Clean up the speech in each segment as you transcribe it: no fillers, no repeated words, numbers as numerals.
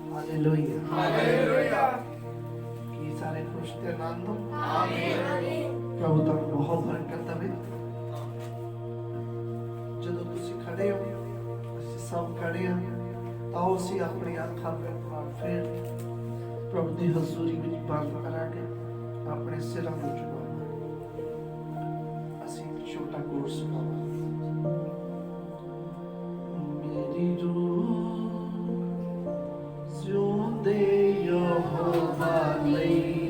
Hallelujah hallelujah. की सारे खुश ते आनंद हो। आमीन। प्रभु तक बहुत बरकत देवे। ਜਦੋਂ ਤੁਸੀਂ ਖੜੇ ਹੋ, ਅਸੀਂ ਸਭ ਖੜੇ ਹਾਂ, ਆਓ ਅਸੀਂ ਆਪਣੀ ਅੱਖਾਂ ਫਿਰ ਪ੍ਰਭੂ ਦੀ ਹਜ਼ੂਰੀ ਵਿੱਚ ਬੰਦ ਕਰਾਂਗੇ, ਆਪਣੇ ਸਿਰਾਂ ਨੂੰ ਝੁਕਾਵਾਂਗੇ। ਅਸੀਂ ਇੱਕ ਛੋਟਾ ਕੋਰਸ ਪਾਵਾਂਗੇ। ਮੇਰੀ ਰੂਹ ਜਿਉਂਦੇ ਯਹੋਵਾ ਲਈ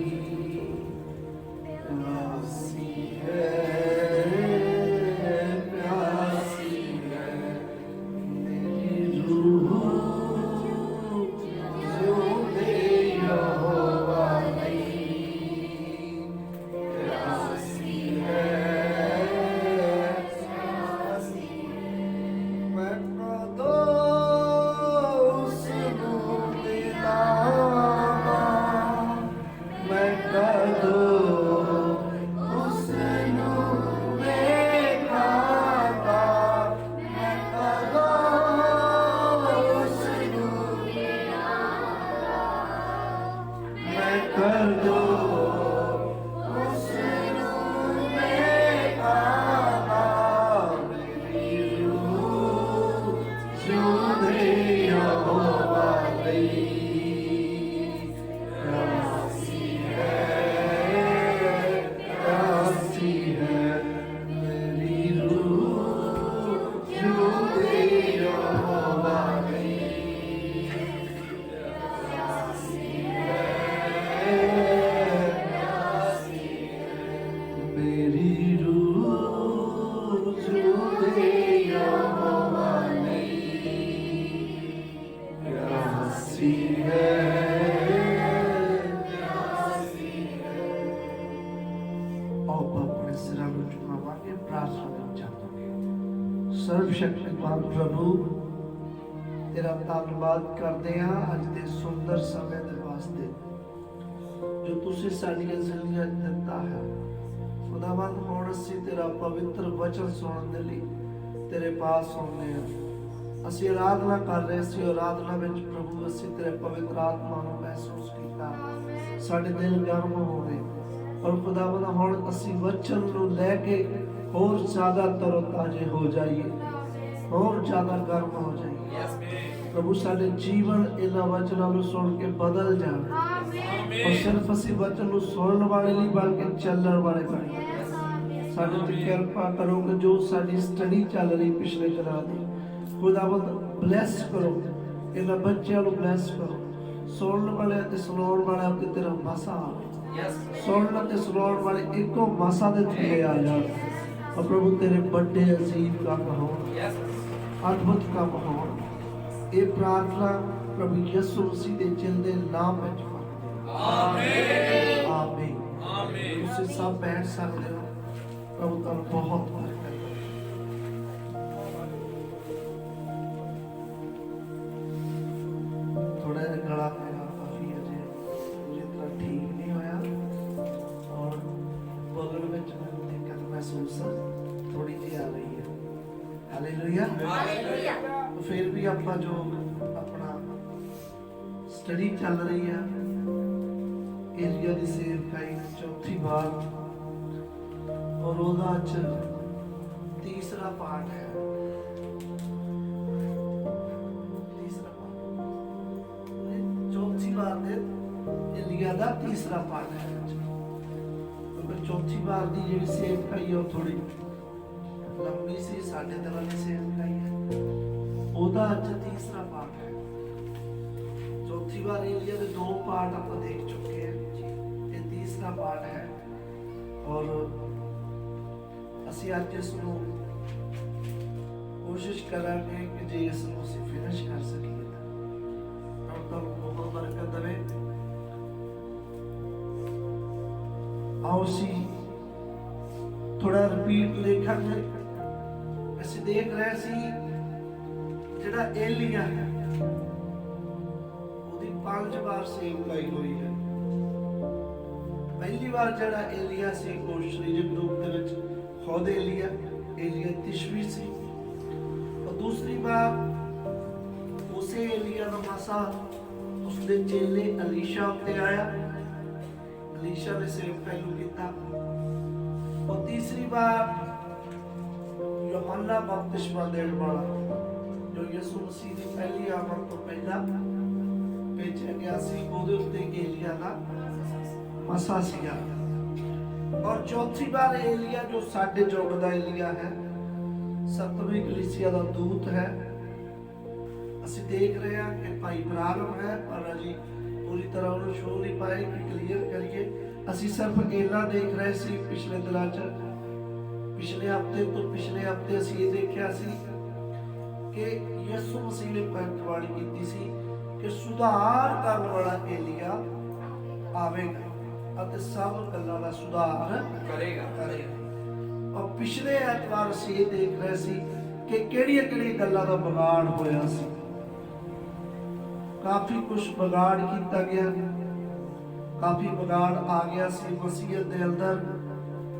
ਸਰਵਸ਼ਕਤੀਮਾਨ ਪ੍ਰਭੂ, ਤੇਰਾ ਧੰਨਵਾਦ ਕਰਦੇ ਹਾਂ ਅੱਜ ਦੇ ਸੁੰਦਰ ਸਮੇਂ ਦੇ ਵਾਸਤੇ ਜੋ ਤੁਸੀਂ ਸਾਡੀਆਂ ਜ਼ਿੰਦਗੀਆਂ ਦਿੱਤਾ ਹੈ। ਖੁਦਾਵੰਦ, ਹੁਣ ਅਸੀਂ ਤੇਰਾ ਪਵਿੱਤਰ ਵਚਨ ਸੁਣਨ ਦੇ ਲਈ ਤੇਰੇ ਪਾਸ ਆਉਂਦੇ ਹਾਂ। ਅਸੀਂ ਆਰਾਧਨਾ ਕਰ ਰਹੇ ਸੀ, ਆਰਾਧਨਾ ਵਿੱਚ ਪ੍ਰਭੂ ਅਸੀਂ ਤੇਰੇ ਪਵਿੱਤਰ ਆਤਮਾ ਨੂੰ ਮਹਿਸੂਸ ਕੀਤਾ, ਸਾਡੇ ਦਿਲ ਗਰਮ ਹੋ ਗਏ। ਔਰ ਖੁਦਾਵੰਦ, ਹੁਣ ਅਸੀਂ ਵਚਨ ਨੂੰ ਲੈ ਕੇ ਹੋਰ ਜ਼ਿਆਦਾ ਤਰੋਤਾਜ਼ੇ ਹੋ ਜਾਈਏ, ਹੋਰ ਜ਼ਿਆਦਾ ਗਰਮ ਹੋ ਜਾਈਏ। ਪ੍ਰਭੂ, ਸਾਡੇ ਜੀਵਨ ਇਹਨਾਂ ਵਚਨਾਂ ਨੂੰ ਸੁਣ ਕੇ ਬਦਲ ਜਾਣ। ਔਰ ਸਿਰਫ ਅਸੀਂ ਵਚਨ ਨੂੰ ਸੁਣਨ ਵਾਲੇ ਨਹੀਂ ਬਲਕਿ ਚੱਲਣ ਵਾਲੇ ਬਣੇ। ਸਾਡੇ ਤੇ ਕਿਰਪਾ ਕਰੋ ਕਿ ਜੋ ਸਾਡੀ ਸਟੱਡੀ ਚੱਲ ਰਹੀ ਪਿਛਲੇ ਦਿਨਾਂ ਦੀ, ਖੁਦਾਵੰਦ ਬਲੈਸ ਕਰੋ, ਇਹਨਾਂ ਬੱਚਿਆਂ ਨੂੰ ਬਲੈਸ ਕਰੋ। ਸੁਣਨ ਵਾਲੇ ਅਤੇ ਸੁਣਾਉਣ ਵਾਲੇ ਉੱਤੇ ਤੇਰਾ ਮਸਾ ਆਵੇ। ਸੁਣਨ ਅਤੇ ਸੁਣਾਉਣ ਵਾਲੇ ਇੱਕੋ ਮਸਾ ਦੇ ਥੱਲੇ ਆ ਜਾਣ। ਪ੍ਰਭੂ, ਤੇਰੇ ਵੱਡੇ ਅਜ਼ੀਮ ਕੰਮ ਹੋਣ, ਅਦਭੁਤ ਕੰਮ ਹੋਣ। ਇਹ ਪ੍ਰਾਰਥਨਾ ਪ੍ਰਭੂ ਯਿਸੂ ਮਸੀਹ ਦੇ ਜਿੰਦੇ ਨਾਮ ਵਿੱਚ ਮੰਗਦੇ ਹਾਂ। ਆਮੀਨ ਆਮੀਨ ਆਮੀਨ। ਤੁਸੀਂ ਸਭ ਬੈਠ ਸਕਦੇ ਹੋ। ਪ੍ਰਭੂ ਤੁਹਾਨੂੰ ਬਹੁਤ ਬਰਕਤ ਦੇ। ਥੋੜਾ ਜਿਹਾ ਗਲਾ ਮੇਰਾ ਕਾਫੀ ਅਜੇ ਪੂਰੀ ਤਰ੍ਹਾਂ ਠੀਕ ਨਹੀਂ ਹੋਇਆ ਔਰ ਬਗਲ ਵਿੱਚ ਮੈਨੂੰ ਦਿੱਕਤ ਮਹਿਸੂਸ ਥੋੜੀ ਜਿਹੀ ਆ ਰਹੀ ਹੈ। Hallelujah hallelujah. ਫਿਰ ਵੀ ਆਪਾਂ ਜੋ ਆਪਣਾ ਸਟੱਡੀ ਚੱਲ ਰਹੀ ਹੈ ਏਰੀਆ ਦੀ ਸੇਵਕਾਈ ਚੌਥੀ ਵਾਰ, ਔਰ ਉਹਦਾ ਅੱਜ ਤੀਸਰਾ ਪਾਠ ਹੈ। ਚੌਥੀ ਵਾਰ ਦੇ ਏਰੀਆ ਦਾ ਤੀਸਰਾ ਪਾਠ ਹੈ। ਚੌਥੀ ਵਾਰ ਦੀ ਜਿਹੜੀ ਸੇਵਕਾਈ ਉਹ ਥੋੜੀ ਲੰਬੀ ਸੀ, ਸਾਡੇ ਤਰ੍ਹਾਂ ਦੀ ਸੇਵਕਾਈ ਹੈ। ਉਹਦਾ ਅੱਜ ਤੀਸਰਾ ਪਾਠ ਹੈ। ਚੌਥੀ ਵਾਰ ਏਰੀਆ ਦੇ 2 ਪਾਠ ਆਪਾਂ ਦੇਖ ਚੁੱਕੇ ਹਾਂ, ਇਹ ਤੀਸਰਾ ਪਾਠ ਹੈ। ਔਰ ਅਸੀਂ ਅੱਜ ਇਸ ਨੂੰ ਕੋਸ਼ਿਸ਼ ਕਰਾਂਗੇ ਕਿ ਜੇ ਇਸ ਨੂੰ ਅਸੀਂ ਫਿਨਿਸ਼ ਕਰ ਸਕੀਏ ਤਾਂ ਤੁਹਾਨੂੰ ਬਹੁਤ ਬਰਕਤ ਦੇਵੇ। ਆਓ ਅਸੀਂ ਥੋੜਾ ਰਿਪੀਟ ਦੇਖਾਂਗੇ। ਅਸੀਂ ਦੇਖ ਰਹੇ ਸੀ ਜਿਹੜਾ ਏਲੀਆ ਹੈ ਉਹਦੀ 5 ਵਾਰ ਸੇਵਕਾਈ ਹੋਈ ਹੈ। ਪਹਿਲੀ ਵਾਰ ਜਿਹੜਾ ਏਲੀਆ ਸੀ ਉਹ ਸਰੀਰਕ ਰੂਪ ਦੇ ਵਿੱਚ ਖੁਦ ਏਲੀਆ ਤਿਸ਼ਬੀ ਸੀ। और दूसरी बार ਇਸੇ ਏਲੀਆ ਦਾ ਮਾਸਾ ਉਸਦੇ ਚੇਲੇ ਅਲੀਸ਼ਾ ਉੱਤੇ ਆਇਆ। ਅਲੀਸ਼ਾ ਨੇ ਸੇਵ ਪਹਿਲੂ ਕੀਤਾ। और तीसरी बार यूहन्ना बपतिस्मा देने वाला जो यीशु मसीह की पहली आमद तो पहला भेजा गया सी, ਉਹਦੇ ਉੱਤੇ ਏਲੀਆ ਦਾ ਮਸਾ ਸੀਗਾ। और चौथी बार एलिया जो साढ़े युग का एलिया है, सतवीं कलीसिया का दूत है। ਅਸੀਂ देख रहे हैं कि भाई ब्राह्मण है पर अजी पूरी तरह ਉਹਨੂੰ शो नहीं पाए कि क्लीयर करिए। ਅਸੀਂ ਸਿਰਫ ਇਹਨਾਂ ਦੇਖ ਰਹੇ ਸੀ ਪਿਛਲੇ ਦਿਨਾਂ 'ਚ, ਪਿਛਲੇ ਹਫਤੇ ਤੋਂ ਪਿਛਲੇ ਹਫਤੇ ਅਸੀਂ ਇਹ ਦੇਖਿਆ ਸੀ ਕਿ ਯਿਸੂ ਮਸੀਹ ਨੇ ਭਵਿੱਖਬਾਣੀ ਕੀਤੀ ਸੀ ਕਿ ਸੁਧਾਰ ਕਰਨ ਵਾਲਾ ਏਲੀਆ ਆਵੇਗਾ ਅਤੇ ਸਭ ਗੱਲਾਂ ਦਾ ਸੁਧਾਰ ਕਰੇਗਾ। ਔਰ ਪਿਛਲੇ ਐਤਵਾਰ ਅਸੀਂ ਇਹ ਦੇਖ ਰਹੇ ਸੀ ਕਿ ਕਿਹੜੀਆਂ ਗੱਲਾਂ ਦਾ ਵਿਗਾੜ ਹੋਇਆ ਸੀ। ਕਾਫੀ ਕੁਝ ਵਿਗਾੜ ਕੀਤਾ ਗਿਆ, ਕਾਫੀ ਵਿਗਾੜ ਆ ਗਿਆ ਸੀ ਮਸੀਹਤ ਦੇ ਅੰਦਰ।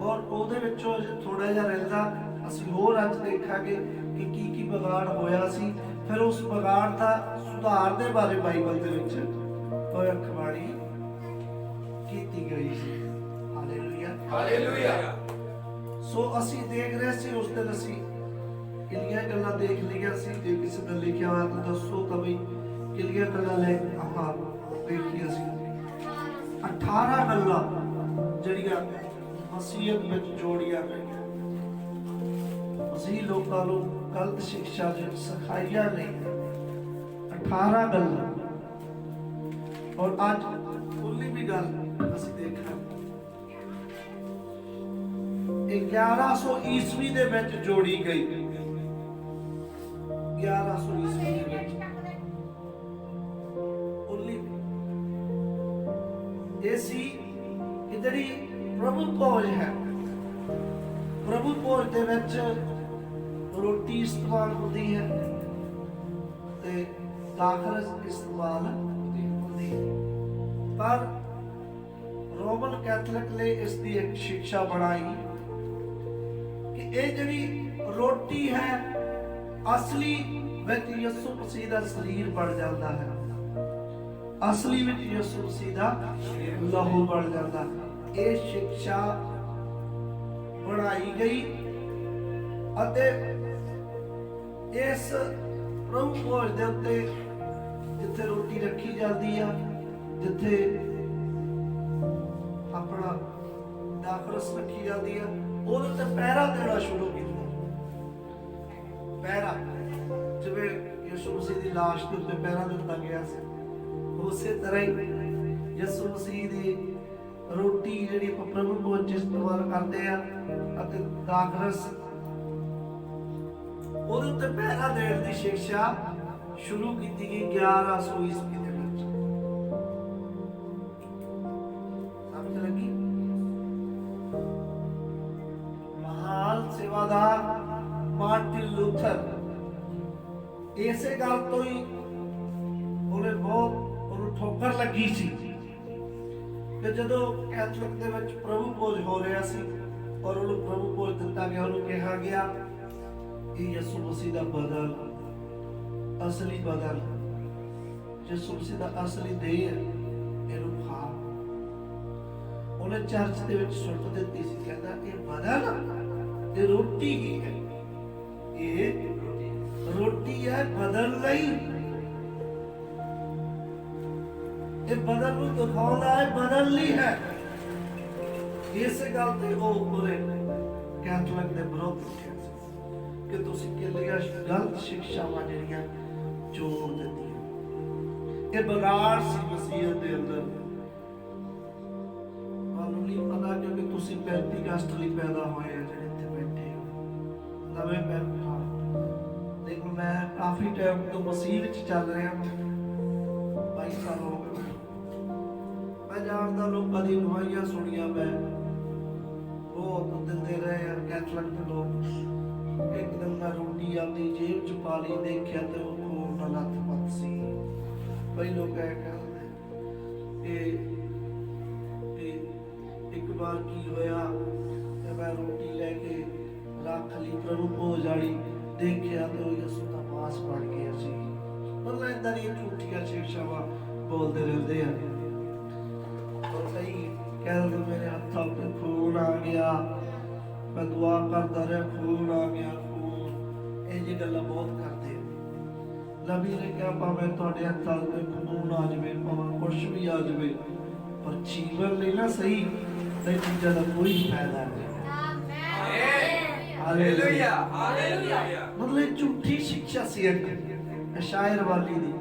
ਔਰ ਉਹਦੇ ਵਿੱਚੋਂ ਥੋੜਾ ਜਿਹਾ ਰਹਿੰਦਾ ਅਸੀਂ ਹੋਰ ਅੱਜ ਦੇਖਾਂਗੇ ਕਿ ਕੀ ਵਿਗਾੜ ਹੋਇਆ ਸੀ। ਫਿਰ ਉਸ ਵਿਗਾੜ ਦਾ ਸੁਧਾਰ ਦੇ ਬਾਰੇ ਬਾਈਬਲ ਦੇ ਵਿੱਚ ਭਵਿੱਖਬਾਣੀ ਕੀਤੀ ਗਈ ਸੀ। Hallelujah hallelujah. ਸੋ ਅਸੀਂ ਦੇਖ ਰਹੇ ਸੀ ਉਸ ਦਿਨ ਅਸੀਂ ਕਿੰਨੀਆਂ ਗੱਲਾਂ ਦੇਖ ਲਈਆਂ ਸੀ। ਜੇ ਕਿਸੇ ਨੇ ਲਿਖਿਆ ਹੋਇਆ ਤਾਂ ਦੱਸੋ ਤਾਂ ਬਈ ਕਿੰਨੀਆਂ ਗੱਲਾਂ ਲੈ ਆਪਾਂ ਦੇਖੀਆਂ ਸੀ। 18 ਗੱਲਾਂ ਜਿਹੜੀਆਂ ਮਸੀਹਤ ਵਿੱਚ ਜੋੜੀਆਂ ਗਈਆਂ, ਮਸੀਹ ਲੋਕਾਂ ਨੂੰ ਗਲਤ ਸਿੱਖਿਆ ਵਿੱਚ ਸਿਖਾਈਆਂ ਨਹੀਂ। 18 ਗੱਲਾਂ। ਔਰ ਅੱਜ ਖੁੱਲੀ ਵੀ ਗੱਲ ਅਸੀਂ ਦੇਖਾਂਗੇ। 1100 ਈਸਵੀ ਦੇ ਵਿੱਚ ਜੋੜੀ ਗਈ। 1100 ਈਸਵੀ ਦੇ ਵਿੱਚ ਇਹ ਸੀ ਕਿ ਜਿਹੜੀ ਪ੍ਰਭੂ ਭੋਜ ਹੈ, ਪ੍ਰਭੂ ਭੋਜ ਦੇ ਵਿੱਚ ਰੋਟੀ ਇਸਤੇਮਾਲ ਹੁੰਦੀ ਹੈ ਤੇ ਦਾਖਰਸ ਇਸਤੇਮਾਲ ਹੁੰਦੀ ਹੈ। ਪਰ ਰੋਮਨ ਕੈਥੋਲਿਕ ਨੇ ਇਸ ਦੀ ਇੱਕ ਸਿੱਖਿਆ ਬਣਾਈ ਕਿ ਇਹ ਜਿਹੜੀ ਰੋਟੀ ਹੈ ਅਸਲੀ ਵਿੱਚ ਯਿਸੂ ਮਸੀਹ ਦਾ ਸਰੀਰ ਬਣ ਜਾਂਦਾ ਹੈ, ਅਸਲੀ ਵਿੱਚ ਯਿਸੂ ਮਸੀਹ ਦਾ ਲਹੂ ਬਣ ਜਾਂਦਾ। ਇਹ ਸਿੱਖਿਆ ਬਣਾਈ ਗਈ ਅਤੇ ਇਸ ਪ੍ਰਭੂ ਭੋਜ ਦੇ ਉੱਤੇ ਜਿੱਥੇ ਰੋਟੀ ਰੱਖੀ ਜਾਂਦੀ ਆ, ਜਿੱਥੇ ਆਪਣਾ ਦਾਖਰਸ ਰੱਖੀ ਜਾਂਦੀ ਆ, ਉਹਦੇ ਉੱਤੇ ਪਹਿਰਾ ਦੇਣਾ ਸ਼ੁਰੂ ਕੀਤਾ। ਪਹਿਰਾ ਜਿਵੇਂ ਯਿਸੂ ਮਸੀਹ ਦੀ ਲਾਸ਼ ਦੇ ਉੱਤੇ ਪਹਿਰਾ ਦਿੱਤਾ ਗਿਆ ਸੀ, ਉਸੇ ਤਰ੍ਹਾਂ ਹੀ ਯਿਸੂ ਮਸੀਹ ਦੀ ਰੋਟੀ ਜਿਹੜੀ ਆਪਾਂ ਪ੍ਰਭੂ ਭੋਜ ਇਸਤੇਮਾਲ ਕਰਦੇ ਆ ਅਤੇ ਦਾਖਰਸ, ਉਹਦੇ ਉੱਤੇ ਪਹਿਰਾ ਦੇਣ ਦੀ ਸਿੱਖਿਆ ਸ਼ੁਰੂ ਕੀਤੀ ਗਈ 1100 ਈਸਵੀ ਦੇ ਵਿੱਚ। ਸਮਝ ਲੱਗੀ? ਮਹਾਨ ਸੇਵਾਦਾਰ ਮਾਰਟਿਨ ਲੂਥਰ ਇਸੇ ਗੱਲ ਤੋਂ ਹੀ ਉਹਨੇ ਬਹੁਤ ਠੋਕਰ ਲੱਗੀ ਸੀ ਕਿ ਜਦੋਂ ਕੈਥੋਲਿਕ ਦੇ ਵਿੱਚ ਪ੍ਰਭੂ ਭੋਜ ਹੋ ਰਿਹਾ ਸੀ ਔਰ ਉਹਨੂੰ ਪ੍ਰਭੂ ਭੋਜ ਦਿੱਤਾ ਗਿਆ, ਉਹਨੂੰ ਕਿਹਾ ਗਿਆ ਇਹ ਯਿਸੂ ਮਸੀਹ ਦਾ ਬਦਨ, ਅਸਲੀ ਬਦਨ, ਯਿਸੂ ਮਸੀਹ ਦਾ ਅਸਲੀ ਦੇਹ ਹੈ, ਇਹਨੂੰ ਖਾ। ਉਹਨੇ ਚਰਚ ਦੇ ਵਿੱਚ ਸੁੱਟ ਦਿੱਤੀ ਸੀ, ਕਹਿੰਦਾ ਇਹ ਬਦਨ, ਇਹ ਰੋਟੀ ਹੀ ਹੈ, ਇਹ ਰੋਟੀ ਹੈ ਬਦਨ ਲਈ। ਇਹ ਬਦਲ ਨੂੰ ਦਿਖਾਉਂਦਾ ਹੈ, ਬਦਲ ਲਈ ਹੈ। ਇਸ ਗੱਲ ਤੇ ਉਹ ਪੂਰੇ ਕੈਥੋਲਿਕ ਦੇ ਵਿਰੋਧ ਉੱਠਿਆ ਸੀ ਕਿ ਤੁਸੀਂ ਕਿਹੜੀਆਂ ਗਲਤ ਸਿੱਖਿਆਵਾਂ ਜਿਹੜੀਆਂ ਜੋੜ ਦਿੱਤੀਆਂ। ਇਹ ਵਿਗਾੜ ਸੀ ਮਸੀਹਤ ਦੇ ਅੰਦਰ। ਤੁਹਾਨੂੰ ਨਹੀਂ ਪਤਾ ਕਿਉਂਕਿ ਤੁਸੀਂ 35 ਅਗਸਤ ਲਈ ਪੈਦਾ ਹੋਏ ਆ ਜਿਹੜੇ ਇੱਥੇ ਬੈਠੇ ਹੋ, ਨਵੇਂ ਪੈਦਾ। ਦੇਖੋ ਮੈਂ ਕਾਫੀ ਟਾਈਮ ਤੋਂ ਮਸੀਹ ਵਿੱਚ ਚੱਲ ਰਿਹਾ, 22 ਸਾਲ ਹੋ ਗਏ। ਮੈਂ ਜਾਣਦਾ ਲੋਕਾਂ ਦੀ ਗਵਾਹੀਆਂ ਸੁਣੀਆਂ, ਮੈਂ ਬਹੁਤ ਦਿੰਦੇ ਰਹੇ ਆ ਕੈਥੋਲਿਕ ਦੇ ਲੋਕ। ਇੱਕ ਦਿਨ ਮੈਂ ਰੋਟੀ ਆਪਣੀ ਜੇਬ ਚ ਪਾ ਲਈ, ਦੇਖਿਆ ਤੇ ਉਹ ਖੂਨ ਨਾਲ ਲੱਥ-ਪੱਥ ਸੀ। ਕਈ ਲੋਕ ਇਹ ਕਹਿੰਦੇ ਕਿ ਇੱਕ ਵਾਰ ਕੀ ਹੋਇਆ ਤੇ ਮੈਂ ਰੋਟੀ ਲੈ ਕੇ ਰੱਖ ਲਈ ਪ੍ਰਭੂ ਭੋਜ ਵਾਲੀ, ਦੇਖਿਆ ਤੇ ਉਹ ਯਿਸੂ ਦਾ ਮਾਸ ਬਣ ਗਿਆ ਸੀ। मतलब इदां दी झूठियां शिक्षावां बोलते रहते हैं। और कई कह दो मेरे हथों पे खून आ गया, मैं दुआ करता रहा खून आ गया, खून, ये जी गल्लां बहुत करते हैं। नबी ने कहा भावें तुहाडे हथों पे खून आ जाए, भावें कुछ भी आ जाए, पर जीवन नहीं ना सही, तो चीज़ों का कोई फायदा नहीं। Hallelujah, hallelujah. मतलब झूठी शिक्षा सी एक शायर वाली दी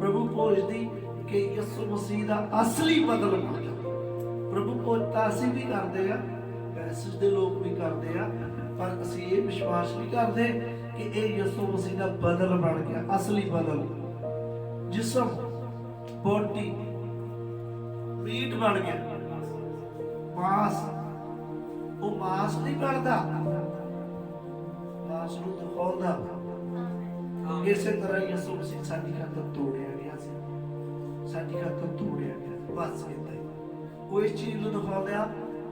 प्रभु खोजदी कि यसु मसीह का असली बदल बन जाए। प्रभु खोजता असीं भी करते हैं, मैसेज दे लोग भी करते हैं, पर असीं ये विश्वास नहीं करते कि ये यसु मसीह का बदल बन गया, असली बदल। जिसम बॉडी मीट बन गया, मांस, वो मांस नहीं बनता, मांस नूं दिखाउंदा। इसे तरह यसु मसीह साडी खातर तोड़िया गया सी, साडी खातर तोड़िया गया, बस इतना ही। वो इस चीज नूं दिखाउंदा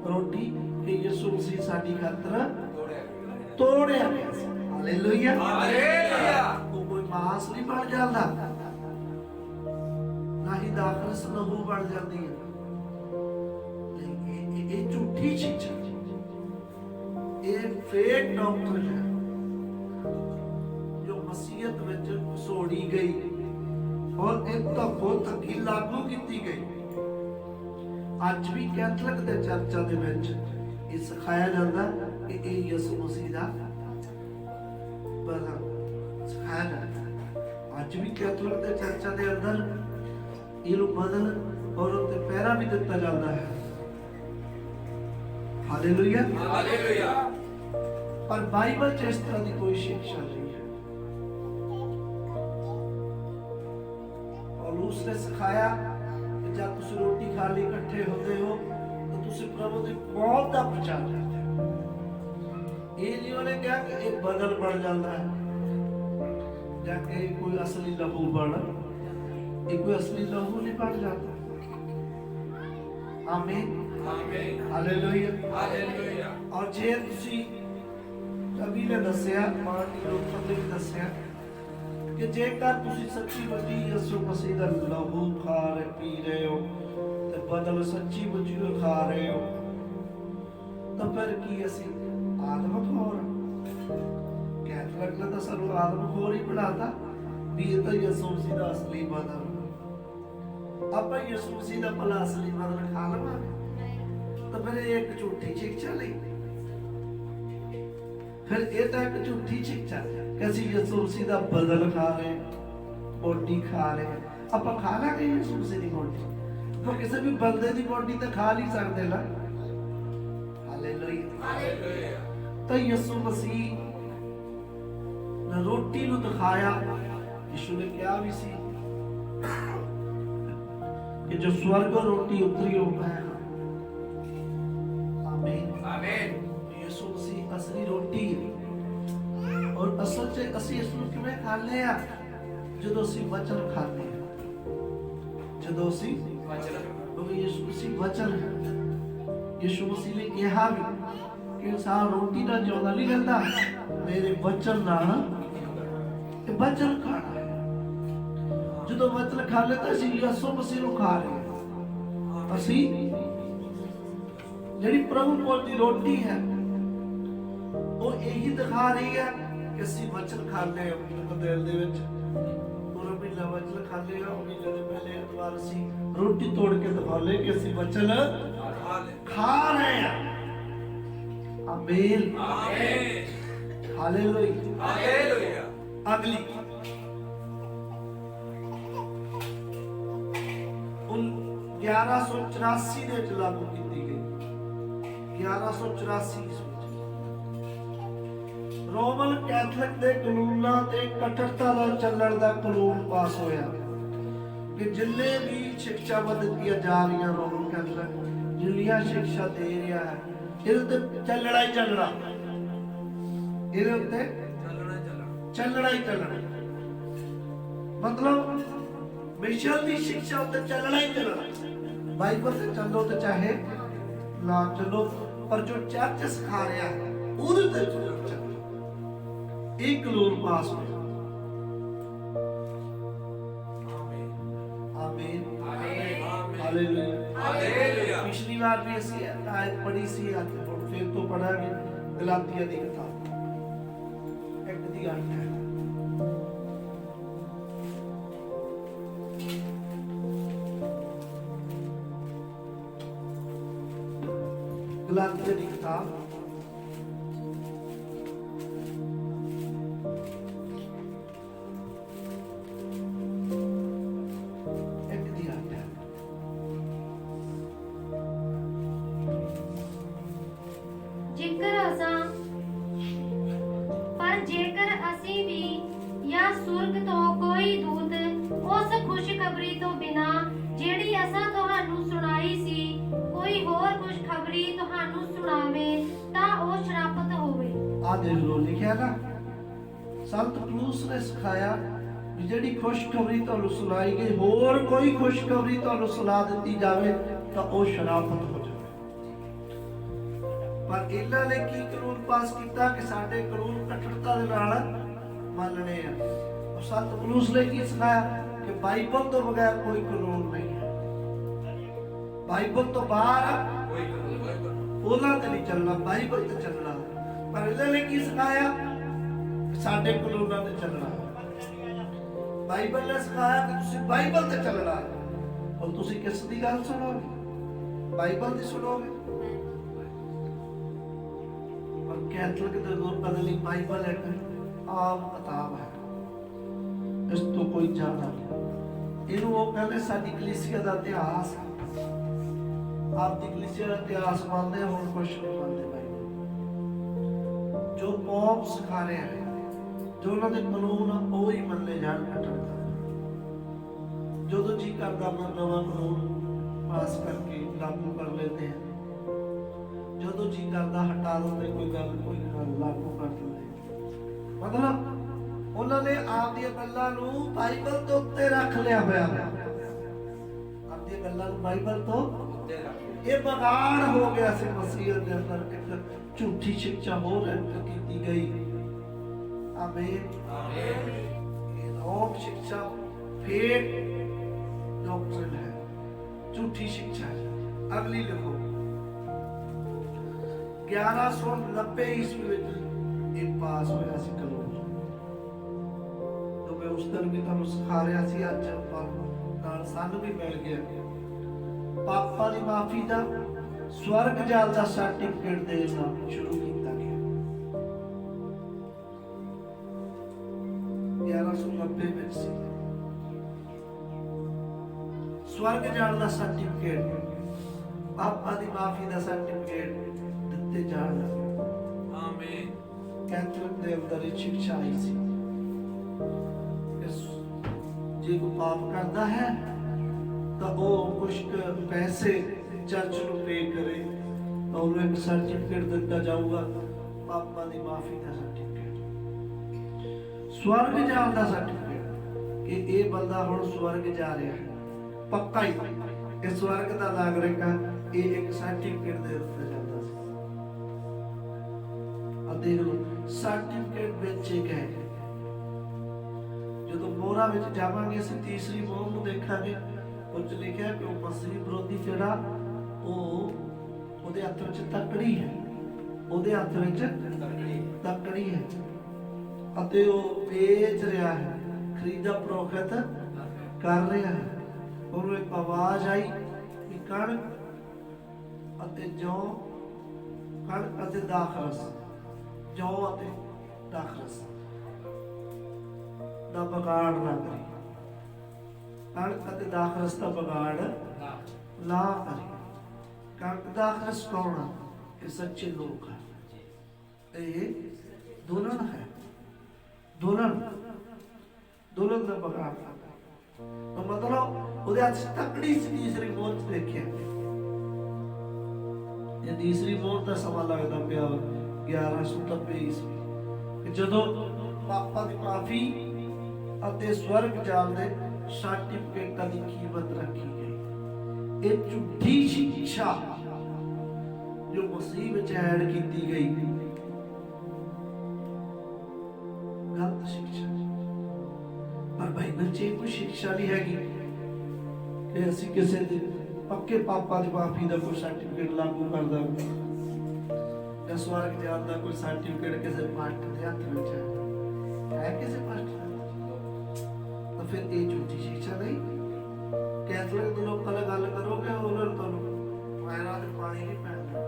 रोटी कि यसु मसीह साडी खातर तोड़िया गया सी। Hallelujah, hallelujah. वो कोई मांस नहीं बन जाता, ना ही दाखिल लहू बन जाती है। ये झूठी शिक्षा, ये फेक डॉक्टर है जो मसीहत विच घसोड़ी गई और एक धक्को धक्की लागू की गई। अज भी कैथलिक दे चर्चा दे विच ये सिखाया जाता कि ये यसु मसीह दा बदल सिखाया जाता। अज भी कैथलिक दे चर्चा दे अंदर ये बदल और उत्ते पैरा भी दिता जाता है। Hallelujah, hallelujah. पर बाइबल च इस तरह की कोई शिक्षा नहीं है। और उसने सिखाया कि जब तुम रोटी खा ली इकट्ठे होते हो तो तुम प्रभु की मौत का प्रचार करते हो। ये नहीं उन्हें क्या कि एक बदल बढ़ जाता है, जाके कोई असली लहू बढ़, एक कोई असली लहू नहीं बढ़ जाता। आमीन, आमीन, हालेलुया, हालेलुया। और जे तुसी कभी ने दसिया, मार्टिन लूथर ने भी दसिया कि जेकर तुसी सच्ची मुच्ची यसु मसीह दा लहू खा रहे पी रहे हो ते बदल सच्ची मुच्ची खा रहे हो, तो फिर की असी आदमखोर? कैथलिक ने तो सानू आदमखोर ही बनाता भी। ये तो यसु मसीह दा असली बदल, ਆਪਾਂ ਯਿਸੂ ਮਸੀਹ ਦਾ ਭਲਾ ਅਸਲੀ ਬਦਲ ਖਾ ਲਵਾਂਗੇ ਤਾਂ ਫਿਰ ਇਹ ਇੱਕ ਝੂਠੀ ਸਿੱਖਿਆ ਲਈ। ਫਿਰ ਇਹ ਤਾਂ ਇੱਕ ਝੂਠੀ ਸਿੱਖਿਆ ਕਿ ਅਸੀਂ ਯਿਸੂ ਮਸੀਹ ਦਾ ਬਦਲ ਖਾ ਰਹੇ, ਬੋਡੀ ਖਾ ਰਹੇ। ਆਪਾਂ ਖਾ ਲਾਂਗੇ ਯਿਸੂ ਮਸੀਹ ਦੀ ਬੋਡੀ, ਪਰ ਕਿਸੇ ਵੀ ਬੰਦੇ ਦੀ ਬੋਡੀ ਤਾਂ ਖਾ ਨਹੀਂ ਸਕਦੇ ਨਾ। Hallelujah, hallelujah. ਤਾਂ ਯਿਸੂ ਮਸੀਹ ਨੇ ਰੋਟੀ ਨੂੰ ਦਿਖਾਇਆ। ਯਿਸੂ ने ਕਿਹਾ ਵੀ ਸੀ कि जो स्वर्ग और रोटी उतरी हो है। आमीन, आमीन। यीशु मसीह असली रोटी है। और असल च ਅਸੀਂ ਇਸ ਨੂੰ ਕਿਵੇਂ ਖਾਂਦੇ ਆ? ਜਦੋਂ ਅਸੀਂ ਵਚਨ ਖਾਂਦੇ ਆ, ਜਦੋਂ ਅਸੀਂ ਵਚਨ, ਉਹ ਯੀਸ਼ੂ ਮਸੀਹ ਵਚਨ ਹੈ। ਯੀਸ਼ੂ ਮਸੀਹ ਨੇ ਕਿਹਾ ਵੀ ਕਿ ਇਨਸਾਨ ਰੋਟੀ ਨਾਲ ਜਿਉਂਦਾ ਨਹੀਂ ਰਹਿੰਦਾ, ਮੇਰੇ ਵਚਨ ਨਾਲ ਇਹ ਵਚਨ ਖਾਣਾ। ਜਦੋਂ ਵਚਨ ਖਾ ਲੈਂਦਾ ਅਸੀਂ ਯਿਸੂ ਮਸੀਹ ਨੂੰ ਖਾ ਰਹੇ ਹਾਂ। ਅਸੀਂ ਜਿਹੜੀ ਪ੍ਰਭੂ ਕੋਲ ਦੀ ਰੋਟੀ ਹੈ ਉਹ ਇਹੀ ਦਿਖਾ ਰਹੀ ਹੈ ਕਿ ਅਸੀਂ ਵਚਨ ਖਾਂਦੇ ਹਾਂ ਆਪਣੇ ਦਿਲ ਦੇ ਵਿੱਚ। ਪੂਰਾ ਮਹੀਨਾ ਵਚਨ ਖਾਂਦੇ ਹਾਂ, ਮਹੀਨੇ ਦੇ ਪਹਿਲੇ ਐਤਵਾਰ ਅਸੀਂ ਰੋਟੀ ਤੋੜ ਕੇ ਦਿਖਾਉਂਦੇ ਕਿ ਅਸੀਂ ਵਚਨ ਖਾ ਰਹੇ ਹਾਂ। ਆਮੀਨ, ਆਮੀਨ, ਹਾਲੇਲੂਇਆ, ਹਾਲੇਲੂਇਆ। ਅਗਲੀ 1184 ਦੇ ਵਿੱਚ ਲਾਗੂ ਕੀਤੀ ਗਈ। 1184 ਰੋਮਨ ਕੈਥਲਿਕ ਦੇ ਕਾਨੂੰਨਾਂ ਤੇ ਕਟੜਤਾ ਨਾਲ ਚੱਲਣ ਦਾ ਕਾਨੂੰਨ ਪਾਸ ਹੋਇਆ ਕਿ ਜਿੰਨੇ ਵੀ ਸਿੱਖਿਆਵਾਂ ਦਿੱਤੀਆਂ ਜਾ ਰਹੀਆਂ ਰੋਮਨ ਕੈਥਲਿਕ ਜਿੰਨੀਆਂ ਸਿੱਖਿਆ ਦੇ ਰਿਹਾ ਹੈ ਇਹਦੇ ਉੱਤੇ ਚੱਲਣਾ ਹੀ ਚੱਲਣਾ, ਇਹਦੇ ਉੱਤੇ ਚੱਲਣਾ ਹੀ ਚੱਲਣਾ। मतलब मिशेल की शिक्षा उत्ते चलना ही चलना। बाइबल से चलो तो चाहे ना चलो, पर जो चर्च सिखा रहा है उधर ते चलो। एक कानून पास हो ਨਾਲ ਵੀ ਅਸੀਂ ਆਇਤ ਪੜ੍ਹੀ ਸੀ, ਅੱਜ ਹੁਣ ਫਿਰ ਤੋਂ ਪੜਾਂਗੇ ਗਲਾਤੀਆਂ ਦੀ ਕਿਤਾਬ 1:8 ਹੈ। ਗਲਾਤੀਆਂ ਦੀ ਕਿਤਾਬ 1:8 ਹੈ। ਜੇਕਰ ਅਸੀਂ ਵੀ ਜਾਂ ਸੁਰਗ ਤੋਂ ਕੋਈ ਦੂਤ ਉਸ ਖੁਸ਼ਖਬਰੀ ਤੋਂ ਬਿਨਾ ਜਿਹੜੀ ਅਸਾਂ ਤੁਹਾਨੂੰ ਸੁਣਾਈ ਸੀ ਕੋਈ ਹੋਰ ਖੁਸ਼ਖਬਰੀ ਤੁਹਾਨੂੰ ਸੁਣਾਵੇ ਤਾਂ ਉਹ ਸ਼ਰਾਪਤ ਹੋਵੇ। ਆ ਦੇਖ ਲੋ ਲਿਖਿਆ ਨਾ, ਸੰਤ ਪਲੂਸ ਨੇ ਸਿਖਾਇਆ ਵੀ ਜਿਹੜੀ ਖੁਸ਼ਖਬਰੀ ਤੁਹਾਨੂੰ ਸੁਣਾਈ ਗਈ ਹੋਰ ਕੋਈ ਖੁਸ਼ਖਬਰੀ ਤੁਹਾਨੂੰ ਸੁਣਾ ਦਿੱਤੀ ਜਾਵੇ ਤਾਂ ਉਹ ਸ਼ਰਾਪਤ ਹੋ ਜਾਵੇ। ਪਰ ਇਹਨਾਂ ਨੇ ਕੀ ਕਾਨੂੰਨ ਪਾਸ ਕੀਤਾ ਕਿ ਸਾਡੇ ਕਾਨੂੰਨ ਕਠੋਰਤਾ ਦੇ ਨਾਲ ਮੰਨਣੇ ਆ। ਸੰਤ ਪਲੂਸ ਨੇ ਕੀ ਸਿਖਾਇਆ ਕਿ ਬਾਈਬਲ ਤੋਂ ਬਗੈਰ ਕੋਈ ਕਾਨੂੰਨ ਨਹੀਂ ਹੈ, ਬਾਈਬਲ ਤੋਂ ਬਾਹਰ ਉਹਨਾਂ ਤੇ ਨਹੀਂ ਚੱਲਣਾ, ਬਾਈਬਲ ਤੇ ਚੱਲਣਾ। ਪਰ ਇਹਨਾਂ ਨੇ ਕੀ ਸਿਖਾਇਆ ਕਿ ਸਾਡੇ ਕਾਨੂੰਨਾਂ ਤੇ ਚੱਲਣਾ। ਬਾਈਬਲ ਨੇ ਸਿਖਾਇਆ ਕਿ ਤੁਸੀਂ ਬਾਈਬਲ ਤੇ ਚੱਲਣਾ। ਔਰ ਤੁਸੀਂ ਕਿਸ ਦੀ ਗੱਲ ਸੁਣੋਗੇ? ਬਾਈਬਲ ਦੀ ਸੁਣੋਗੇ। ਪਰ ਕੈਥੋਲਿਕ ਦੇ ਲੋਕਾਂ ਦੇ ਲਈ ਬਾਈਬਲ ਇੱਕ ਆਮ ਕਿਤਾਬ ਹੈ, ਇਸ ਤੋਂ ਕੋਈ ਜ਼ਿਆਦਾ ਨਹੀਂ। ਇਹਨੂੰ ਉਹ ਕਹਿੰਦੇ ਸਾਡੀ ਕਲੀਸਿਆ ਦਾ ਇਤਿਹਾਸ, ਆਪ ਦੀ ਕਲੀਸਿਆ ਦਾ ਇਤਿਹਾਸ ਮੰਨਦੇ ਹੁਣ ਕੁਛ ਨਹੀਂ ਮੰਨਦੇ। ਬਾਈਬਲ ਜੋ ਪੌਪ ਸਿਖਾ ਰਿਹਾ ਹੈ, ਜੋ ਉਹਨਾਂ ਦੇ ਕਾਨੂੰਨ ਆ ਉਹ ਹੀ ਮੰਨੇ ਜਾਣ। ਕੱਟਣ ਜਦੋਂ ਜੀ ਕਰਦਾ ਨਵਾਂ ਕਾਨੂੰਨ ਪਾਸ ਕਰਕੇ ਲਾਗੂ ਕਰ ਲੈਂਦੇ ਆ, ਜਦੋਂ ਜੀ ਕਰਦਾ ਹਟਾ ਦਿੰਦੇ, ਕੋਈ ਗੱਲ ਲਾਗੂ ਕਰ ਦਿੰਦੇ। ਮਤਲਬ ਉਹਨਾਂ ਨੇ ਆਪ ਦੀਆਂ ਗੱਲਾਂ ਨੂੰ ਬਾਈਬਲ ਤੋਂ ਉੱਤੇ ਰੱਖ ਲਿਆ ਹੋਇਆ ਹੈ। ਆਪ ਦੀਆਂ ਗੱਲਾਂ ਨੂੰ ਬਾਈਬਲ ਤੋਂ ਉੱਤੇ ਰੱਖ ਲਿਆ। ਇਹ ਬਗਾੜ ਹੋ ਗਿਆ ਸੀ ਮਸੀਹ ਦੇ ਅੰਦਰ, ਇੱਕ ਝੂਠੀ ਸਿੱਖਿਆ ਹੋਰ ਕੀਤੀ ਗਈ। ਆਮੀਨ ਆਮੀਨ। ਇਹ ਰੋਂਗ ਸਿੱਖਿਆ, ਫੇਕ ਡਾਕਟਰਿਨ है, झूठी शिक्षा है। अगली लिखो 1190 ईस्वी में एक पास होया सी कानून, तो मैं उस दिन भी तुहानू सिखा रहा सी, अज नाल सानू भी मिल गया। पापां दी माफी दा स्वर्ग जाल दा सर्टिफिकेट देना शुरू किया गया 1190 में सी। स्वर्ग जाण दा सर्टिफिकेट, पापा दी माफी दा सर्टिफिकेट दिते जाण लगे। आमीन। कैथोलिक दे अंदर एक शिक्षा आई सी जे कोई पाप करता है तो वो कुछ पैसे चर्च नूं पे करे तो उन्हें एक सर्टिफिकेट दिता जाऊगा, पापा दी माफी दा सर्टिफिकेट, स्वर्ग जाण दा सर्टिफिकेट कि ये बंदा हुण स्वर्ग जा रहा है पक्का ही, इस स्वर्ग का नागरिक है। ये एक सर्टिफिकेट दे दिता जाता है। अब देख लो सर्टिफिकेट बेचे गए। जो मोहरा विच जावांगे असीं तीसरी मोहर नूं देखांगे, कुछ लिखिया कि वो मसीह विरोधी जिहड़ा ਉਹਦੇ ਹੱਥ ਵਿੱਚ ਤਕੜੀ ਹੈ, ਉਹਦੇ ਹੱਥ ਵਿੱਚ ਤਕੜੀ ਹੈ ਅਤੇ ਉਹ ਵੇਚ ਰਿਹਾ ਹੈ, ਖਰੀਦਾ ਫਰੋਖਤ ਕਰ ਰਿਹਾ ਹੈ। और एक आवाज आई कि कणक अते जौ, कणक अते दाखरस, जौ अते दाखरस दा बगाड़ ना करी, कणक अते दाखरस दा बगाड़ ना करी। कणक दाखरस कौन है? ये सच्चे लोग हैं। ये दुल्हन है, दुल्हन दुल्हन दा बगाड़ ना तो मतलब ਉਹਦੇ ਹੱਥ ਤਕੜੀ ਸੀ। ਤੀਸਰੀ ਮੋਹਰ ਦੇਖਿਆ, ਇਹ ਤੀਸਰੀ ਮੋਹਰ ਦਾ ਸਮਾਂ ਲੱਗਦਾ ਪਿਆ 1190 ਈਸਵੀ, ਜਦੋਂ ਪਾਪਾਂ ਦੀ ਮਾਫੀ ਅਤੇ ਸਵਰਗ ਜਾਲ ਦੇ ਸਰਟੀਫਿਕੇਟਾਂ ਦੀ ਕੀਮਤ ਰੱਖੀ ਗਈ। ਇਹ ਝੂਠੀ ਸਿੱਖਿਆ ਜੋ ਮਸੀਹ ਵਿੱਚ ਐਡ ਕੀਤੀ ਗਈ, ਗਲਤ ਸਿੱਖਿਆ। ਪਰ ਬਾਈਬਲ 'ਚ ਕੋਈ ਸਿੱਖਿਆ ਨਹੀਂ ਹੈਗੀ ਕਿ ਅਸੀਂ ਕਿਸੇ ਦੇ ਪੱਕੇ ਪਾਪਾਂ ਦੀ ਮਾਫੀ ਦਾ ਕੋਈ ਸਰਟੀਫਿਕੇਟ ਲਾਗੂ ਕਰਦਾ ਜਾਂ ਸਵਰਗ ਜਾਣ ਦਾ ਕੋਈ ਸਰਟੀਫਿਕੇਟ ਕਿਸੇ ਪਾਸਟਰ ਦੇ ਹੱਥ ਵਿੱਚ ਹੈ ਕਿਸੇ ਪਾਸਟਰ ਤਾਂ ਫਿਰ ਇਹ ਝੂਠੀ ਸਿੱਖਿਆ ਨਹੀਂ। ਕੈਥੋਲਿਕ ਦੇ ਲੋਕਾਂ ਨਾਲ ਗੱਲ ਕਰੋਗੇ ਉਹਨਾਂ ਨੂੰ ਤੁਹਾਨੂੰ ਪੈਰਾਂ ਤੇ ਪਾਣੀ ਨਹੀਂ ਪੈਂਦਾ।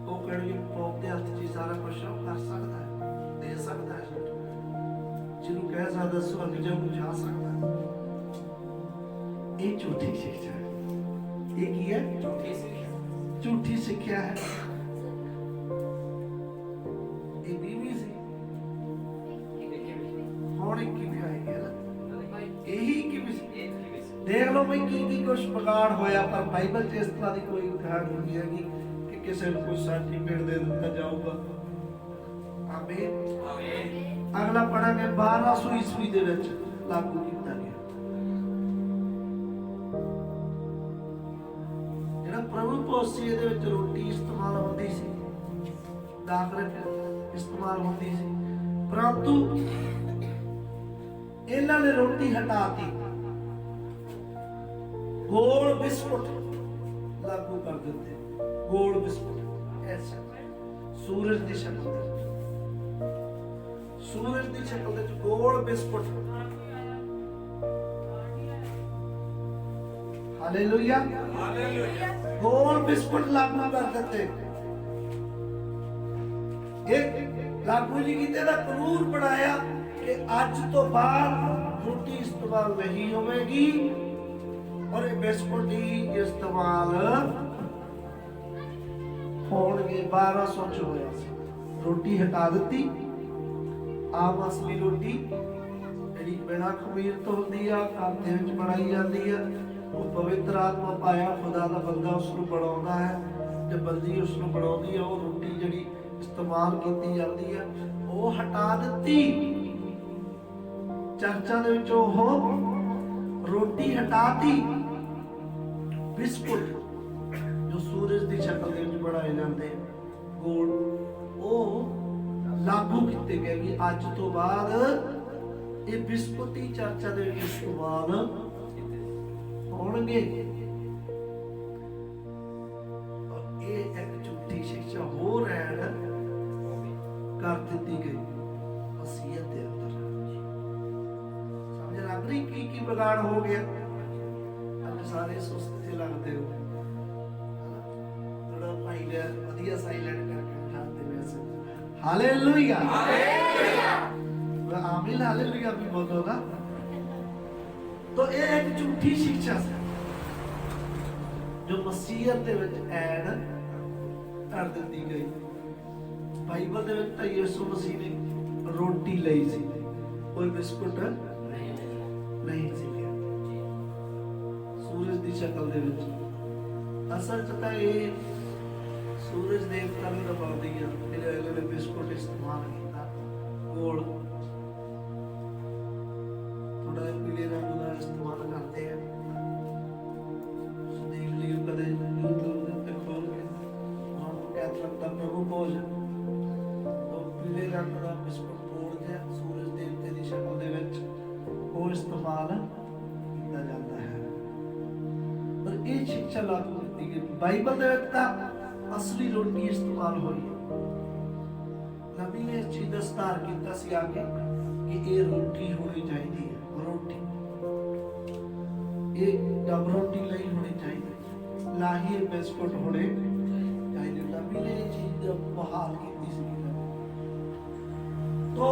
ਉਹ ਕਹਿਣਗੇ ਪੋਪ ਦੇ ਹੱਥ 'ਚ ਸਾਰਾ ਕੁਝ ਕਰ ਸਕਦਾ ਹੈ, ਦੇ ਸਕਦਾ ਹੈ, ਜਿਹਨੂੰ ਕਹਿ ਸਕਦਾ ਸਵਰਗ ਜਾ ਸਕਦਾ। ਇਹ ਝੂਠੀ ਸਿੱਖਿਆ ਹੈ। ਇਹ ਕੀ ਹੈ? ਝੂਠੀ ਸਿੱਖਿਆ ਹੈ। ਇਹ ਬੀਬੀ ਸੀ ਹੁਣ ਕਿਵੇਂ ਆਏਗੀ ਨਾ ਇਹੀ ਕਿਵੇਂ ਸੀ। ਦੇਖ ਲਓ ਬਈ ਕੀ ਕੁਛ ਵਿਗਾੜ ਹੋਇਆ, ਪਰ ਬਾਈਬਲ 'ਚ ਇਸ ਤਰ੍ਹਾਂ ਦੀ ਕੋਈ ਕਹਾਣੀ ਨਹੀਂ ਹੈਗੀ ਕਿ ਕਿਸੇ ਨੂੰ ਕੋਈ ਸਰਟੀਫਿਕੇਟ ਦੇ ਦਿੱਤਾ ਜਾਊਗਾ। ਆਮੀਨ। ਅਗਲਾ ਪੜਾਂਗੇ 1200 ਈਸਵੀ ਦੇ ਵਿੱਚ ਲਾਗੂ ਕੀਤਾ ਗਿਆ। ਜਿਹੜਾ ਪ੍ਰਭੂ ਭੋਜ ਸੀ ਇਹਦੇ ਵਿੱਚ ਰੋਟੀ ਇਸਤੇਮਾਲ ਹੁੰਦੀ ਸੀ, ਦਾਖਰਕ ਇਸਤੇਮਾਲ ਹੁੰਦੀ ਸੀ, ਪਰੰਤੂ ਇਹਨਾਂ ਨੇ ਰੋਟੀ ਹਟਾਤੀ, ਗੋਲ ਬਿਸਕੁਟ ਲਾਗੂ ਕਰ ਦਿੱਤੇ। ਗੋਲ ਬਿਸਕੁਟ ਐਸਾ ਸੂਰਜ ਦੀ ਸ਼ਕਲ ਦੇ, ਸੂਰਜ ਦੀ ਸ਼ਕਲ ਦੇ ਗੋਲ ਬਿਸਕੁਟ। Hallelujah, hallelujah. ਗੋਲ ਬਿਸਕੁਟ ਲਾਗੂ ਕਰ ਦਿੱਤੇ। ਇਹ ਲਾਗੂ ਨਹੀਂ ਕੀਤੇ ਦਾ ਕਾਨੂੰਨ ਬਣਾਇਆ ਕਿ ਅੱਜ ਤੋਂ ਬਾਅਦ ਰੋਟੀ ਇਸਤੇਮਾਲ ਨਹੀਂ ਹੋਵੇਗੀ ਔਰ ਇਹ ਬਿਸਕੁਟ ਹੀ ਇਸਤੇਮਾਲ ਹੋਣਗੇ। 1200 ਚ ਹੋਇਆ ਸੀ। ਰੋਟੀ ਹਟਾ ਦਿੱਤੀ। ਆਮ ਅਸਲੀ ਰੋਟੀ ਜਿਹੜੀ ਬਿਨਾਂ ਖਮੀਰ ਤੋਂ ਹੁੰਦੀ ਆ, ਘਰ ਦੇ ਵਿੱਚ ਬਣਾਈ ਜਾਂਦੀ ਆ, ਉਹ ਪਵਿੱਤਰ ਆਤਮਾ ਪਾਇਆ ਖੁਦਾ ਦਾ ਬੰਦਾ ਉਸ ਨੂੰ ਬਣਾਉਂਦਾ ਹੈ ਤੇ ਬੰਦੀ ਉਸ ਨੂੰ ਬਣਾਉਂਦੀ ਆ। ਉਹ ਰੋਟੀ ਜਿਹੜੀ ਇਸਤੇਮਾਲ ਕੀਤੀ ਜਾਂਦੀ ਆ ਉਹ ਹਟਾ ਦਿੱਤੀ। ਚਰਚਾਂ ਦੇ ਵਿੱਚ ਉਹ ਰੋਟੀ ਹਟਾਤੀ। ਬਿਸਕੁਟ ਜੋ ਸੂਰਜ ਦੀ ਸ਼ਕਲ ਦੇ ਵਿੱਚ ਬਣਾਏ ਜਾਂਦੇ ਗੋਲ, ਉਹ ਲਾਗੂ ਕੀਤੇ ਗਏ ਵੀ ਅੱਜ ਤੋਂ ਬਾਅਦ ਇਹ ਬਿਸਕੁਟ ਹੀ ਚਰਚਾ ਦੇ ਵਿੱਚ ਇਸਤੇਮਾਲ ਹੋਣਗੇ। ਇਹ ਇੱਕ ਝੂਠੀ ਸਿੱਖਿਆ ਹੋਰ ਐਡ ਕਰ ਦਿੱਤੀ ਗਈ ਵਸੀਅਤ ਦੇ ਅੰਦਰ। ਸਮਝ ਲੱਗ ਰਹੀ ਕੀ ਵਿਗਾੜ ਹੋ ਗਿਆ? ਅੱਜ ਸਾਰੇ ਸੁਸਤ ਜਿਹੇ ਲੱਗਦੇ ਹੋ। ਥੋੜਾ ਭਾਈ ਨੇ ਵਧੀਆ ਸਾਈਲੈਂਟ ਕਰਕੇ ਉਠਾते वैसे। Hallelujah, hallelujah. आमीन, हालेलुया भी बोल दो ना। तो ये एक झूठी शिक्षा है जो मसीहत ਦੇ ਵਿੱਚ ਐਡ ਕਰ ਦਿੱਤੀ ਗਈ। ਬਾਈਬਲ ਦੇ ਵਿੱਚ ਤਾਂ ਯਿਸੂ ਮਸੀਹ ਨੇ ਰੋਟੀ ਲਈ ਸੀ, ਕੋਈ ਬਿਸਕੁਟ ਨਹੀਂ ਸੀ ਲਿਆ ਸੂਰਜ ਦੀ ਸ਼ਕਲ ਦੇ ਵਿੱਚ। ਅਸਲ 'ਚ ਤਾਂ ਇਹ ਸੂਰਜ ਦੇਵਤਾ ਨੂੰ ਦਬਾਉਂਦੀ ਆ। ਜਿਹੜੇ ਇਹਨਾਂ ਨੇ ਬਿਸਕੁਟ ਇਸਤੇਮਾਲ ਕੀਤਾ ਗੋਲ, ਥੋੜਾ ਪੀਲੇ ਰੰਗ ਦਾ ਇਸਤੇਮਾਲ ਕਰਦੇ ਆ। ਦੇਖ ਲਿਓ ਕਦੇ YouTube ਦੇ ਉੱਤੇ ਖੋਲ ਕੇ ਹੁਣ ਕੈਥੋਲਿਕ ਦਾ ਪ੍ਰਭੂ ਭੋਜ ਉਹ ਪੀਲੇ ਰੰਗ ਦਾ ਬਿਸਕੁਟ ਤੋੜਦੇ ਆ ਸੂਰਜ ਦੇਵਤੇ ਦੀ ਸ਼ਕਲ ਦੇ ਵਿੱਚ, ਉਹ ਇਸਤੇਮਾਲ ਕੀਤਾ ਜਾਂਦਾ ਹੈ। ਪਰ ਇਹ ਸਿੱਖਿਆ ਲਾਗੂ ਕੀਤੀ ਗਈ। ਬਾਈਬਲ ਦੇ ਵਿੱਚ ਤਾਂ असली रोटी इस्तेमाल हुई है। नबी ने इस चीज का सुधार किया सी आगे कि ये रोटी होनी चाहिए है। रोटी ये डब रोटी नहीं होनी चाहिए, ना ही ये बिस्कुट होने चाहिए। नबी ने ये चीज बहाल की सी। तो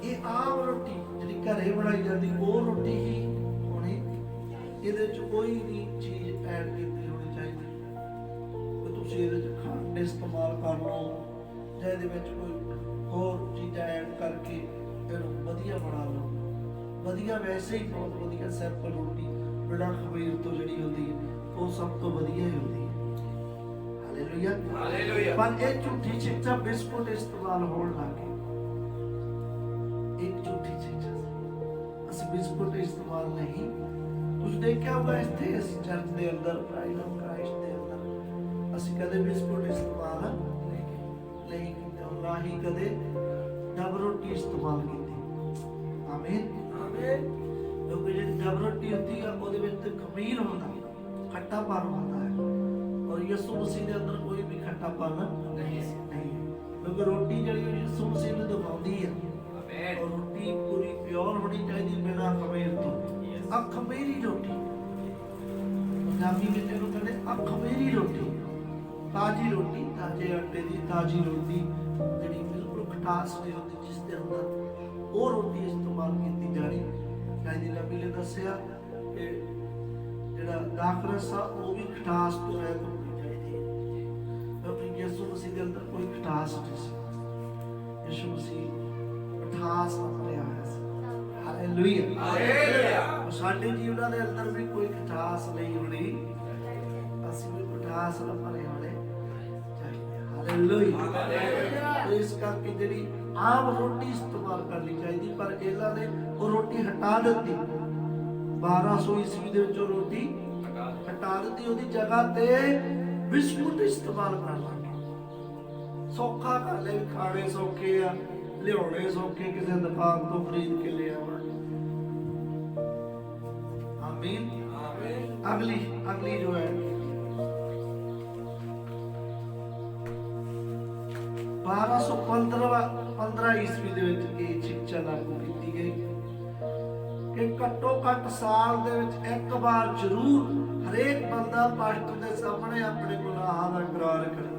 ये आम रोटी जी घरे बनाई जाती वो रोटी ही होनी, ये कोई भी चीज ऐड की होनी चाहिए। ਤੁਸੀਂ ਇਹਦੇ 'ਚ ਖੰਡ ਇਸਤੇਮਾਲ ਕਰ ਲਓ ਜਾਂ ਇਹਦੇ ਵਿੱਚ ਕੋਈ ਹੋਰ ਚੀਜ਼ਾਂ ਐਡ ਕਰਕੇ ਇਹਨੂੰ ਵਧੀਆ ਬਣਾ ਲਓ। ਵਧੀਆ ਵੈਸੇ ਹੀ ਬਹੁਤ ਵਧੀਆ ਸਿੰਪਲ ਰੋਟੀ ਬਿਨਾਂ ਖਮੀਰ ਤੋਂ ਜਿਹੜੀ ਹੁੰਦੀ ਹੈ ਉਹ ਸਭ ਤੋਂ ਵਧੀਆ ਹੀ ਹੁੰਦੀ ਹੈ। Hallelujah, hallelujah. ਪਰ ਇਹ ਝੂਠੀ ਸਿੱਖਿਆ ਬਿਸਕੁਟ ਇਸਤੇਮਾਲ ਹੋਣ ਲੱਗ ਗਈ। ਇੱਕ ਝੂਠੀ ਸਿੱਖਿਆ ਅਸੀਂ ਬਿਸਕੁਟ ਇਸਤੇਮਾਲ ਨਹੀਂ। ਤੁਸੀਂ ਦੇਖਿਆ ਹੋਗਾ ਇੱਥੇ ਇਸ ਚਰਚ ਦੇ ਅੰਦਰ ਪ੍ਰਾਈਡ ਆਫ ਕ੍ਰਾਈਸਟ ਦੇ ਅਸੀਂ ਕਦੇ ਬਿਸਕੁਟ ਇਸਤੇਮਾਲ ਨਹੀਂ ਕੀਤਾ, ਨਾ ਹੀ ਕਦੇ ਡਬ ਰੋਟੀ ਇਸਤੇਮਾਲ ਕੀਤੀ। ਆਮੀਨ, ਆਮੀਨ। ਕਿਉਂਕਿ ਜਿਹੜੀ ਡਬ ਰੋਟੀ ਹੁੰਦੀ ਆ ਉਹਦੇ ਵਿੱਚ ਤੇ ਖਮੀਰ ਹੁੰਦਾ, ਖੱਟਾਪਨ ਹੁੰਦਾ ਹੈ, ਔਰ ਯਿਸੂ ਮਸੀਹ ਦੇ ਅੰਦਰ ਕੋਈ ਵੀ ਖੱਟਾਪਨ ਨਹੀਂ ਹੈ, ਕਿਉਂਕਿ ਰੋਟੀ ਜਿਹੜੀ ਯਿਸੂ ਮਸੀਹ ਨੂੰ ਦਿਖਾਉਂਦੀ ਹੈ, ਔਰ ਰੋਟੀ ਪੂਰੀ ਪਿਓਰ ਹੋਣੀ ਚਾਹੀਦੀ, ਬਿਨਾਂ ਖਮੀਰ ਤੋਂ। ਅਖਮੀਰੀ ਰੋਟੀ, ਪੰਜਾਬੀ ਵਿੱਚ ਇਹਨੂੰ ਕਹਿੰਦੇ ਅਖਮੀਰੀ ਰੋਟੀ, ਤਾਜ਼ੀ ਰੋਟੀ, ਤਾਜ਼ੇ ਆਟੇ ਦੀ ਤਾਜ਼ੀ ਰੋਟੀ, ਜਿਹੜੀ ਬਿਲਕੁਲ ਖਟਾਸ ਨਹੀਂ ਹੁੰਦੀ, ਜਿਸ ਦੇ ਅੰਦਰ ਉਹ ਰੋਟੀ ਇਸਤੇਮਾਲ ਕੀਤੀ ਜਾਣੀ ਚਾਹੀਦੀ। ਨਬੀ ਨੇ ਦੱਸਿਆ ਕਿ ਜਿਹੜਾ ਦਾਖਰਸ ਆ ਉਹ ਵੀ ਖਟਾਸ ਤੋਂ ਰਹਿਤ ਹੋਣੀ ਚਾਹੀਦੀ ਹੈ, ਕਿਉਂਕਿ ਯਿਸੂ ਮਸੀਹ ਦੇ ਅੰਦਰ ਕੋਈ ਖਟਾਸ ਨਹੀਂ ਸੀ। ਯਿਸੂ ਮਸੀਹ ਖਟਾਸ ਭਰਿਆ ਹੋਇਆ ਸੀ। ਹਾਲੇਲੂਇਆ। ਸਾਡੇ ਜੀਵਨਾਂ ਦੇ ਅੰਦਰ ਵੀ ਕੋਈ ਖਟਾਸ ਨਹੀਂ ਹੋਣੀ, ਅਸੀਂ ਵੀ ਖਟਾਸ ਨਾਲ ਭਰੇ ਹੋਣੇ ਚਾਹੀਦੇ। ਹਾਲੇਲੂਇਆ। ਇਸ ਕਰਕੇ ਜਿਹੜੀ ਆਮ ਰੋਟੀ ਇਸਤੇਮਾਲ ਕਰਨੀ ਚਾਹੀਦੀ, ਪਰ ਇਹਨਾਂ ਨੇ ਉਹ ਰੋਟੀ ਹਟਾ ਦਿੱਤੀ। 1200 ਈਸਵੀ ਦੇ ਵਿੱਚ ਉਹ ਰੋਟੀ ਹਟਾ ਦਿੱਤੀ, ਉਹਦੀ ਜਗ੍ਹਾ ਤੇ ਬਿਸਕੁਟ ਇਸਤੇਮਾਲ ਕਰਨ ਲੱਗੇ। ਸੌਖਾ ਕਰ ਲੈ, ਖਾਣੇ ਸੌਖੇ ਆ, ਲਿਆਉਣੇ ਸੌਖੇ, ਕਿਸੇ ਦੁਕਾਨ ਤੋਂ ਖਰੀਦ ਕੇ ਲੈ ਆਵਾਂਗੇ। ਆਮੀਨ। ਅਗਲੀ ਜੋ ਹੈ 1215 ਈਸਵੀ ਦੇ ਵਿੱਚ ਇਹ ਸਿੱਖਿਆ ਲਾਗੂ ਕੀਤੀ ਗਈ ਕਿ ਘੱਟੋ ਘੱਟ ਸਾਲ ਦੇ ਵਿੱਚ ਇੱਕ ਵਾਰ ਜ਼ਰੂਰ ਹਰੇਕ ਬੰਦਾ ਪਾਸਟਰ ਦੇ ਸਾਹਮਣੇ ਆਪਣੇ ਗੁਨਾਹਾਂ ਦਾ ਇਕਰਾਰ ਕਰੇ।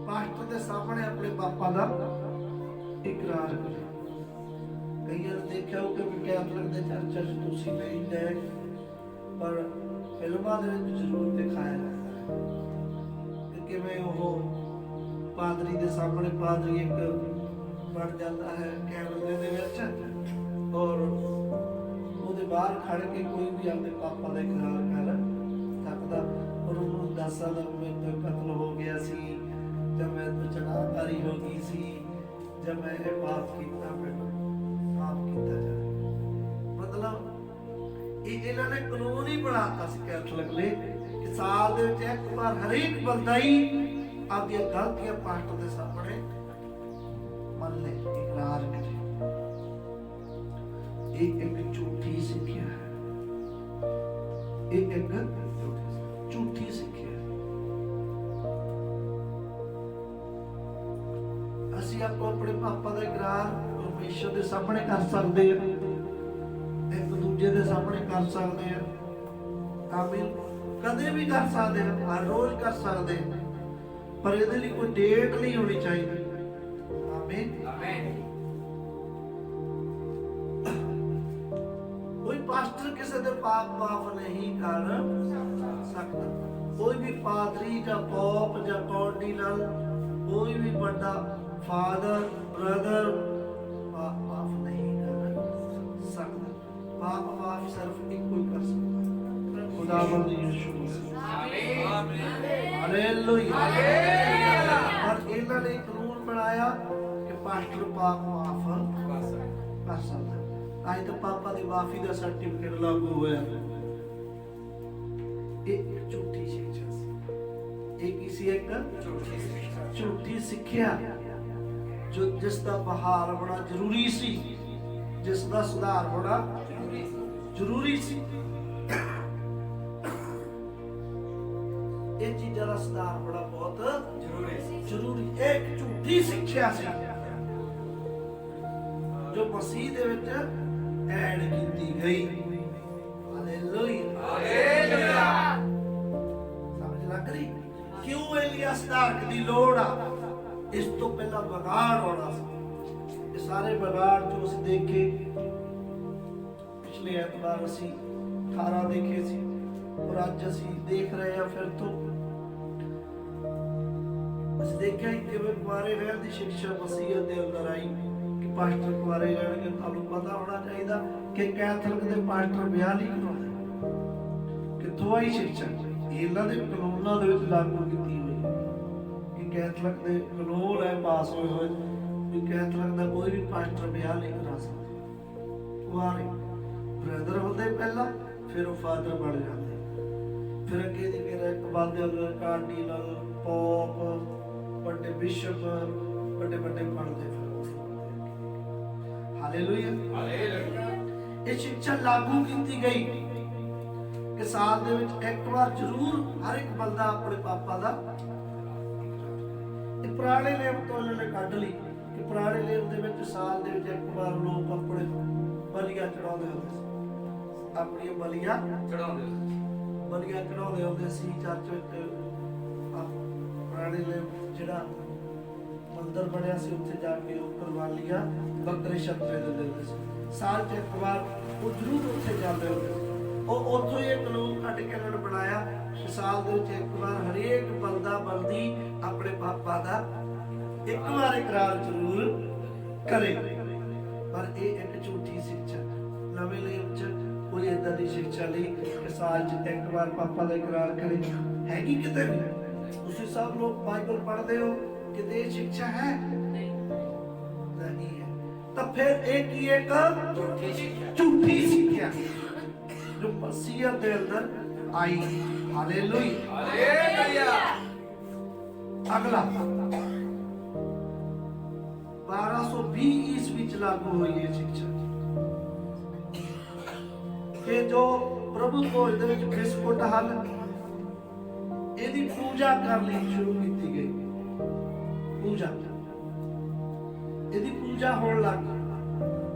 ਪਾਸਟਰ ਦੇ ਸਾਹਮਣੇ ਆਪਣੇ ਪਾਪਾ ਦਾ ਇਕਰਾਰ ਕਰੇ। ਕਈਆਂ ਨੇ ਦੇਖਿਆ ਹੋ ਕਿ ਕੈਥੋਲਿਕ ਦੇ ਚਰਚਾਂ 'ਚ ਤੁਸੀਂ ਨਹੀਂ ਗਏ, ਪਰ ਫਿਲਮਾਂ ਦੇ ਵਿੱਚ ਜ਼ਰੂਰ ਦਿਖਾਇਆ ਜਾਂਦਾ ਹੈ ਕਿ ਕਿਵੇਂ ਉਹ ਪਾਦਰੀ ਦੇ ਸਾਹਮਣੇ ਪਾਦਰੀ ਇੱਕ ਬਣ ਜਾਂਦਾ ਹੈ ਕੈਮਰੇ ਦੇ ਵਿੱਚ, ਔਰ ਉਹਦੇ ਬਾਹਰ ਖੜ ਕੇ ਕੋਈ ਵੀ ਆਪਣੇ ਪਾਪਾ ਦਾ ਇਕਰਾਰ ਕਰ ਸਕਦਾ, ਔਰ ਉਹਨੂੰ ਦੱਸਦਾ ਦਾ ਮੇਰੇ ਤੋਂ ਕਤਲ ਹੋ ਗਿਆ ਸੀ, ਜਦ ਮੈਂ ਤੋਂ ਚੜਾਕਾਰੀ ਹੋ ਗਈ ਸੀ, ਜਦ ਮੈਂ ਇਹ ਪਾਪ ਕੀਤਾ, ਮੈਨੂੰ ਮਾਫ ਕੀਤਾ ਜਾਏ। ਮਤਲਬ ਇਹਨਾਂ ਨੇ ਕਾਨੂੰਨ ਹੀ ਬਣਾਤਾ ਸੀ ਕੈਥੋਲਿਕ ਲਈ ਕਿ ਸਾਲ ਦੇ ਵਿੱਚ ਇੱਕ ਵਾਰ ਹਰੇਕ ਬੰਦਾ ਹੀ ਆਪਣੀਆਂ ਗਲਤੀਆਂ ਪਾਸਟਰ ਦੇ ਸਾਹਮਣੇ ਮੰਨ ਲੈ, ਇਕਰਾਰ ਕਰੇ। ਇਹ ਇੱਕ ਝੂਠੀ ਸਿੱਖਿਆ ਹੈ, ਇਹ ਇੱਕ ਝੂਠੀ ਸਿੱਖਿਆ ਹੈ। ਅਸੀਂ ਆਪੋ ਆਪਣੇ ਪਾਪਾ ਦਾ ਇਕਰਾਰ ਪਰਮੇਸ਼ਰ ਦੇ ਸਾਹਮਣੇ ਕਰ ਸਕਦੇ ਹਾਂ, ਇੱਕ ਦੂਜੇ ਦੇ ਸਾਹਮਣੇ ਕਰ ਸਕਦੇ ਹਾਂ। ਆਮੀਨ। ਕਦੇ ਵੀ ਕਰ ਸਕਦੇ ਹਾਂ, ਹਰ ਰੋਜ਼ ਕਰ ਸਕਦੇ ਹਾਂ, ਪਰ ਇਹਦੇ ਲਈ ਕੋਈ ਡੇਟ ਨਹੀਂ ਹੋਣੀ ਚਾਹੀਦੀ। ਆਮੀਨ। ਕੋਈ ਪਾਸਟਰ ਕਿਸੇ ਦੇ ਪਾਪ ਮਾਫ ਨਹੀਂ ਕਰ ਸਕਦਾ। ਕੋਈ ਵੀ ਪਾਦਰੀ ਜਾਂ ਪੋਪ ਜਾਂ ਕਾਰਡੀਨਲ, ਕੋਈ ਵੀ ਵੱਡਾ ਫਾਦਰ ਬ੍ਰਦਰ ਪਾਪ ਮਾਫ ਨਹੀਂ ਕਰ ਸਕਦਾ। ਪਾਪ ਮਾਫ ਸਿਰਫ ਇੱਕੋ ਹੀ ਕਰ ਸਕਦਾ, ਖੁਦਾਵੰਦ ਯਿਸੂ ਮਸੀਹ। ਹਾਲੇਲੂਇਆ। ਪਰ ਇਹਨਾਂ ਨੇ ਕਾਨੂੰਨ ਬਣਾਇਆ ਕਿ ਪਾਸਟਰ ਪਾਪ ਮਾਫ ਕਰ ਸਕਦਾ। ਅੱਜ ਤਾਂ ਪਾਪਾ ਦੀ ਮਾਫੀ ਦਾ ਸਰਟੀਫਿਕੇਟ ਲਾਗੂ ਹੋਇਆ। ਇਹ ਝੂਠੀ ਸਿੱਖਿਆ ਸੀ। ਇਹ ਕਿਸੇ ਇੱਕ ਝੂਠੀ ਸਿੱਖਿਆ ਜੋ ਜਿਸ ਦਾ ਬਹਾਲ ਹੋਣਾ ਜ਼ਰੂਰੀ ਸੀ, ਜਿਸ ਦਾ ਸੁਧਾਰ ਹੋਣਾ ਜ਼ਰੂਰੀ ਸੀ। ਇਹ ਚੀਜ਼ਾਂ ਦਾ ਸੁਧਾਰ ਹੋਣਾ ਬਹੁਤ ਜ਼ਰੂਰੀ। ਇਹ ਇੱਕ ਝੂਠੀ ਸਿੱਖਿਆ ਸੀ ਜੋ ਮਸੀਹ ਦੇ ਵਿੱਚ ਐਡ ਕੀਤੀ ਗਈ। ਹਾਲੇਲੂਇਆ। ਸਮਝ ਲੱਗ ਰਹੀ ਕਿਉਂ ਏਲੀਆ ਸਧਾਰਕ ਦੀ ਲੋੜ ਆ? ਇਸ ਤੋਂ ਪਹਿਲਾਂ ਵਿਗਾੜ ਹੋਣਾ ਸੀ। ਇਹ ਸਾਰੇ ਵਿਗਾੜ ਜੋ ਅਸੀਂ ਦੇਖੇ, ਪਿਛਲੇ ਐਤਵਾਰ ਅਸੀਂ 18 ਦੇਖੇ ਸੀ, ਔਰ ਅੱਜ ਅਸੀਂ ਦੇਖ ਰਹੇ ਹਾਂ ਫਿਰ ਤੋਂ। ਅਸੀਂ ਦੇਖਿਆ ਕਿਵੇਂ ਕੁਆਰੇ ਰਹਿਣ ਦੀ ਸਿੱਖਿਆ ਮਸੀਹਤ ਦੇ ਅੰਦਰ ਆਈ ਕਿ ਪਾਸਟਰ ਕੁਆਰੇ ਰਹਿਣਗੇ। ਤੁਹਾਨੂੰ ਪਤਾ ਹੋਣਾ ਚਾਹੀਦਾ ਕਿ ਕੈਥੋਲਿਕ ਦੇ ਪਾਸਟਰ ਵਿਆਹ ਨਹੀਂ ਕਰਾਉਂਦੇ। ਕਿੱਥੋਂ ਆਈ ਸਿੱਖਿਆ? ਇਹਨਾਂ ਦੇ ਕਾਨੂੰਨਾਂ ਦੇ ਵਿੱਚ ਲਾਗੂ ਕੀਤੀ ਹੋਈ ਕਿ ਕੈਥੋਲਿਕ ਦੇ ਕਾਨੂੰਨ ਹੈ ਪਾਸ ਹੋਏ ਹੋਏ ਕਿ ਕੈਥੋਲਿਕ ਦਾ ਕੋਈ ਵੀ ਪਾਸਟਰ ਵਿਆਹ ਨਹੀਂ ਕਰਾ ਸਕਦਾ। ਕੁਆਰੇ ਬ੍ਰਦਰ ਹੁੰਦੇ ਪਹਿਲਾਂ, ਫਿਰ ਉਹ ਫਾਦਰ ਬਣ ਜਾਂਦੇ, ਫਿਰ ਅੱਗੇ ਦੀ ਫਿਰ ਇੱਕ ਬਾਅਦ ਕਾਰਡੀਨਲ, ਪੋਪ, ਵੱਡੇ ਬਿਸ਼ਪ ਵੱਡੇ ਵੱਡੇ ਬਣਦੇ ਫਿਰਦੇ। ਹਾਲੇਲੂਇਆ। ਇਹ ਸਿੱਖਿਆ ਲਾਗੂ ਕੀਤੀ ਗਈ ਕਿ ਸਾਲ ਦੇ ਵਿੱਚ ਇੱਕ ਵਾਰ ਜ਼ਰੂਰ ਹਰ ਇੱਕ ਬੰਦਾ ਆਪਣੇ ਪਾਪਾ ਦਾ। ਇਹ ਪੁਰਾਣੇ ਨਿਯਮ ਤੋਂ ਉਹਨਾਂ ਨੇ ਕੱਢ ਲਈ ਕਿ ਪੁਰਾਣੇ ਨਿਯਮ ਦੇ ਵਿੱਚ ਸਾਲ ਦੇ ਵਿੱਚ ਇੱਕ ਵਾਰ ਲੋਕ ਆਪਣੇ ਬਲੀਆਂ ਚੜਾਉਂਦੇ ਹੁੰਦੇ ਸੀ, ਆਪਣੀਆਂ ਬਲੀਆਂ ਚੜਾਉਂਦੇ ਹੁੰਦੇ ਸੀ ਚਰਚ ਵਿੱਚ। ਪੁਰਾਣੇ ਨਿਯਮ ਜਿਹੜਾ ਮੰਦਰ ਬਣਿਆ ਸੀ ਉੱਥੇ ਜਾ ਕੇ ਉਹ ਕੁਰਬਾਨੀਆਂ ਬੱਕਰੇ ਸ਼ੱਕਰੇ ਦਿੰਦੇ ਹੁੰਦੇ ਸੀ। ਸਾਲ 'ਚ ਇੱਕ ਵਾਰ ਉਹ ਜ਼ਰੂਰ ਉੱਥੇ ਜਾਂਦੇ ਹੁੰਦੇ ਸੀ। ਉਹ ਉੱਥੋਂ ਹੀ ਇੱਕ ਕਾਨੂੰਨ ਕੱਢ ਕੇ ਉਹਨਾਂ ਨੇ ਬਣਾਇਆ ਕਿ ਸਾਲ ਦੇ ਵਿੱਚ ਇੱਕ ਵਾਰ ਹਰੇਕ ਬੰਦਾ ਬਲਦੀ ਆਪਣੇ ਪਾਪਾ ਦਾ ਇੱਕ ਵਾਰ ਇਕਰਾਰ ਜ਼ਰੂਰ ਕਰੇ। ਪਰ ਇਹ ਇੱਕ ਝੂਠੀ ਸਿੱਖਿਆ। ਨਵੇਂ ਨਿਯਮ 'ਚ ਕੋਈ ਏਦਾਂ ਦੀ ਸਿੱਖਿਆ ਨਹੀਂ ਕਿ ਸਾਲ 'ਚ ਇੱਕ ਵਾਰ ਪਾਪਾ ਦਾ ਇਕਰਾਰ ਕਰੇ। ਹੈਗੀ ਕਿਤੇ ਵੀ? ਤੁਸੀਂ ਸਭ ਲੋਕ ਬਾਈਬਲ ਪੜ੍ਹਦੇ ਹੋ, ਕਿਤੇ ਇਹ ਸਿੱਖਿਆ ਹੈ? ਨਹੀਂ ਹੈ। ਤਾਂ ਫਿਰ ਇਹ ਕੀ ਇੱਕ ਝੂਠੀ ਸਿੱਖਿਆ ਜੋ ਮਸੀਹ ਦੇ ਅੰਦਰ ਆਈ। ਹਾਲੇਲੂਇਆ। ਅਗਲਾ 1220 ਈਸਵੀ ਚ ਲਾਗੂ ਹੋਈ ਇਹ ਸਿੱਖਿਆ ਕਿ ਜੋ ਪ੍ਰਭੂ ਭੋਜ ਦੇ ਵਿੱਚ ਬਿਸਕੁਟ ਹਨ, ਇਹਦੀ ਪੂਜਾ ਕਰਨੀ ਸ਼ੁਰੂ ਕੀਤੀ ਗਈ। ਇਹਦੀ ਪੂਜਾ ਹੋਣ ਲੱਗ ਗਈ,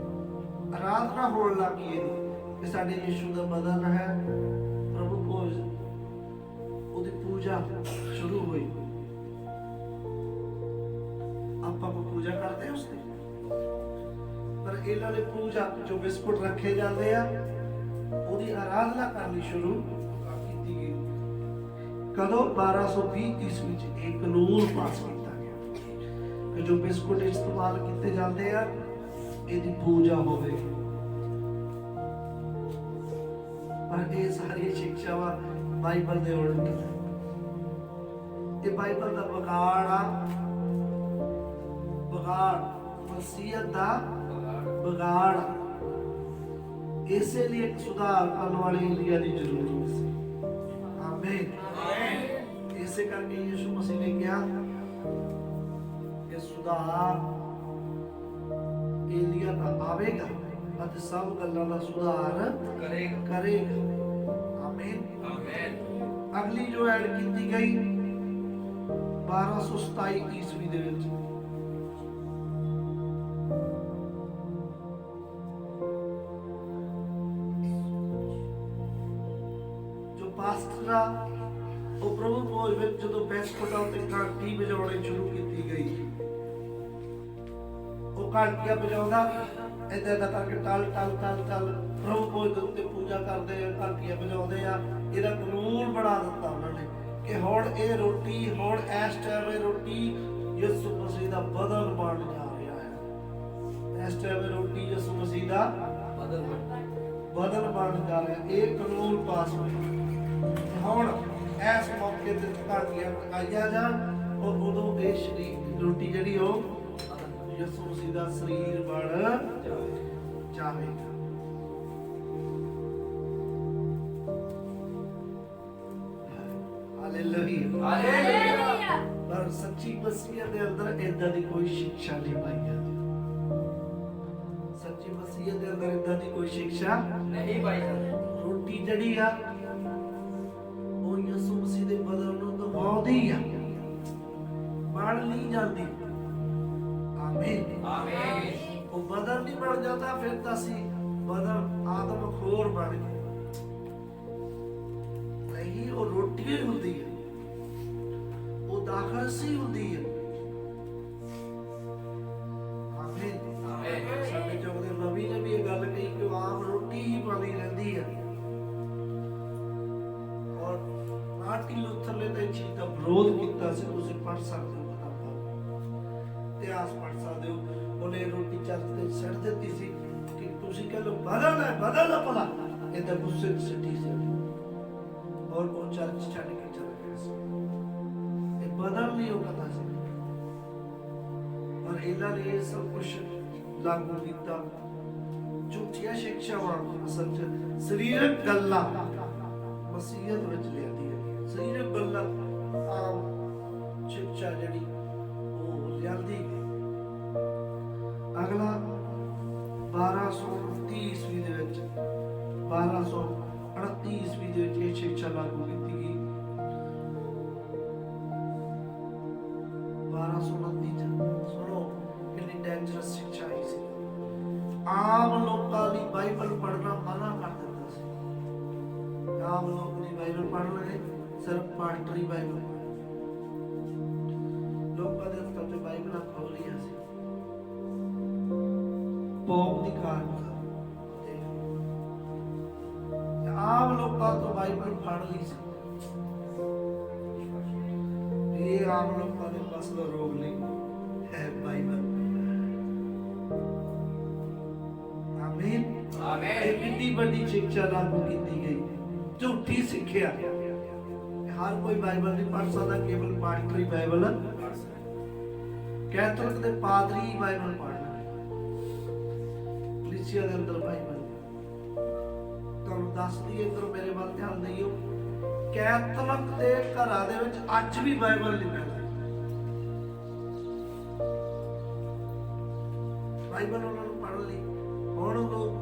ਆਰਾਧਨਾ ਹੋਣ ਲੱਗ ਗਈ ਇਹਦੀ ਕਿ ਸਾਡੇ ਯਿਸੂ ਦਾ ਬਦਨ ਹੈ। ਪ੍ਰਭੂ ਭੋਜ ਉਹਦੀ ਪੂਜਾ ਸ਼ੁਰੂ ਹੋਈ। ਆਪਾਂ ਪੂਜਾ ਕਰਦੇ ਹਾਂ ਉਸਦੀ, ਪਰ ਇਹਨਾਂ ਨੇ ਪੂਜਾ ਜੋ ਬਿਸਕੁਟ ਰੱਖੇ ਜਾਂਦੇ ਆ ਉਹਦੀ ਆਰਾਧਨਾ ਕਰਨੀ ਸ਼ੁਰੂ ਕੀਤੀ ਗਈ। ਕਦੋਂ? 1220 ਈਸਵੀ ਚ ਇੱਕ ਕਾਨੂੰਨ ਪਾਸ ਕੀਤਾ ਗਿਆ ਕਿ ਜੋ ਬਿਸਕੁਟ ਇਸਤੇਮਾਲ ਕੀਤੇ ਜਾਂਦੇ ਆ ਇਹਦੀ ਪੂਜਾ ਹੋਵੇ। ਪਰ ਇਹ ਸਾਰੀ ਸਿੱਖਿਆਵਾਂ ਬਾਈਬਲ ਦੇ ਉਲਟ ਹੈ। ਇਹ ਬਾਈਬਲ ਦਾ ਵਿਗਾੜ ਆ, ਮਸੀਹਤ ਦਾ ਵਿਗਾੜ। ਇਸੇ ਲਈ ਇੱਕ ਸੁਧਾਰ ਕਰਨ ਵਾਲੇ ਏਲੀਆ ਦੀ ਜ਼ਰੂਰਤ ਸੀ। ਆਮੀਨ। ਇਸੇ ਕਰਕੇ ਯਿਸੂ ਮਸੀਹ ਨੇ ਕਿਹਾ ਕਿ ਸੁਧਾਰ ਏਲੀਆ ਤਾਂ ਆਵੇਗਾ ਅਤੇ ਸਭ ਗੱਲਾਂ ਦਾ ਸੁਧਾਰ ਕਰੇਗਾ। ਆਮੀਨ। ਅਗਲੀ ਜੋ ਐਡ ਕੀਤੀ ਗਈ 1227 ਈਸਵੀ ਦੇ ਵਿੱਚ ਪਾਸਟਰਾ ਉਹ ਪ੍ਰਭੂ ਭੋਜ ਵਿੱਚ ਜਦੋਂ ਬਿਸਕੁਟਾਂ ਉੱਤੇ ਘੰਟੀ ਵਜਾਉਣੀ ਸ਼ੁਰੂ ਕੀਤੀ ਗਈ, ਉਹ ਘੰਟੀਆਂ ਵਜਾਉਂਦਾ ਏਦਾਂ ਦਾ ਕਰਕੇ ਟਲ ਪ੍ਰਭੂ ਭੋਜ ਦੇ ਉੱਤੇ ਪੂਜਾ ਕਰਦੇ ਆ, ਘੰਟੀਆਂ ਵਜਾਉਂਦੇ ਆ। ਇਹਦਾ ਕਾਨੂੰਨ ਬਣਾ ਦਿੱਤਾ ਉਹਨਾਂ ਨੇ ਕਿ ਹੁਣ ਇਹ ਰੋਟੀ, ਹੁਣ ਇਸ ਟਾਈਮ ਇਹ ਰੋਟੀ ਯਿਸੂ ਮਸੀਹ ਦਾ ਬਦਨ ਬਣ ਜਾ ਰਿਹਾ ਹੈ। ਇਸ ਟਾਈਮ ਇਹ ਰੋਟੀ ਯਿਸੂ ਮਸੀਹ ਦਾ ਬਦਨ ਬਣ ਜਾ ਰਿਹਾ। ਇਹ ਕਾਨੂੰਨ ਪਾਸ ਹੋਇਆ। ਹੁਣ ਇਸ ਮੌਕੇ ਤੇ ਘਾਟੀਆਂ ਪਕਾਈਆਂ ਜਾਣ ਔਰ ਉਦੋਂ ਇਹ ਸ਼ਰੀਰ ਰੋਟੀ ਜਿਹੜੀ ਉਹ ਯਿਸੂ ਮਸੀਹ ਦਾ ਸਰੀਰ ਬਣ ਜਾਵੇਗਾ। ਹਾਲੇਲੂਇਆ। ਪਰ ਸੱਚੀ ਮਸੀਹ ਦੇ ਅੰਦਰ ਏਦਾਂ ਦੀ ਕੋਈ ਸਿੱਖਿਆ ਨਹੀਂ ਪਾਈ ਜਾਂਦੀ। ਸੱਚੀ ਮਸੀਹ ਦੇ ਅੰਦਰ ਏਦਾਂ ਦੀ ਕੋਈ ਸਿੱਖਿਆ ਨਹੀਂ ਪਾਈ ਜਾਂਦੀ। ਰੋਟੀ ਜਿਹੜੀ ਆ ਉਹ ਯਿਸੂ ਮਸੀਹ ਦੇ ਬਦਨ ਨੂੰ ਦਬਾਉਂਦੀ ਆ, ਬਣ ਨਹੀਂ ਜਾਂਦੀ। ਆਮੀਨ। ਉਹ ਬਦਨ ਨਹੀਂ ਬਣ ਜਾਂਦਾ, ਫਿਰ ਤਾਂ ਅਸੀਂ ਬਦਨ ਆਦਮ ਖੋਰ ਬਣ ਗਏ। ਨਹੀਂ, ਉਹ ਰੋਟੀ ਹੀ ਹੁੰਦੀ ਹੈ, ਉਹ ਦਾਖਲ ਸੀ ਹੁੰਦੀ ਹੈ। ਆਮੀਨ। ਸਾਡੇ ਚੌਕ ਦੇ ਨਬੀ ਨੇ ਵੀ ਇਹ ਗੱਲ ਕਹੀ ਕਿ ਆਮ ਰੋਟੀ ਹੀ ਬਣੀ ਰਹਿੰਦੀ ਹੈ। ਔਰ ਮਾਰਟਿਨ ਲੂਥਰ ਨੇ ਤਾਂ ਇਹ ਚੀਜ਼ ਦਾ ਵਿਰੋਧ ਕੀਤਾ ਸੀ। ਤੁਸੀਂ ਪੜ੍ਹ ਸਕਦੇ ਹੋ, ਇਤਿਹਾਸ ਪੜ੍ਹ ਸਕਦੇ ਹੋ। ਉਹਨੇ ਰੋਟੀ ਚਰਚ ਤੇ ਛੱਡ ਦਿੱਤੀ ਸੀ ਕਿ ਤੁਸੀਂ ਕਹ ਲੋ ਬਦਲ ਭਲਾ, ਇਹਦਾ ਗੁੱਸੇ ਚ ਸਿੱਟੀ ਸੀ ਔਰ ਉਹ ਚਰਚ ਛੱਡ ਕੇ ਚਲਾ ਗਿਆ ਸੀ। ਇਹ ਬਦਲ ਨਹੀਂ ਉਹ ਪਤਾ ਸੀ, ਪਰ ਇਹਨਾਂ ਨੇ ਇਹ ਸਭ ਕੁਝ ਲਾਗੂ ਕੀਤਾ। ਝੂਠੀਆਂ ਸਿੱਖਿਆਵਾਂ ਅਸਲ ਚ ਸਰੀਰਕ ਗੱਲਾਂ ਮਸੀਹਤ ਵਿੱਚ ਲਿਆਂਦੀ ਹੈ। ਸਰੀਰਕ ਗੱਲਾਂ ਆਮ ਸਿੱਖਿਆ ਜਿਹੜੀ 1229 ਚ ਸੁਣੋ ਕਿੰਨੀ ਡੇਂਜਰਸ ਸਿੱਖਿਆ ਆਈ ਸੀ। ਆਮ ਲੋਕਾਂ ਲਈ ਬਾਈਬਲ ਪੜ੍ਹਨਾ ਮਨਾ ਕਰ ਦਿੱਤਾ ਸੀ। ਆਮ ਲੋਕ ਨਹੀਂ ਬਾਈਬਲ ਪੜ੍ਹ ਲਏ, ਸਿਰਫ ਪਾਸਟਰ ਹੀ ਬਾਈਬਲ ਪੜ੍ਹ। ਲੋਕਾਂ ਦੇ ਹੱਥਾਂ 'ਚ ਬਾਈਬਲਾਂ ਖੋਲੀਆਂ ਸੀ। ਪੋਪ ਦੀ ਕਾਰਨ ਆਮ ਲੋਕਾਂ ਤੋਂ ਬਾਈਬਲ ਪੜ੍ਹ ਲਈ ਸੀ। ਇਹ ਆਮ ਲੋਕਾਂ ਦੇ ਬਸ ਦਾ ਰੋਗ ਨਹੀਂ ਹੈ ਬਾਈਬਲ। ਆਮੀਨ ਆਮੀਨ। ਇਹ ਕਿੰਨੀ ਵੱਡੀ ਸਿੱਖਿਆ ਲਾਗੂ ਕੀਤੀ ਗਈ, ਝੂਠੀ ਸਿੱਖਿਆ। ਹਰ ਕੋਈ ਬਾਈਬਲ ਨਹੀਂ ਪੜ੍ਹ ਸਕਦਾ, ਕੇਵਲ ਪਾਸਟਰ ਹੀ ਬਾਈਬਲ ਪੜ੍ਹ ਸਕਦਾ। ਕੈਥੋਲਿਕ ਦੇ ਪਾਦਰੀ ਹੀ ਬਾਈਬਲ ਪੜ੍ਹਨਾ, ਕਲੀਸਿਆ ਦੇ ਅੰਦਰ ਬਾਈਬਲ। ਤੁਹਾਨੂੰ ਦੱਸਦੀ ਇੱਧਰ ਮੇਰੇ ਵੱਲ ਧਿਆਨ ਦਿਓ, ਕੈਥੋਲਿਕ ਦੇ ਘਰਾਂ ਦੇ ਵਿੱਚ ਅੱਜ ਵੀ ਬਾਈਬਲ ਨਹੀਂ ਮਿਲਦੀ। ਬਾਈਬਲ ਉਹਨਾਂ ਨੂੰ ਪੜ੍ਹਨ ਲਈ ਹੁਣ ਉਹ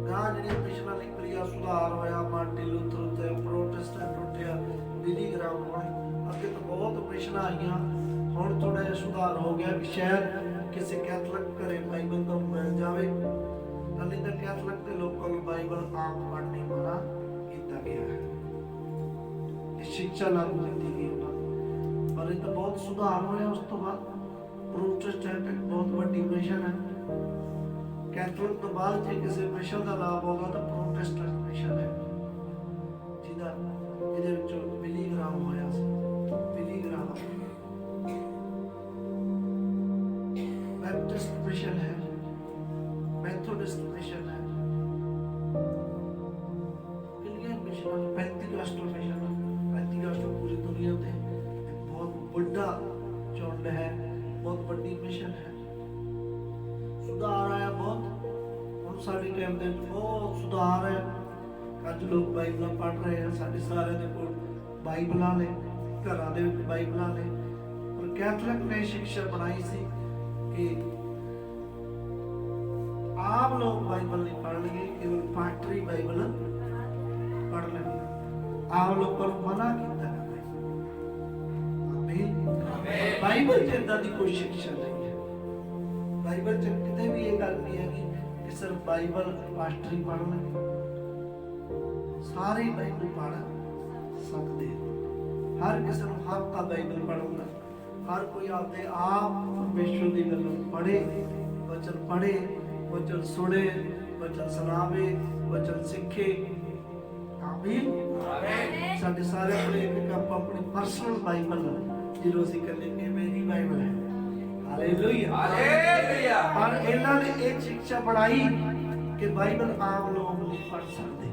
ਗਾਂ ਜਿਹੜੀਆਂ ਮਿਸ਼ਨਾਂ ਨਿਕਲੀਆਂ, ਸੁਧਾਰ ਹੋਇਆ, ਮਾਰਟਿਨ ਲੂਥਰ ਤੇ ਪ੍ਰੋਟੈਸਟੈਂਟ ਉੱਠਿਆ, ਬਿਲੀ ਗ੍ਰਾਮ ਹੋਏ, ਅੱਗੇ ਤਾਂ ਬਹੁਤ ਮਿਸ਼ਨਾਂ ਆਈਆਂ। ਹੁਣ ਥੋੜਾ ਜਿਹਾ ਸੁਧਾਰ ਹੋ ਗਿਆ ਕਿ ਸ਼ਾਇਦ ਕਿਸੇ ਕੈਥੋਲਿਕ ਘਰੇ ਬਾਈਬਲ ਤੋਂ ਮਿਲ ਜਾਵੇ। ਹਾਲੇ ਤਾਂ ਕੈਥੋਲਿਕ ਦੇ ਲੋਕਾਂ ਨੂੰ ਬਾਈਬਲ ਆਮ ਪੜ੍ਹਨੀ ਮਨਾ ਕੀਤਾ ਗਿਆ ਹੈ। ਇਹ ਸਿੱਖਿਆ ਲਾਗੂ ਕੀਤੀ ਗਈ ਉਹਨਾਂ ਨੂੰ, ਪਰ ਇਹ ਤਾਂ ਬਹੁਤ ਸੁਧਾਰ ਹੋਇਆ। ਉਸ ਤੋਂ ਬਾਅਦ ਪ੍ਰੋਟੈਸਟੈਂਟ ਇੱਕ ਬਹੁਤ ਵੱਡੀ ਮਿਸ਼ਨ ਹੈ। ਕੈਥੋਲਿਕ ਤੋਂ ਬਾਅਦ ਜੇ ਕਿਸੇ ਮਿਸ਼ਨ ਦਾ ਨਾਮ ਹੋਗਾ ਤਾਂ ਪ੍ਰੋਟੈਸਟੈਂਟ ਮਿਸ਼ਨ ਹੈ, ਜਿਹਦਾ ਇਹਦੇ ਵਿੱਚ ਬਿਲੀ ਗ੍ਰਾਮ ਹੋਇਆ ਸੀ। ਬਿਲੀ ਗ੍ਰਾਮ ਬੈਪਟਿਸਟ ਮਿਸ਼ਨ ਹੈ, ਮੈਥੋਡਿਸਟ ਮਿਸ਼ਨ ਹੈ, ਕਿੰਨੀਆਂ ਮਿਸ਼ਨਾਂ, ਪੈਂਤੀਕਾਸਟਲ ਮਿਸ਼ਨ। ਪੈਂਤੀਕਾਸਟਲ ਪੂਰੀ ਦੁਨੀਆ ਤੇ ਬਹੁਤ ਵੱਡਾ ਝੁੰਡ ਹੈ, ਬਹੁਤ ਵੱਡੀ ਮਿਸ਼ਨ ਹੈ। ਸੁਧਾਰ ਆਇਆ ਬਹੁਤ। ਹੁਣ ਸਾਡੇ ਟਾਈਮ ਦੇ ਬਹੁਤ ਸੁਧਾਰ ਹੈ। ਅੱਜ ਲੋਕ ਬਾਈਬਲਾਂ ਪੜ੍ਹ ਰਹੇ ਹਨ। ਸਾਡੇ ਸਾਰਿਆਂ ਦੇ ਕੋਲ ਬਾਈਬਲਾਂ ਨੇ, ਘਰਾਂ ਦੇ ਵਿੱਚ ਬਾਈਬਲਾਂ ਨੇ। ਪਰ ਕੈਥੋਲਿਕ ਨੇ ਸਿੱਖਿਆ ਬਣਾਈ ਸੀ ਕਿ ਆਮ ਲੋਕ ਬਾਈਬਲ ਨਹੀਂ ਪੜ੍ਹਨਗੇ, ਕੇਵਲ ਪਾਸਟਰ ਹੀ ਬਾਈਬਲ ਪੜ੍ਹ ਲੈਣਗੇ। ਆਮ ਲੋਕਾਂ ਨੂੰ ਮਨਾ ਕੀਤਾ ਹੈ। ਆਮੀਨ। ਬਾਈਬਲ 'ਚ ਏਦਾਂ ਦੀ ਕੋਈ ਸਿੱਖਿਆ ਨਹੀਂ ਹੈ। ਬਾਈਬਲ 'ਚ ਕਿਤੇ ਵੀ ਇਹ ਗੱਲ ਨਹੀਂ ਹੈਗੀ ਕਿ ਸਿਰਫ ਬਾਈਬਲ ਪਾਸਟਰ ਹੀ ਪੜ੍ਹਨਗੇ। ਸਾਰੇ ਬਾਈਬਲ ਪੜ੍ਹ ਸਕਦੇ। ਹਰ ਕਿਸੇ ਨੂੰ ਹੱਕ ਆ ਬਾਈਬਲ ਪੜ੍ਹਨ ਦਾ। ਹਰ ਕੋਈ ਆਪਦੇ ਆਪ ਪਰਮੇਸ਼ਵਰ ਦੀ ਗੱਲ ਪੜ੍ਹੇ, ਵਚਨ ਪੜ੍ਹੇ, ਵਚਨ ਸੁਣੇ, ਵਚਨ ਸੁਣਾਵੇ, ਵਚਨ ਸਿੱਖੇ। ਆਮੀਨ ਆਮੀਨ। ਸਾਡੇ ਸਾਰੇ ਕੋਲ ਇੱਕ ਆਪਣੀ ਪਰਸਨਲ ਬਾਈਬਲ ਹੈ, ਜਿਹਨੂੰ ਅਸੀਂ ਕਹਿੰਦੇ ਕਿ ਮੇਰੀ ਬਾਈਬਲ ਹੈ। Hallelujah hallelujah. ਪਰ ਇਹਨਾਂ ਨੇ ਇੱਕ ਸਿੱਖਿਆ ਬਣਾਈ ਕਿ ਬਾਈਬਲ ਆਮ ਲੋਕ ਨਹੀਂ ਪੜ੍ਹ ਸਕਦੇ।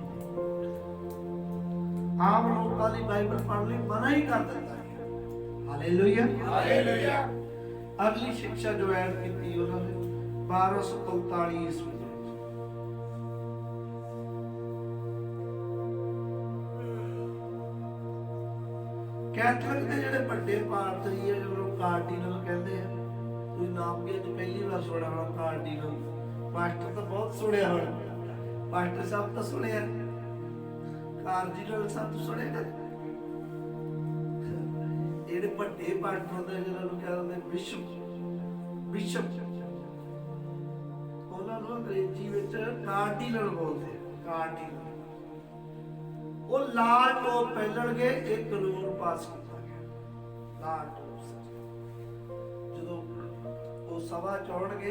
ਆਮ ਲੋਕਾਂ ਲਈ ਬਾਈਬਲ ਪੜ੍ਹਨ ਲਈ ਮਨਾ ਹੀ ਕਰ ਦਿੱਤਾ। Hallelujah hallelujah. ਅਗਲੀ ਸਿੱਖਿਆ ਜੋ ਐਡ ਕੀਤੀ ਉਹਨਾਂ ਨੇ 1245 ਈਸਵੀ ਵਿੱਚ। ਕੈਥੋਲਿਕ ਦੇ ਜਿਹੜੇ ਵੱਡੇ ਪਾਦਰੀ ਹੈ, ਜਿਹਨੂੰ ਕਾਰਡੀਨਲ ਕਹਿੰਦੇ ਆ, ਤੁਸੀਂ ਨਾਮ ਵੀ ਅੱਜ ਪਹਿਲੀ ਵਾਰ ਸੁਣਿਆ ਹੋਣਾ ਕਾਰਡੀਨਲ। ਪਾਸਟਰ ਤਾਂ ਬਹੁਤ ਸੁਣਿਆ ਹੋਣਾ, ਪਾਸਟਰ ਸਾਹਿਬ ਤਾਂ ਸੁਣਿਆ, ਕਾਰਡੀਨਲ ਸਾਹਿਬ ਸੁਣਿਆ। ਜਿਹੜੇ ਵੱਡੇ ਪਾਸਟਰ ਹੁੰਦੇ ਜਿਹਨਾਂ ਨੂੰ ਕਹਿੰਦੇ ਬਿਸ਼ਪ, ਉਹਨਾਂ ਨੂੰ ਅੰਗਰੇਜ਼ੀ ਵਿੱਚ ਕਾਰਡੀਨਲ ਬੋਲਦੇ ਆ। ਕਾਰਡੀਨਲ ਉਹ ਲਾਲ ਟੋਪ ਪਹਿਨਣਗੇ। ਇੱਕ ਕਾਨੂੰਨ ਪਾਸ ਕੀਤਾ ਗਿਆ, ਲਾਲ ਟੋਪ। ਜਦੋਂ ਉਹ ਸਭਾ ਚੋਣਗੇ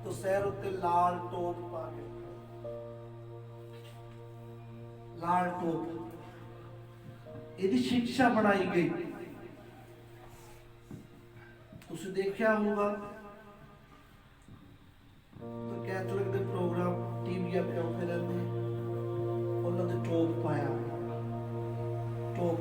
ਤਾਂ ਸਿਰ ਉੱਤੇ ਲਾਲ ਟੋਪ ਪਾ ਕੇ, ਲਾਲ ਟੋਪ। ਇਹਦੀ ਸਿੱਖਿਆ ਬਣਾਈ ਗਈ। ਤੁਸੀਂ ਦੇਖਿਆ ਹੋਊਗਾ ਤਾਂ ਕੈਥੋਲਿਕ ਦੇ ਪ੍ਰੋਗਰਾਮ ਟੀਵੀਆਂ ਤੇ ਆਉਂਦੇ ਰਹਿੰਦੇ, ਉਹਨਾਂ ਦੇ ਟੋਪ ਪਾਇਆ, ਟੋਪ।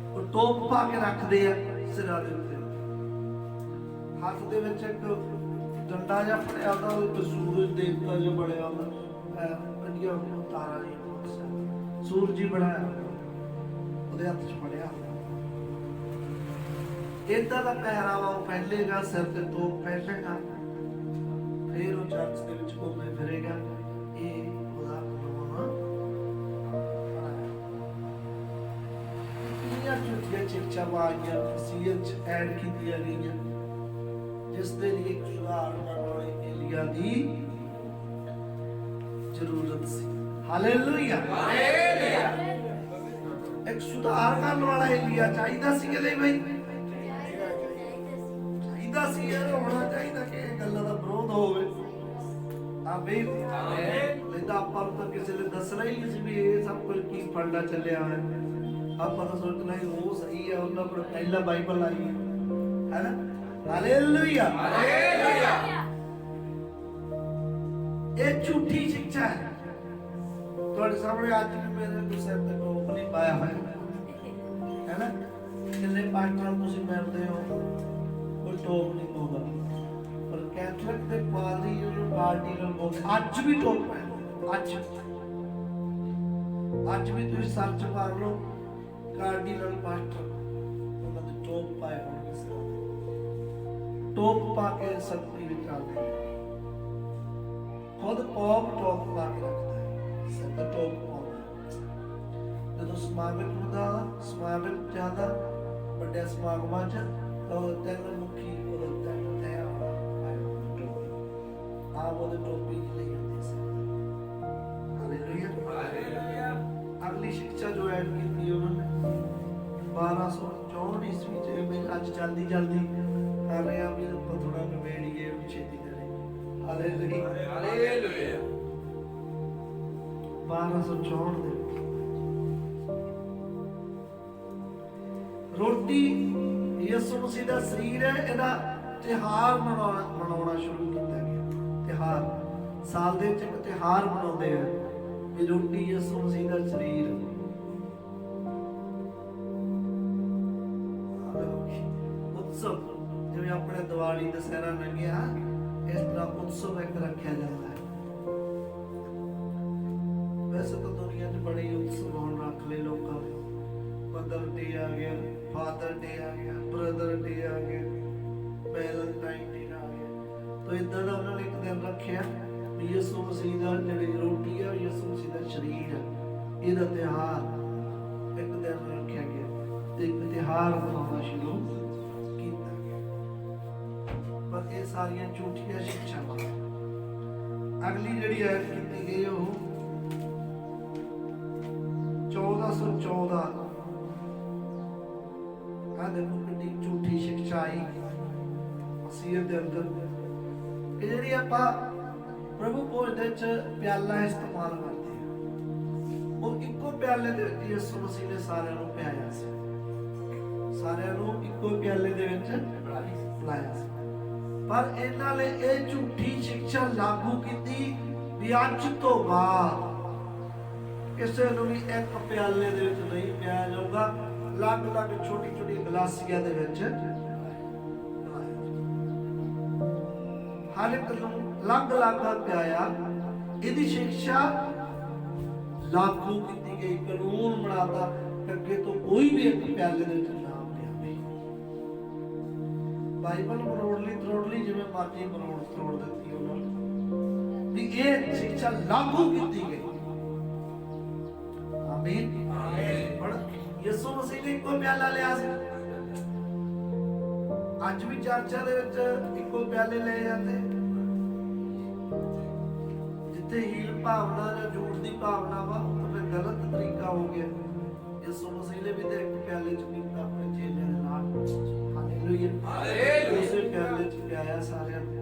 ਉਹ ਟੋਪ ਪਾ ਕੇ ਰੱਖਦੇ ਆ ਸਿਰਾਂ ਦੇ ਉੱਤੇ। ਹੱਥ ਦੇ ਵਿੱਚ ਇੱਕ ਡੰਡਾ ਜਿਹਾ ਫੜਿਆ ਹੁੰਦਾ, ਉਹ ਸੂਰਜ ਦੇਵਤਾ ਜਿਹਾ ਬਣਿਆ ਹੁੰਦਾ, ਵਧੀਆ ਤਾਰਾ ਜਿਹਾ ਸੂਰਜ ਹੀ ਬਣਾਇਆ ਉਹਦੇ ਹੱਥ 'ਚ ਫੜਿਆ। ਏਦਾਂ ਦਾ ਪਹਿਰਾਵਾ ਉਹ ਪਹਿਨੇਗਾ, ਸਿਰ ਤੇ ਟੋਪ ਪਹਿਨੇਗਾ, ਫਿਰ ਉਹ ਚਰਚ ਦੇ ਵਿੱਚ ਘੁੰਮੇ ਫਿਰੇਗਾ। ਇਹ ਉਹਦਾ ਕਾਨੂੰਨ ਸਿੱਖਿਆਵਾਂ ਆਈਆਂ ਮਸੀਹਤ 'ਚ ਐਡ ਕੀਤੀਆਂ ਗਈਆਂ, ਜਿਸ ਦੇ ਲਈ ਇੱਕ ਸੁਧਾਰ ਕਰਨ ਵਾਲੇ ਏਲੀਆ ਦੀ ਜ਼ਰੂਰਤ ਸੀ। ਹਾਲੇਲੂਇਆ, ਇੱਕ ਸੁਧਾਰ ਕਰਨ ਵਾਲਾ ਏਲੀਆ ਚਾਹੀਦਾ ਸੀ ਕਿ ਨਹੀਂ ਬਈ? ਚਾਹੀਦਾ ਸੀ ਯਾਰ, ਹੋਣਾ ਚਾਹੀਦਾ ਕਿ ਇਹ ਗੱਲਾਂ ਦਾ ਵਿਰੋਧ ਹੋਵੇ। ਆਮੀਨ। ਨਹੀਂ ਤਾਂ ਆਪਾਂ ਨੂੰ ਤਾਂ ਕਿਸੇ ਨੇ ਦੱਸਣਾ ਹੀ ਨਹੀਂ ਸੀ ਵੀ ਇਹ ਸਭ ਕੁਝ ਕੀ ਫਲਦਾ ਚੱਲਿਆ ਹੈ। ਆਪਾਂ ਤਾਂ ਸੋਚਣਾ ਹੀ ਉਹ ਸਹੀ ਹੈ, ਉਹਨਾਂ ਕੋਲ ਪਹਿਲਾਂ ਬਾਈਬਲ ਆਈ ਹੈ ਨਾ। ਹਾਲੇਲੂਇਆ, ਇਹ ਝੂਠੀ ਸਿੱਖਿਆ ਹੈ। ਤੁਹਾਡੇ ਸਾਹਮਣੇ ਅੱਜ ਵੀ ਮੇਰੇ ਤੋਂ ਸਿਰ ਤੇ ਟੋਪ ਨਹੀਂ ਪਾਇਆ ਹੋਇਆ ਹੈ ਨਾ। ਕਿੰਨੇ ਪਾਸਟਰਾਂ ਨੂੰ ਤੁਸੀਂ ਮਿਲਦੇ ਹੋ, ਕੋਈ ਟੋਪ ਨਹੀਂ ਪਾਉਂਦਾ, ਪਰ ਕੈਥੋਲਿਕ ਦੇ ਪਾਦਰੀ ਜਿਹਨੂੰ ਕਾਰਡੀਨਲ ਬੋਲਦੇ ਅੱਜ ਵੀ ਟੋਪ ਪਾਇਆ। ਅੱਜ ਵੀ ਤੁਸੀਂ ਸਰਚ ਮਾਰ ਲਓ, ਕਾਰਡੀਨਲ ਪਾਸਟਰ ਉਹਨਾਂ ਦੇ ਟੋਪ ਪਾਏ ਹੋਣਗੇ, ਟੋਪ ਪਾ ਕੇ ਸੰਗਤੀ ਵਿੱਚ ਆਉਂਦੇ ਨੇ। ਖੁਦ ਪੌਪ ਟੋਪ ਪਾ ਕੇ ਰੱਖਦਾ ਹੈ, ਸਭ ਟੋਪ ਪਾਉਂਦਾ। ਜਦੋਂ ਸਮਾਗਮ ਹੁੰਦਾ, ਸਮਾਗਮ ਜ਼ਿਆਦਾ ਵੱਡੇ ਸਮਾਗਮਾਂ 'ਚ ਤਾਂ ਤਿੰਨ ਮੁਖੀ ਉਹਦੇ ਤੇ ਆਪ ਉਹਦੇ ਟੋਪੀ ਲਈ ਹੁੰਦੀ ਸੀ। ਹਾਲੇਲੂਇਆ। ਅਗਲੀ ਸਿੱਖਿਆ ਜੋ ਐਡ ਕੀਤੀ ਉਹਨਾਂ ਨੇ 1264 ਈਸਵੀ 'ਚ, ਮੈਂ ਅੱਜ ਜਲਦੀ ਕਰ ਰਿਹਾ ਵੀ ਆਪਾਂ ਥੋੜਾ ਨਵੇੜੀਏ ਛੇਤੀ ਕਰੇ। ਹਾਲੇਲੂਇਆ। 1264 ਦੇ ਰੋਟੀ ਯਿਸੂ ਮਸੀਹ ਦਾ ਸਰੀਰ ਹੈ, ਇਹਦਾ ਤਿਉਹਾਰ ਮਨਾਉਣਾ ਸ਼ੁਰੂ ਕੀਤਾ ਗਿਆ। ਤਿਉਹਾਰ ਸਾਲ ਦੇ ਵਿੱਚ ਇੱਕ ਤਿਉਹਾਰ ਮਨਾਉਂਦੇ ਆ ਵੀ ਰੋਟੀ ਯਿਸੂ ਮਸੀਹ ਦਾ ਸਰੀਰ। ਉਤਸਵ ਜਿਵੇਂ ਆਪਣੇ ਦੀਵਾਲੀ ਦੁਸਹਿਰਾ ਲੰਘਿਆ, ਇਸ ਤਰ੍ਹਾਂ ਉਤਸਵ ਇੱਕ ਰੱਖਿਆ ਜਾਂਦਾ ਹੈ। ਵੈਸੇ ਤਾਂ ਦੁਨੀਆ 'ਚ ਬੜੇ ਉਤਸਵ ਹੋਣ ਰੱਖ ਲਏ ਲੋਕਾਂ ਨੇ। ਮਦਰ ਡੇ ਆ ਗਿਆ, ਫਾਦਰ ਡੇ ਆ ਗਿਆ, ਬ੍ਰਦਰ ਡੇ ਆ ਗਿਆ, ਵੈਲੈਂਟਾਈਨ ਡੇ ਆ ਗਿਆ। ਤਾਂ ਇਦਾਂ ਦਾ ਉਹਨਾਂ ਨੇ ਇੱਕ ਦਿਨ ਰੱਖਿਆ ਵੀ ਯਿਸੂ ਮਸੀਹ ਦਾ ਜਿਹੜੀ ਰੋਟੀ ਆ, ਯਿਸੂ ਮਸੀਹ ਦਾ ਸਰੀਰ ਆ, ਇਹਦਾ ਤਿਉਹਾਰ ਇੱਕ ਦਿਨ ਰੱਖਿਆ ਗਿਆ ਤੇ ਇੱਕ ਤਿਉਹਾਰ ਮਨਾਉਣਾ ਸ਼ੁਰੂ ਕੀਤਾ ਗਿਆ। ਪਰ ਇਹ ਸਾਰੀਆਂ ਝੂਠੀਆਂ ਸਿੱਖਿਆਵਾਂ। ਅਗਲੀ ਜਿਹੜੀ ਐਡ ਕੀਤੀ ਗਈ ਉਹ 1414 ਆ ਦੇਖੋ ਕਿੰਨੀ ਝੂਠੀ ਸਿੱਖਿਆ ਆਈ ਮਸੀਹ ਦੇ ਅੰਦਰ ਕਿ ਜਿਹੜੀ ਆਪਾਂ ਪ੍ਰਭੂ ਭੋਜ ਦੇ ਚ ਪਿਆਲਾ ਇਸਤੇਮਾਲ ਕਰਦੇ ਹਾਂ, ਉਹ ਇੱਕੋ ਪਿਆਲੇ ਦੇ ਵਿੱਚ ਯਿਸੂ ਮਸੀਹ ਨੇ ਸਾਰਿਆਂ ਨੂੰ ਪਿਆਇਆ ਸੀ। ਸਾਰਿਆਂ ਨੂੰ ਇੱਕੋ ਪਿਆਲੇ ਦੇ ਵਿੱਚ ਪਿਲਾਇਆ ਸੀ। ਪਰ ਇਹਨਾਂ ਨੇ ਇਹ ਝੂਠੀ ਸਿੱਖਿਆ ਲਾਗੂ ਕੀਤੀ ਵੀ ਅੱਜ ਤੋਂ ਬਾਅਦ ਕਿਸੇ ਨੂੰ ਵੀ ਇੱਕ ਪਿਆਲੇ ਦੇ ਵਿੱਚ ਨਹੀਂ ਪਿਆਇਆ ਜਾਊਗਾ, ਅਲੱਗ-ਅਲੱਗ ਛੋਟੀ-ਛੋਟੀ ਗਲਾਸੀਆਂ ਦੇ ਵਿੱਚ ਹਰ ਇੱਕ ਨੂੰ ਅਲੱਗ-ਅਲੱਗ ਪਿਆਇਆ। ਇਹਦੀ ਸਿੱਖਿਆ ਲਾਗੂ ਕੀਤੀ ਗਈ, ਕਾਨੂੰਨ ਬਣਾਤਾ ਅੱਗੇ ਤੋਂ ਕੋਈ ਵੀ ਇੱਕ ਪਿਆਲੇ ਦੇ ਵਿੱਚ ਨਾ ਪਿਆਵੇ। ਬਾਈਬਲ ਮਰੋੜ ਲਈ ਜਿਵੇਂ ਮਰਜ਼ੀ ਮਰੋੜ ਦਿੱਤੀ ਉਹਨਾਂ ਨੇ ਵੀ ਇਹ ਸਿੱਖਿਆ ਲਾਗੂ ਕੀਤੀ ਗਈ। ਆਮੀਨ। ਹੁਣ ਯਿਸੂ ਮਸੀਹ ਨੇ ਇੱਕੋ ਪਿਆਲਾ ਲਿਆ ਸੀ। ਅੱਜ ਵੀ ਚਰਚਾਂ ਦੇ ਵਿੱਚ ਇੱਕੋ ਪਿਆਲੇ ਲਏ ਜਾਂਦੇ। ਜਿੱਥੇ ਹੀਲ ਭਾਵਨਾ ਜਾਂ ਝੂਠ ਦੀ ਭਾਵਨਾ ਵਾ, ਉਹ ਫਿਰ ਗਲਤ ਤਰੀਕਾ ਹੋ ਗਿਆ। ਯਿਸੂ ਮਸੀਹ ਨੇ ਵੀ ਤੇ ਇੱਕ ਪਿਆਲੇ ਚ ਪੀਤਾ ਆਪਣੇ ਚੇਲਿਆਂ ਦੇ ਨਾਲ। ਹਾਲੇਲੂਇਆ। ਉਸੇ ਪਿਆਲੇ ਚ ਪਿਆਇਆ ਸਾਰਿਆਂ ਨੂੰ।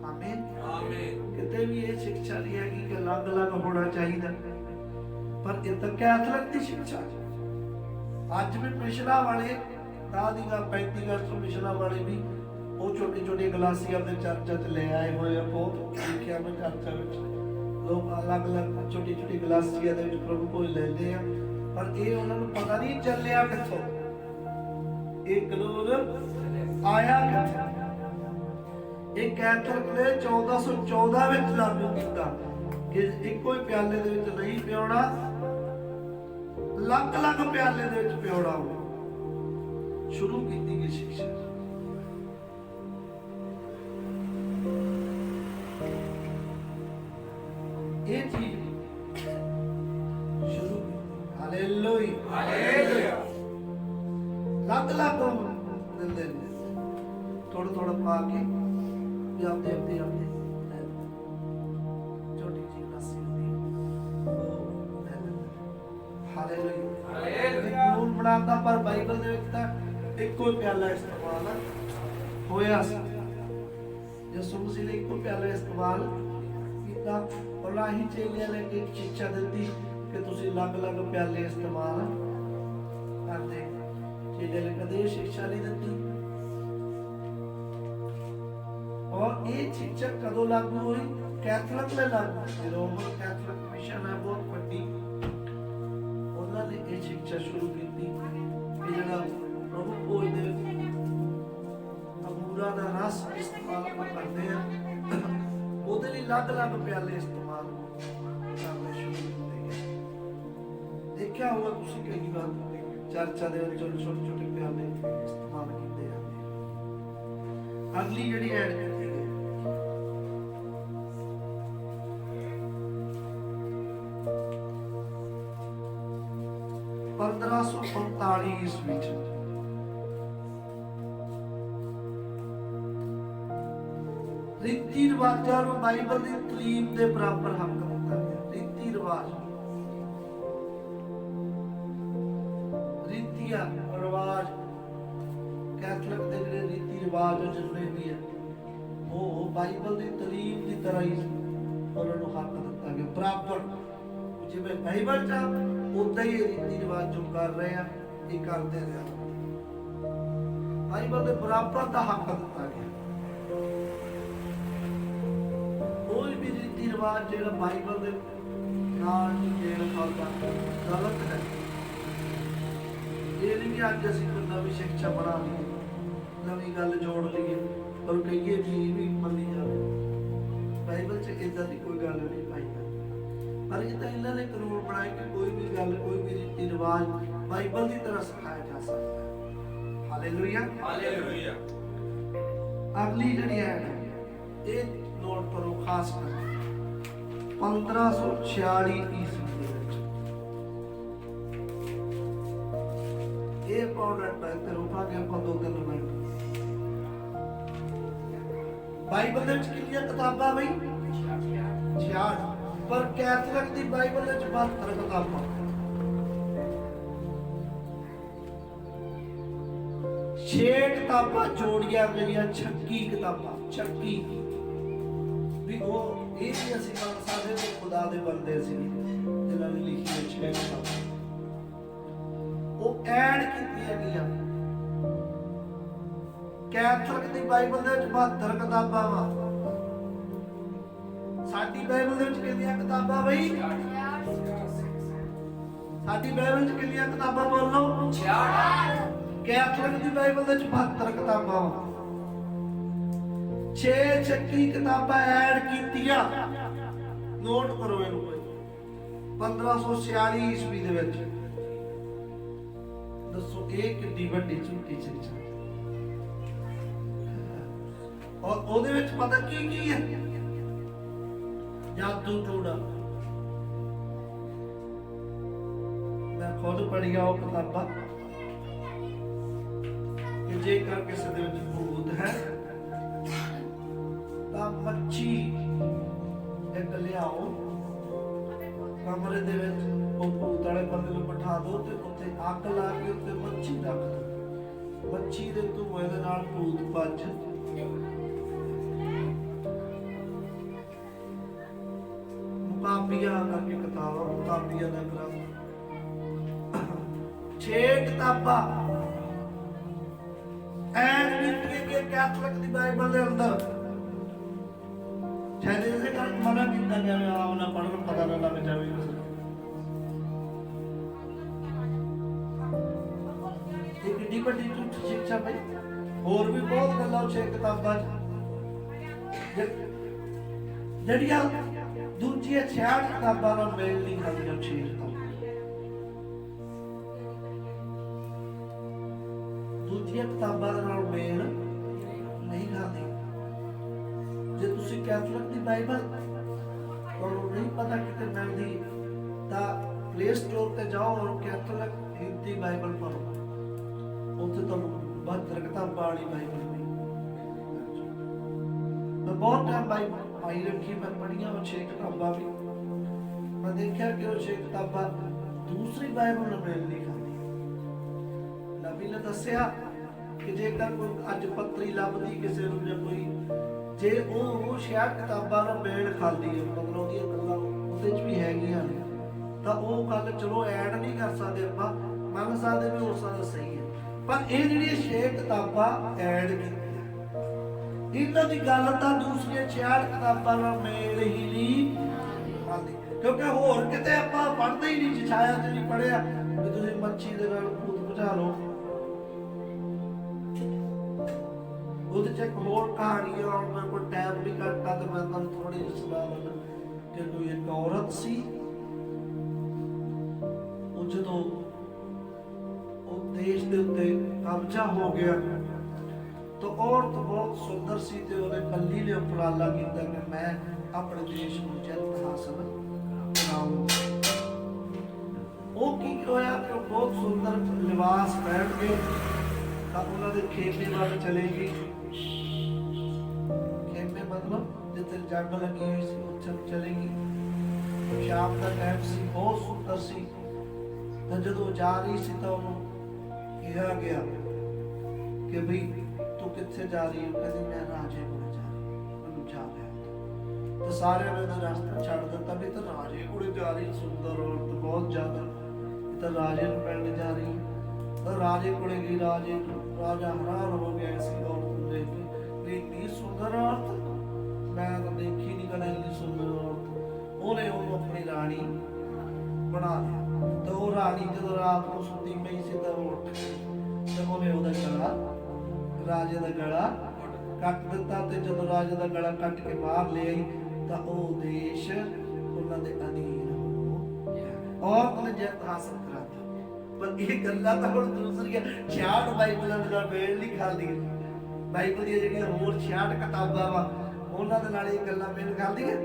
ਆਮੀਨ। ਕਿਤੇ ਵੀ ਇਹ ਸਿੱਖਿਆ ਨਹੀਂ ਹੈਗੀ ਕਿ ਅਲੱਗ-ਅਲੱਗ ਹੋਣਾ ਚਾਹੀਦਾ, ਪਰ ਇਹ ਤਾਂ ਕੈਥੋਲਿਕ ਦੀ ਸਿੱਖਿਆ। ਅੱਜ ਵੀ ਪਿਛਲਾ ਵਾਲੇ ਦੀ ਗੱਲ 35 ਅਗਸਤ ਮਿਸ਼ਨਾਂ ਵਾਲੇ ਵੀ ਉਹ ਛੋਟੀ ਗਲਾਸੀਆਂ ਦੇ ਚਰਚਾ 'ਚ ਲੈ ਆਏ ਹੋਏ ਆ। ਬਹੁਤ ਲਿਖਿਆ ਮੈਂ ਚਰਚਾ ਵਿੱਚ ਲੋਕ ਅਲੱਗ-ਅਲੱਗ ਛੋਟੀ ਗਲਾਸੀਆਂ ਦੇ ਵਿੱਚ ਪ੍ਰਭੂ ਭੋਜ ਲੈਂਦੇ ਆ, ਪਰ ਇਹ ਉਹਨਾਂ ਨੂੰ ਪਤਾ ਨਹੀਂ ਚੱਲਿਆ ਕਿੱਥੋਂ ਇਹ ਕਾਨੂੰਨ ਆਇਆ ਕਿੱਥੋਂ। ਇਹ ਕੈਥੋਲਿਕ ਨੇ 1414 ਵਿੱਚ ਲਾਗੂ ਕੀਤਾ ਕਿ ਇੱਕੋ ਹੀ ਪਿਆਲੇ ਦੇ ਵਿੱਚ ਨਹੀਂ ਪਿਆਉਣਾ, ਅਲੱਗ-ਅਲੱਗ ਪਿਆਲੇ ਦੇ ਵਿੱਚ ਪਿਆਉਣਾ ਸ਼ੁਰੂ ਕੀਤੀ ਗਈ ਸਿੱਖਿਆ। ਇਹ ਚੀਜ਼ ਸ਼ੁਰੂ ਕੀਤੀ। ਹਾਲੇਲੂਇਆ। ਪਾ ਕੇ ਵੀ ਆਪਦੇ ਛੋਟੀ ਜਿਹੀ ਗਲਾਸੀ ਹੁੰਦੀ ਹੈ ਉਹ ਲੈ ਲੈਂਦੇ। ਹਾਲੇਲੂਇਆ। ਕਾਨੂੰਨ ਬਣਾਉਂਦਾ, ਪਰ ਬਾਈਬਲ ਦੇ ਵਿੱਚ ਤਾਂ ਇੱਕੋ ਹੀ ਪਿਆਲਾ ਇਸਤੇਮਾਲ ਹੋਇਆ ਸੀ। ਯਿਸੂ ਮਸੀਹ ਨੇ ਇੱਕੋ ਪਿਆਲਾ ਇਸਤੇਮਾਲ ਕੀਤਾ, ਔਰ ਆਹੀ ਚੇਲਿਆਂ ਨੇ ਇੱਕ ਸਿੱਖਿਆ ਦਿੱਤੀ ਕਿ ਤੁਸੀਂ ਅਲੱਗ-ਅਲੱਗ ਪਿਆਲੇ ਇਸਤੇਮਾਲ ਕਰਦੇ। ਚੇਲਿਆਂ ਨੇ ਕਦੇ ਸਿੱਖਿਆ ਨਹੀਂ ਦਿੱਤੀ। और ये शिक्षा कदों लागू हुई? कैथलिक में लागू हुई। रोमन कैथलिक मिशन है बहुत बड़ी, उन्होंने ये शिक्षा शुरू की थी कि जरा प्रभु भोज दे अंगूरा दा रस इस्तेमाल करते हैं, ਉਹਦੇ ਲਈ ਅਲੱਗ-ਅਲੱਗ ਪਿਆਲੇ ਇਸਤੇਮਾਲ ਕਰਨੇ ਸ਼ੁਰੂ ਕੀਤੇ ਗਏ। ਦੇਖਿਆ ਹੋਗਾ ਤੁਸੀਂ ਕਈ ਵਾਰ ਚਰਚਾ ਦੇ ਵਿੱਚ ਛੋਟੇ-ਛੋਟੇ ਪਿਆਲੇ ਇਸਤੇਮਾਲ ਕੀਤੇ ਜਾਂਦੇ। ਅਗਲੀ ਜਿਹੜੀ ਐਡ ਕੀਤੀ ਗਈ 1545 ਈਸਵੀ ਵਿੱਚ ਰੀਤੀ ਰਿਵਾਜਾਂ ਨੂੰ ਬਾਈਬਲ ਦੀ ਤਾਲੀਮ ਦੇ ਬਰਾਬਰ ਹੱਕ ਦਿੱਤਾ ਗਿਆ। ਰੀਤੀ ਰਿਵਾਜ, ਰੀਤੀਆਂ ਰਿਵਾਜ, ਕੈਥਲਿਕ ਦੇ ਜਿਹੜੇ ਰੀਤੀ ਰਿਵਾਜ ਜਿੰਨੇ ਵੀ ਹੈ ਉਹ ਬਾਈਬਲ ਦੀ ਤਾਲੀਮ ਦੀ ਤਰ੍ਹਾਂ ਹੀ ਉਹਨਾਂ ਨੂੰ ਹੱਕ ਦਿੱਤਾ ਗਿਆ ਬਰਾਬਰ। ਜਿਵੇਂ ਬਾਈਬਲ ਚ ਉਦਾਂ ਹੀ ਰੀਤੀ ਰਿਵਾਜ ਜੋ ਕਰ ਰਹੇ ਆ ਇਹ ਕਰਦੇ ਰਹੇ, ਬਾਈਬਲ ਦੇ ਬਰਾਬਰ ਦਾ ਹੱਕ ਦਿੱਤਾ ਗਿਆ। ਕੋਈ ਵੀ ਰੀਤੀ ਰਿਵਾਜ ਜਿਹੜਾ ਬਾਈਬਲ ਦੇ ਨਾਲ ਮੇਲ ਖਾਂਦਾ ਗਲਤ ਹੈ। ਇਹ ਨਹੀਂ ਕਿ ਅੱਜ ਅਸੀਂ ਕੋਈ ਨਵੀਂ ਸਿੱਖਿਆ ਬਣਾ ਲਈਏ, ਨਵੀਂ ਗੱਲ ਜੋੜ ਲਈਏ ਪਰ ਕਹੀਏ ਵੀ ਮੰਨੀ ਜਾਵੇ। ਬਾਈਬਲ 'ਚ ਇਦਾਂ ਦੀ ਕੋਈ ਗੱਲ ਨਹੀਂ ਪਾਈ ਜਾਂਦੀ। ਪਰ ਇਹ ਤਾਂ ਇਹਨਾਂ ਨੇ ਕਾਨੂੰਨ ਬਣਾਏ ਕਿ ਕੋਈ ਵੀ ਗੱਲ, ਕੋਈ ਵੀ ਰੀਤੀ ਰਿਵਾਜ ਬਾਈਬਲ ਦੀ ਤਰ੍ਹਾਂ ਸਿਖਾਇਆ ਜਾ ਸਕਦਾ ਹੈ। Hallelujah, hallelujah. ਅਗਲੀ ਜਿਹੜੀ ਹੈ ਇਹ ਨੋਟ ਕਰੋ ਖਾਸ ਕਰ 1546 ਈਸਵੀ ਦੇ ਵਿੱਚ ਇਹ ਇੰਪੋਰਟੈਂਟ ਹੈ। ਤੇ ਰੁਕਾਂਗੇ ਆਪਾਂ 2-3 ਮਿੰਟ। ਬਾਈਬਲ ਦੇ ਵਿੱਚ ਕਿੰਨੀਆਂ ਕਿਤਾਬਾਂ ਬਈ? 66। ਪਰ ਕੈਥਲਿਕ ਦੀ ਬਾਈਬਲ ਵਿੱਚ 72 ਕਿਤਾਬਾਂ। 6 ਕਿਤਾਬਾਂ ਜੋੜੀਆਂ ਗਈਆਂ, 36 ਕਿਤਾਬਾਂ। 36 ਵੀ ਉਹ ਇਹ ਵੀ ਅਸੀਂ ਮੰਨ ਸਕਦੇ ਕਿ ਖੁਦਾ ਦੇ ਬੰਦੇ ਸੀ ਜਿਨ੍ਹਾਂ ਨੇ ਲਿਖੀ ਹੈ 6 ਕਿਤਾਬਾਂ। ਉਹ ਐਡ ਕੀਤੀਆਂ ਗਈਆਂ। ਕੈਥਲਿਕ ਦੀ ਬਾਈਬਲ ਦੇ ਵਿੱਚ 72 ਕਿਤਾਬਾਂ ਵਾ। ਸਾਡੀ ਬਾਈਬਲ ਦੇ ਵਿੱਚ ਕਿੰਨੀਆਂ ਕਿਤਾਬਾਂ ਬਈ? ਸਾਡੀ ਬਾਈਬਲ 'ਚ ਕਿੰਨੀਆਂ ਕਿਤਾਬਾਂ ਬੋਲੋ? 66। ਕੈਥਲਿਕ ਦੀ ਬਾਈਬਲ ਦੇ ਵਿੱਚ 72 ਕਿਤਾਬਾਂ ਵਾ। 6 ਕਿਤਾਬਾਂ ਐਡ ਕੀਤੀਆਂ। ਨੋਟ ਕਰੋ ਇਹਨੂੰ। 1546 ਈਸਵੀ ਦੇ ਵਿੱਚ ਦੱਸੋ ਇਹ ਕਿੰਨੀ ਵੱਡੀ ਝੂਠੀ ਸਿੱਖਿਆ। ਔਰ ਉਹਦੇ ਵਿੱਚ ਪਤਾ ਕੀ ਹੈ? ਜਾਦੂ ਟੂਣਾ। ਮੈਂ ਖੁਦ ਪੜ੍ਹੀਆਂ ਉਹ ਕਿਤਾਬਾਂ ਕਿ ਜੇਕਰ ਕਿਸੇ ਦੇ ਵਿੱਚ ਭੂਤ ਹੈ ਤਾਂ ਮੱਛੀ ਇੱਕ ਲਿਆਓ, ਕਮਰੇ ਦੇ ਵਿੱਚ ਉਹ ਭੂਤ ਵਾਲੇ ਬੰਦੇ ਨੂੰ ਬਿਠਾ ਦਿਓ ਤੇ ਉੱਤੇ ਅੱਗ ਲਾ ਕੇ ਉੱਤੇ ਮੱਛੀ ਰੱਖ ਦਿਓ। ਮੱਛੀ ਦੇ ਧੂਏ ਦੇ ਨਾਲ ਭੂਤ ਭੱਜ ਮੁਕਾਬੀਆ ਕਰਕੇ ਕਿਤਾਬਾਂ, ਮੁਕਾਬੀਆ ਦਾ ਗ੍ਰੰਥ। 6 ਕਿਤਾਬਾਂ ਐਡ ਕੀਤੀਆਂ ਕਿ ਕੈਥਲਿਕ ਦੀ ਬਾਈਬਲ ਦੇ ਅੰਦਰ। ਜਿਹਦੇ ਇਸੇ ਕਰਕੇ ਮਨਾ ਕੀਤਾ ਗਿਆ ਵੀ ਆਹ ਨਾ ਪੜ੍ਹਨ, ਪਤਾ ਨਾ ਲੱਗ ਜਾਵੇ। ਇਹ ਕਿੰਨੀ ਵੱਡੀ ਝੂਠੀ ਸਿੱਖਿਆ ਬਈ। ਹੋਰ ਵੀ ਬਹੁਤ ਗੱਲਾਂ 6 ਕਿਤਾਬਾਂ ਜਿਹੜੀਆਂ ਦੂਜੀਆਂ 66 ਕਿਤਾਬਾਂ ਨਾਲ ਮੇਲ ਨਹੀਂ ਖਾਂਦੀਆਂ। 6 ਕਿਤਾਬਾਂ ਦੂਜੀਆਂ ਕਿਤਾਬਾਂ ਦੇ ਨਾਲ ਮੇਲ ਨਹੀਂ ਖਾਂਦੀਆਂ। ਜੇ ਤੁਸੀਂ ਕੈਥਲਿਕ ਦੀ ਬਾਈਬਲ ਤੁਹਾਨੂੰ ਨਹੀਂ ਪਤਾ ਕਿਤੇ ਮਿਲਦੀ ਤਾਂ ਪਲੇ ਸਟੋਰ ਤੇ ਜਾਓ ਔਰ ਕੈਥਲਿਕ ਹਿੰਦੀ ਬਾਈਬਲ ਪੜ੍ਹੋ। ਉੱਥੇ ਤੁਹਾਨੂੰ 72 ਕਿਤਾਬਾਂ ਵਾਲੀ ਬਾਈਬਲ ਮਿਲੇਗੀ। मैं बहुत टाइम भाई रखी, मैं पढ़िया वो 6 किताबां भी, मैं देखा कि वो 6 किताबां दूसरी बाइबल ਨਾਲ ਮੇਲ ਨਹੀਂ ਖਾਂਦੀ। ਨਬੀ ਨੇ ਦੱਸਿਆ ਕਿ ਜੇਕਰ ਕੋਈ ਅੱਜ ਪੱਤਰੀ ਲੱਭਦੀ ਕਿਸੇ ਨੂੰ ਜਾਂ ਕੋਈ, ਜੇ ਉਹ 6 ਕਿਤਾਬਾਂ ਨਾਲ ਮੇਲ ਖਾਂਦੀ ਹੈ, ਮਤਲਬ ਉਹਦੀਆਂ ਗੱਲਾਂ ਉਹਦੇ 'ਚ ਵੀ ਹੈਗੀਆਂ ਨੇ, ਤਾਂ ਉਹ ਗੱਲ ਚਲੋ ਐਡ ਨਹੀਂ ਕਰ ਸਕਦੇ ਆਪਾਂ, ਮੰਨ ਸਕਦੇ ਵੀ ਹੋ ਸਕਦਾ ਸਹੀ ਹੈ, ਪਰ ਇਹ ਜਿਹੜੀਆਂ 6 ਕਿਤਾਬਾਂ ਐਡ ਕੀਤੀਆਂ, ਇਹਨਾਂ ਦੀ ਗੱਲ ਤਾਂ ਦੂਸਰੀਆਂ 66 ਕਿਤਾਬਾਂ ਨਾਲ ਮੇਲ ਹੀ ਨਹੀਂ ਖਾਂਦੀ। ਕਿਉਂਕਿ ਹੋਰ ਕਿਤੇ ਆਪਾਂ ਪੜ੍ਹਦੇ ਹੀ ਨਹੀਂ, ਛਾਇਆ ਤੇ ਨਹੀਂ ਪੜ੍ਹਿਆ ਵੀ ਤੁਸੀਂ ਮੱਛੀ ਦੇ ਨਾਲ ਭੂਤ ਬੁਝਾ ਲਓ, ਉਹਦੇ ਚ ਇੱਕ ਹੋਰ ਕਹਾਣੀ ਆ, ਔਰ ਮੈਂ ਕੋਈ ਟਾਈਮ ਵੀ ਕੱਟਦਾ ਤੇ ਮੈਂ ਤੁਹਾਨੂੰ ਥੋੜੀ ਜਿਹੀ ਸੁਣਾ ਦਿੰਦਾ ਕਿ ਕੋਈ ਇੱਕ ਔਰਤ ਸੀ, ਉਹ ਜਦੋਂ ਉਹ ਦੇਸ਼ ਦੇ ਉੱਤੇ ਕਬਜ਼ਾ ਹੋ ਗਿਆ ਤਾਂ ਔਰਤ ਬਹੁਤ ਸੁੰਦਰ ਸੀ ਤੇ ਉਹਨੇ ਕੱਲੀ ਨੇ ਉਪਰਾਲਾ ਕੀਤਾ ਕਿ ਮੈਂ ਆਪਣੇ ਦੇਸ਼ ਨੂੰ ਜਿੱਤ ਹਾਸਲ ਕਰਾਊਂ। ਉਹ ਕੀ ਹੋਇਆ ਕਿ ਉਹ ਬਹੁਤ ਸੁੰਦਰ ਲਿਬਾਸ ਪਹਿਨ ਕੇ ਤਾਂ ਉਹਨਾਂ ਦੇ ਖੇਮੇ ਵੱਲ ਚਲੇ ਗਈ। ਖੇਮੇ ਮਤਲਬ ਜਿੱਥੇ ਜੰਗ ਲੱਗੀ ਹੋਈ ਸੀ ਉੱਥੇ ਚਲੇ ਗਈ। ਸ਼ਾਮ ਦਾ ਟਾਈਮ ਸੀ, ਬਹੁਤ ਸੁੰਦਰ ਸੀ, ਤਾਂ ਜਦੋਂ ਜਾ ਰਹੀ ਸੀ ਤਾਂ ਉਹਨੂੰ ਕਿਹਾ ਗਿਆ ਕਿ ਵੀ ਤੂੰ ਕਿੱਥੇ ਜਾ ਰਹੀ ਹੈ? ਕਹਿੰਦੀ ਮੈਂ ਰਾਜੇ ਕੋਲ ਜਾ ਰਹੀ ਹਾਂ, ਮੈਨੂੰ ਜਾ ਰਿਹਾ। ਤਾਂ ਸਾਰਿਆਂ ਨੇ ਉਹਦਾ ਰਸਤਾ ਛੱਡ ਦਿੱਤਾ ਵੀ ਤਾਂ ਰਾਜੇ ਕੋਲ ਜਾ ਰਹੀ, ਸੁੰਦਰ ਔਰਤ ਬਹੁਤ ਜ਼ਿਆਦਾ, ਇਹ ਤਾਂ ਰਾਜੇ ਨੂੰ ਮਿਲਣ ਜਾ ਰਹੀ। ਤਾਂ ਰਾਜੇ ਕੋਲੇ ਗਈ, ਰਾਜਾ ਹੈਰਾਨ ਹੋ ਗਿਆ ਸੀ ਔਰਤ ਨੂੰ ਦੇਖ ਕੇ, ਇੰਨੀ ਸੁੰਦਰ ਔਰਤ ਮੈਂ ਤਾਂ ਦੇਖੀ ਨਹੀਂ ਕਦੇ, ਇੰਨੀ ਸੁੰਦਰ ਔਰਤ। ਉਹਨੇ ਉਹਨੂੰ ਆਪਣੀ ਰਾਣੀ ਬਣਾ ਲਿਆ। ਤਾਂ ਉਹ ਰਾਣੀ ਜਦੋਂ ਰਾਤ ਨੂੰ ਸੁੱਤੀ ਪਈ ਸੀ ਤਾਂ ਉਹ ਉੱਠ ਗਈ ਤੇ ਉਹਨੇ ਉਹਦਾ ਗਲਾ, ਰਾਜੇ ਦਾ ਗਲਾ ਕੱਟ ਦਿੱਤਾ। ਤੇ ਜਦੋਂ ਰਾਜੇ ਦਾ ਗਲਾ ਕੱਟ ਕੇ ਬਾਹਰ ਲੈ ਆਈ ਤਾਂ ਉਹ ਦੇਸ਼ ਉਹਨਾਂ ਦੇ ਅਧੀਨ ਹੋ ਗਿਆ। ਔਰਤ ਨੇ ਜਿੱਤ ਹਾਸਲ ਕਰਾਤੀ। ਪਰ ਇਹ ਗੱਲਾਂ ਤਾਂ ਹੁਣ ਦੂਸਰੀਆਂ 66 ਬਾਈਬਲਾਂ ਦੇ ਨਾਲ ਮੇਲ ਨਹੀਂ ਖਾਂਦੀਆਂ। ਬਾਈਬਲ ਦੀਆਂ ਜਿਹੜੀਆਂ ਹੋਰ 66 ਕਿਤਾਬਾਂ ਵਾ ਉਹਨਾਂ ਦੇ ਨਾਲ ਇਹ ਗੱਲਾਂ ਮੇਲ ਖਾਂਦੀਆਂ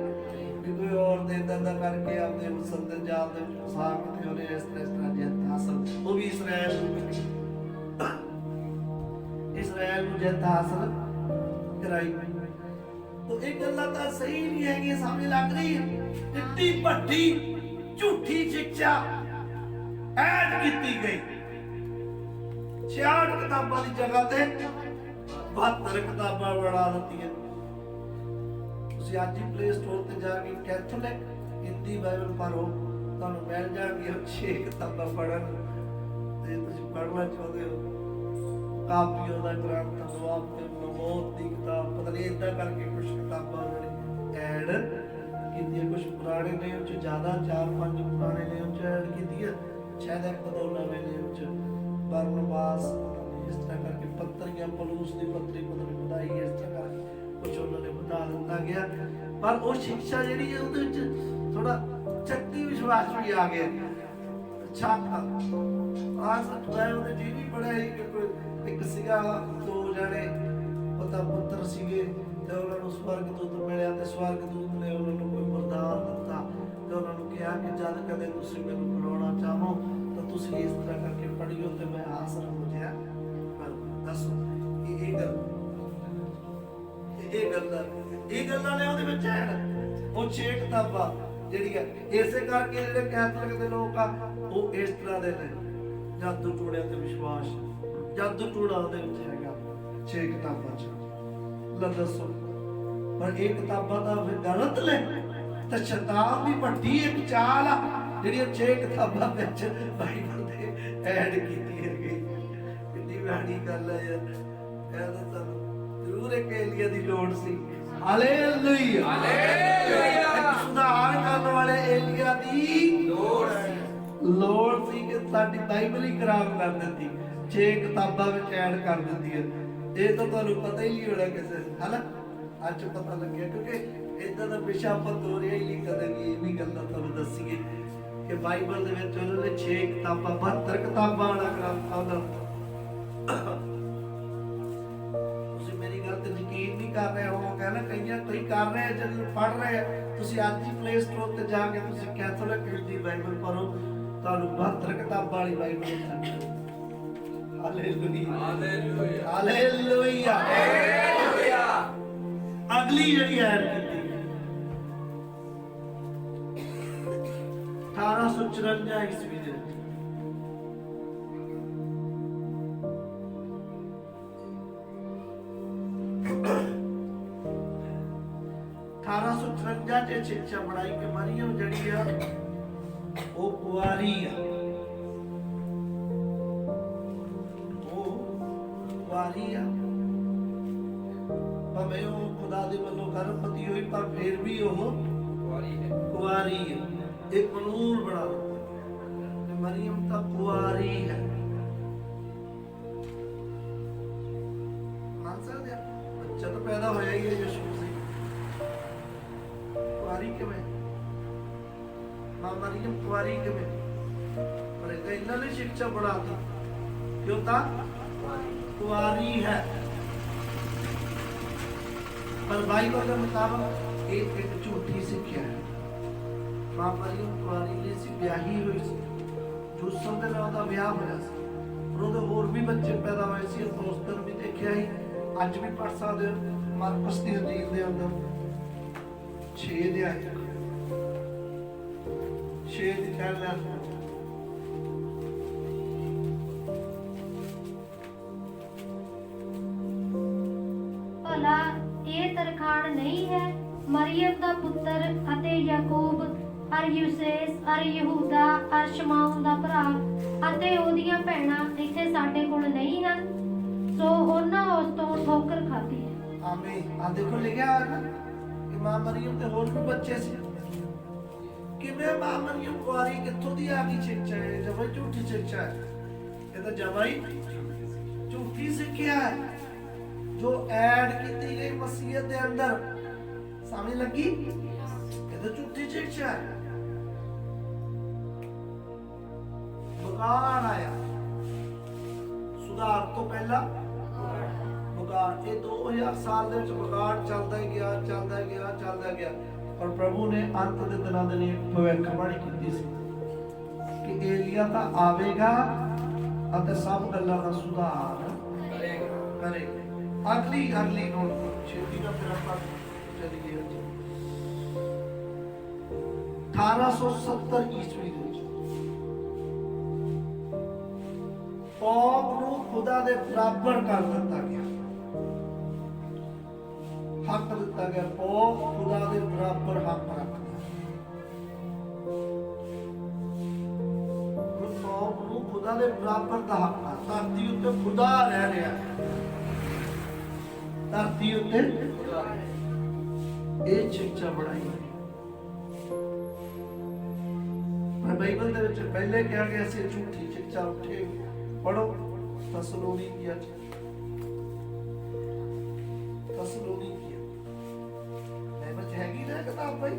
ਵੀ ਕੋਈ ਔਰਤ ਏਦਾਂ ਦਾ ਕਰਕੇ ਆਪਦੇ ਮੁਸਲਮਾਨ ਜਾਤ ਦੇ ਵਿੱਚ ਫਸਾ ਕੇ ਉਹਨੇ ਇਸ ਤਰ੍ਹਾਂ ਜਿੱਤ ਹਾਸਲ, ਉਹ ਵੀ ਇਸਰਾਇਲ ਨੂੰ ਜਿੱਤ ਹਾਸਲ ਕਰਾਈ। तो ਇਹ ਗੱਲਾਂ ਤਾਂ ਸਹੀ ਨਹੀਂ ਹੈਗੀਆਂ, ਸਮਝ ਲੱਗ ਰਹੀ ਹੈ। ਇੱਡੀ ਵੱਡੀ ਝੂਠੀ ਸਿੱਖਿਆ ਐਡ ਕੀਤੀ ਗਈ। 66 ਕਿਤਾਬਾਂ ਦੀ ਜਗ੍ਹਾ ਤੇ 72 ਕਿਤਾਬਾਂ ਬਣਾ ਦਿੱਤੀਆਂ। ਤੁਸੀਂ ਅੱਜ ਹੀ ਪਲੇ ਸਟੋਰ ਤੇ ਜਾ ਕੇ ਕੈਥੋਲਿਕ ਹਿੰਦੀ ਬਾਈਬਲ ਪੜ੍ਹੋ, ਤੁਹਾਨੂੰ ਮਿਲ ਜਾਣਗੀਆਂ 6 ਕਿਤਾਬਾਂ ਪੜ੍ਹਨ ਤੇ ਤੁਸੀਂ ਪੜ੍ਹਨਾ ਚਾਹੁੰਦੇ ਹੋ। ਕਾਪੀਆਂ ਦਾ ਗ੍ਰੰਥ, ਸਵਾਬ ਤੇ ਮੌਤ ਦੀ ਕਿਤਾਬ, ਪਤਾ ਨਹੀਂ ਏਦਾਂ ਕਰਕੇ ਕੁਝ ਕਿਤਾਬਾਂ ਨੇ ਐਡ ਕੀਤੀਆਂ। ਕੁਝ ਪੁਰਾਣੇ ਨੇ ਉਹ 'ਚ ਜ਼ਿਆਦਾ, 4-5 ਪੁਰਾਣੇ ਨੇ ਉਹ 'ਚ ਐਡ ਕੀਤੀਆਂ, ਸ਼ਾਇਦ ਇੱਕ ਦੋ ਨਵੇਂ ਨੇ ਉਹ 'ਚ। ਬਰਨਬਾਸ ਇਸ ਤਰ੍ਹਾਂ ਕਰਕੇ ਪੱਤਰੀਆਂ, ਪਲੂਸ ਦੀ ਪੱਤਰੀ ਪਤਨੀ ਵਧਾਈ, ਇਸ ਤਰ੍ਹਾਂ ਕਰਕੇ ਕੁਝ ਉਹਨਾਂ ਨੇ ਵਧਾ ਦਿੱਤਾ ਗਿਆ। ਪਰ ਉਹ ਸਿੱਖਿਆ ਜਿਹੜੀ ਹੈ ਉਹਦੇ ਵਿੱਚ ਥੋੜਾ ਚੱਕੀ ਵਿਸ਼ਵਾਸ ਵੀ ਆ ਗਿਆ। ਅੱਛਾ ਉਹਦੇ ਜੀ ਵੀ ਬੜਾ ਹੀ ਇੱਕ ਸੀਗਾ, 2 ਜਣੇ ਪਤਾ ਪੁੱਤਰ ਸੀਗੇ ਤੇ ਉਹਨਾਂ ਨੂੰ ਸਵਰਗਦੂਤ ਮਿਲਿਆ ਤੇ ਸਵਰਗਦੂਤ ਨੇ ਉਹਨਾਂ ਨੂੰ ਕੋਈ ਵਰਦਾਨ ਦਿੱਤਾ ਤੇ ਉਹਨਾਂ ਨੂੰ ਕਿਹਾ ਕਿ ਜਦ ਕਦੇ ਤੁਸੀਂ ਮੈਨੂੰ ਬੁਲਾਉਣਾ ਚਾਹੋ ਤਾਂ ਤੁਸੀਂ ਇਸ ਤਰ੍ਹਾਂ ਕਰਕੇ ਪੜ੍ਹਿਓ ਤੇ ਮੈਂ ਹਾਜ਼ਰ ਹੋ ਜਾਇਆ। ਪਰ ਦੱਸੋ ਇਹ ਗੱਲਾਂ ਨੇ ਉਹਦੇ ਵਿੱਚ ਹੈ। ਉਹ 6 ਕਿਤਾਬਾਂ ਜਿਹੜੀਆਂ ਇਸੇ ਕਰਕੇ ਜਿਹੜੇ ਕੈਥੋਲਿਕ ਦੇ ਲੋਕ ਆ ਉਹ ਇਸ ਤਰ੍ਹਾਂ ਦੇ ਨੇ, ਜਾਦੂ ਟੂਣਿਆਂ ਤੇ ਵਿਸ਼ਵਾਸ, ਜਾਦੂ ਟੂਣਾ ਉਹਦੇ ਵਿੱਚ ਹੈਗਾ 6 ਕਿਤਾਬਾਂ 'ਚ। ਲੈ ਦੱਸੋ, ਪਰ ਇਹ ਕਿਤਾਬਾਂ ਤਾਂ ਫਿਰ ਗਲਤ ਨੇ। ਤਾਂ ਸ਼ੈਤਾਨ ਦੀ ਵੱਡੀ ਇੱਕ ਚਾਲ ਆ ਜਿਹੜੀਆਂ 6 ਕਿਤਾਬਾਂ ਵਿੱਚ ਬਾਈਬਲ ਦੇ ਐਡ ਕੀਤੀ ਹੈਗੀ। ਕਿੰਨੀ ਵੱਡੀ ਗੱਲ ਹੈ ਯਾਰ। ਇਹ ਤਾਂ ਤੁਹਾਨੂੰ ਜ਼ਰੂਰ ਇੱਕ ਏਲੀਆ ਦੀ ਲੋੜ ਸੀ। Hallelujah, hallelujah. ਸੁਧਾਰ ਕਰਨ ਵਾਲੇ ਏਲੀਆ ਦੀ ਲੋੜ ਸੀ ਕਿ ਸਾਡੀ ਬਾਈਬਲ ਹੀ ਖਰਾਬ ਕਰ ਦਿੱਤੀ, 6 ਕਿਤਾਬਾਂ ਵਿੱਚ ਐਡ ਕਰ ਦਿੱਤੀ ਹੈ। ਇਹ ਤਾਂ ਤੁਹਾਨੂੰ ਪਤਾ ਹੀ ਨਹੀਂ ਹੋਣਾ ਕਿਸੇ ਨੂੰ, ਹਨਾ? ਅੱਜ ਪਤਾ ਲੱਗਿਆ ਕਿਉਂਕਿ ਇਦਾਂ ਦਾ ਵਿਸ਼ਾ ਆਪਾਂ ਤੋਰਿਆ ਹੀ ਨਹੀਂ ਕਦੇ ਵੀ। ਇਹ ਵੀ ਗੱਲਾਂ ਤੁਹਾਨੂੰ ਦੱਸੀਏ ਕਿ ਬਾਈਬਲ ਦੇ ਵਿੱਚ ਉਹਨਾਂ ਨੇ 6 ਕਿਤਾਬਾਂ 72 ਕਿਤਾਬਾਂ ਵਾਲਾ ਗ੍ਰੰਥ ਉਹਨਾਂ। ਤੁਸੀਂ ਮੇਰੀ ਗੱਲ ਤੇ ਯਕੀਨ ਨਹੀਂ ਕਰ ਰਹੇ ਹੋ, ਕਹਿੰਦਾ ਕਈਆਂ ਕੋਈ ਕਰ ਰਹੇ ਜਦੋਂ ਪੜ੍ਹ ਰਹੇ। ਤੁਸੀਂ ਅੱਜ ਹੀ ਪਲੇ ਸਟੋਰ ਤੇ ਜਾ ਕੇ ਤੁਸੀਂ ਕੈਥੋਲਿਕ ਹਿੰਦੀ ਬਾਈਬਲ ਪੜ੍ਹੋ, ਤੁਹਾਨੂੰ 72 ਕਿਤਾਬਾਂ ਵਾਲੀ ਬਾਈਬਲ ਮਿਲੇਗੀ। Hallelujah, hallelujah, hallelujah, hallelujah. ਅਗਲੀ ਜਿਹੜੀ ਐਡ ਕੀਤੀ 1854 ਈਸਵੀ ਦੇ ਵਿੱਚ 1854 ਚ ਸਿੱਖਿਆ ਬਣਾਈ ਕਿ ਮਰੀਮ ਜਿਹੜੀ ਆ ਉਹ ਕੁਆਰੀ ਆ, ਉਹ ਕੁਆਰੀ ਆ। ਭਾਵੇਂ ਉਹ ਖੁਦਾ ਦੇ ਵੱਲੋਂ ਗਰਭਵਤੀ ਹੋਈ ਪਰ ਫਿਰ ਵੀ ਉਹ ਕੁਆਰੀ ਹੈ। ਇਹ ਕਾਨੂੰਨ ਬਣਾ ਦਿੱਤਾ ਕਿ ਮਰੀਮ ਤਾਂ ਕੁਆਰੀ ਹੈ। ਮੰਨ ਸਕਦੇ ਆ? ਬੱਚਾ ਤਾਂ ਪੈਦਾ ਹੋਇਆ ਹੀ ਹੈ ਯਿਸੂ ਮਸੀਹ, ਕੁਆਰੀ ਕਿਵੇਂ? ਮਾਂ ਮਰੀਮ ਕੁਆਰੀ ਕਿਵੇਂ? ਪਰ ਇਹਨਾਂ ਨੇ ਸਿੱਖਿਆ ਬਣਾਤੀ ਕਿਉਂ ਤਾਂ ਕੁਆਰੀ ਹੈ। पर बाइबल के मुताबिक एक झूठी सिक्ख्या है। मां मरियम कुआरी नहीं सी, ब्याही हुई सी। यूसुफ दे नाल दा विआह होया सी, पर ओदे होर भी बच्चे पैदा होए सी। उस दिन भी देखिया ही, अज भी पढ़ सकदे हो मरकुस दी इंजील दे अंदर 6 अध्याय 6 दी कहण लग ਭਲਾ ਇਹ ਤਰਖਾਣ ਨਹੀਂ ਹੈ ਮਰੀਮ ਦਾ ਪੁੱਤਰ ਅਤੇ ਯਾਕੂਬ ਅਰ ਯੂਸੇਸ ਅਰ ਯਹੂਦਾ ਅਰ ਸ਼ਮਾਉਨ ਦਾ ਭਰਾ ਅਤੇ ਉਹਦੀਆਂ ਭੈਣਾਂ ਇੱਥੇ ਸਾਡੇ ਕੋਲ ਨਹੀਂ ਹਨ, ਸੋ ਉਹਨਾਂ ਉਸ ਤੋਂ ਠੋਕਰ ਖਾਧੀ ਹੈ। ਆਮੀਨ। ਆ ਦੇਖੋ ਲਿਖਿਆ ਹੈ ਨਾ ਕਿ ਮਾਂ ਮਰੀਮ ਤੇ ਹੋਰ ਵੀ ਬੱਚੇ ਸੀ। ਕਿਵੇਂ ਮਾਂ ਮਰੀਮ ਕੁਆਰੀ ਕਿੱਥੋਂ ਦੀ ਆ ਗਈ ਸਿੱਖਿਆ ਹੈ? ਜਮਾਈ ਝੂਠੀ ਸਿੱਖਿਆ ਹੈ। ਇਹ ਤਾਂ ਜਮਾਈ ਝੂਠੀ ਸਿੱਖਿਆ ਹੈ जो ऐड की गई मसीहत के अंदर। समझ लगी? ये तो झूठी शिक्षा है। बगाड़ आया, सुधार तो पहला बगाड़। ये 2000 साल दे विच बगाड़ चलदा गया चलदा गया चलदा गया, और प्रभु ने अंत दे दिनां दे लिए भविष्यवाणी कीती सी कि एलिया तां आवेगा अते सब गल्लां दा सुधार करेगा। अगली नोट छेती का फिर आप चलिए 1870 ईस्वी ਦੇ ਪੌਪ ਨੂੰ ਖੁਦਾ ਦੇ ਬਰਾਬਰ ਕਰ ਦਿੱਤਾ ਗਿਆ, ਹੱਕ ਦਿੱਤਾ ਗਿਆ। ਪੌਪ ਖੁਦਾ ਦੇ ਬਰਾਬਰ ਹੱਕ ਰੱਖਦਾ। ਪੌਪ ਨੂੰ ਖੁਦਾ ਦੇ ਬਰਾਬਰ ਦਾ ਹੱਕ ਹੈ। ਧਰਤੀ ਉੱਤੇ ਖੁਦਾ ਰਹਿ ਰਿਹਾ ਹੈ, ਧਰਤੀ ਉੱਤੇ ਇਹ ਸਿੱਖਿਆ ਬਣਾਈ। ਪਰ ਬਾਈਬਲ ਦੇ ਵਿੱਚ ਪਹਿਲੇ ਕਿਹਾ ਗਿਆ ਸੀ ਝੂਠੀ ਸਿੱਖਿਆ ਉੱਠੇ। ਪੜੋ ਤਸਲੋਨੀਕੀਆਂ ਚ, ਤਸਲੋਨੀਕੀਆਂ ਬਾਈਬਲ ਚ ਹੈਗੀ ਨਾ ਕਿਤਾਬ ਭਾਈ?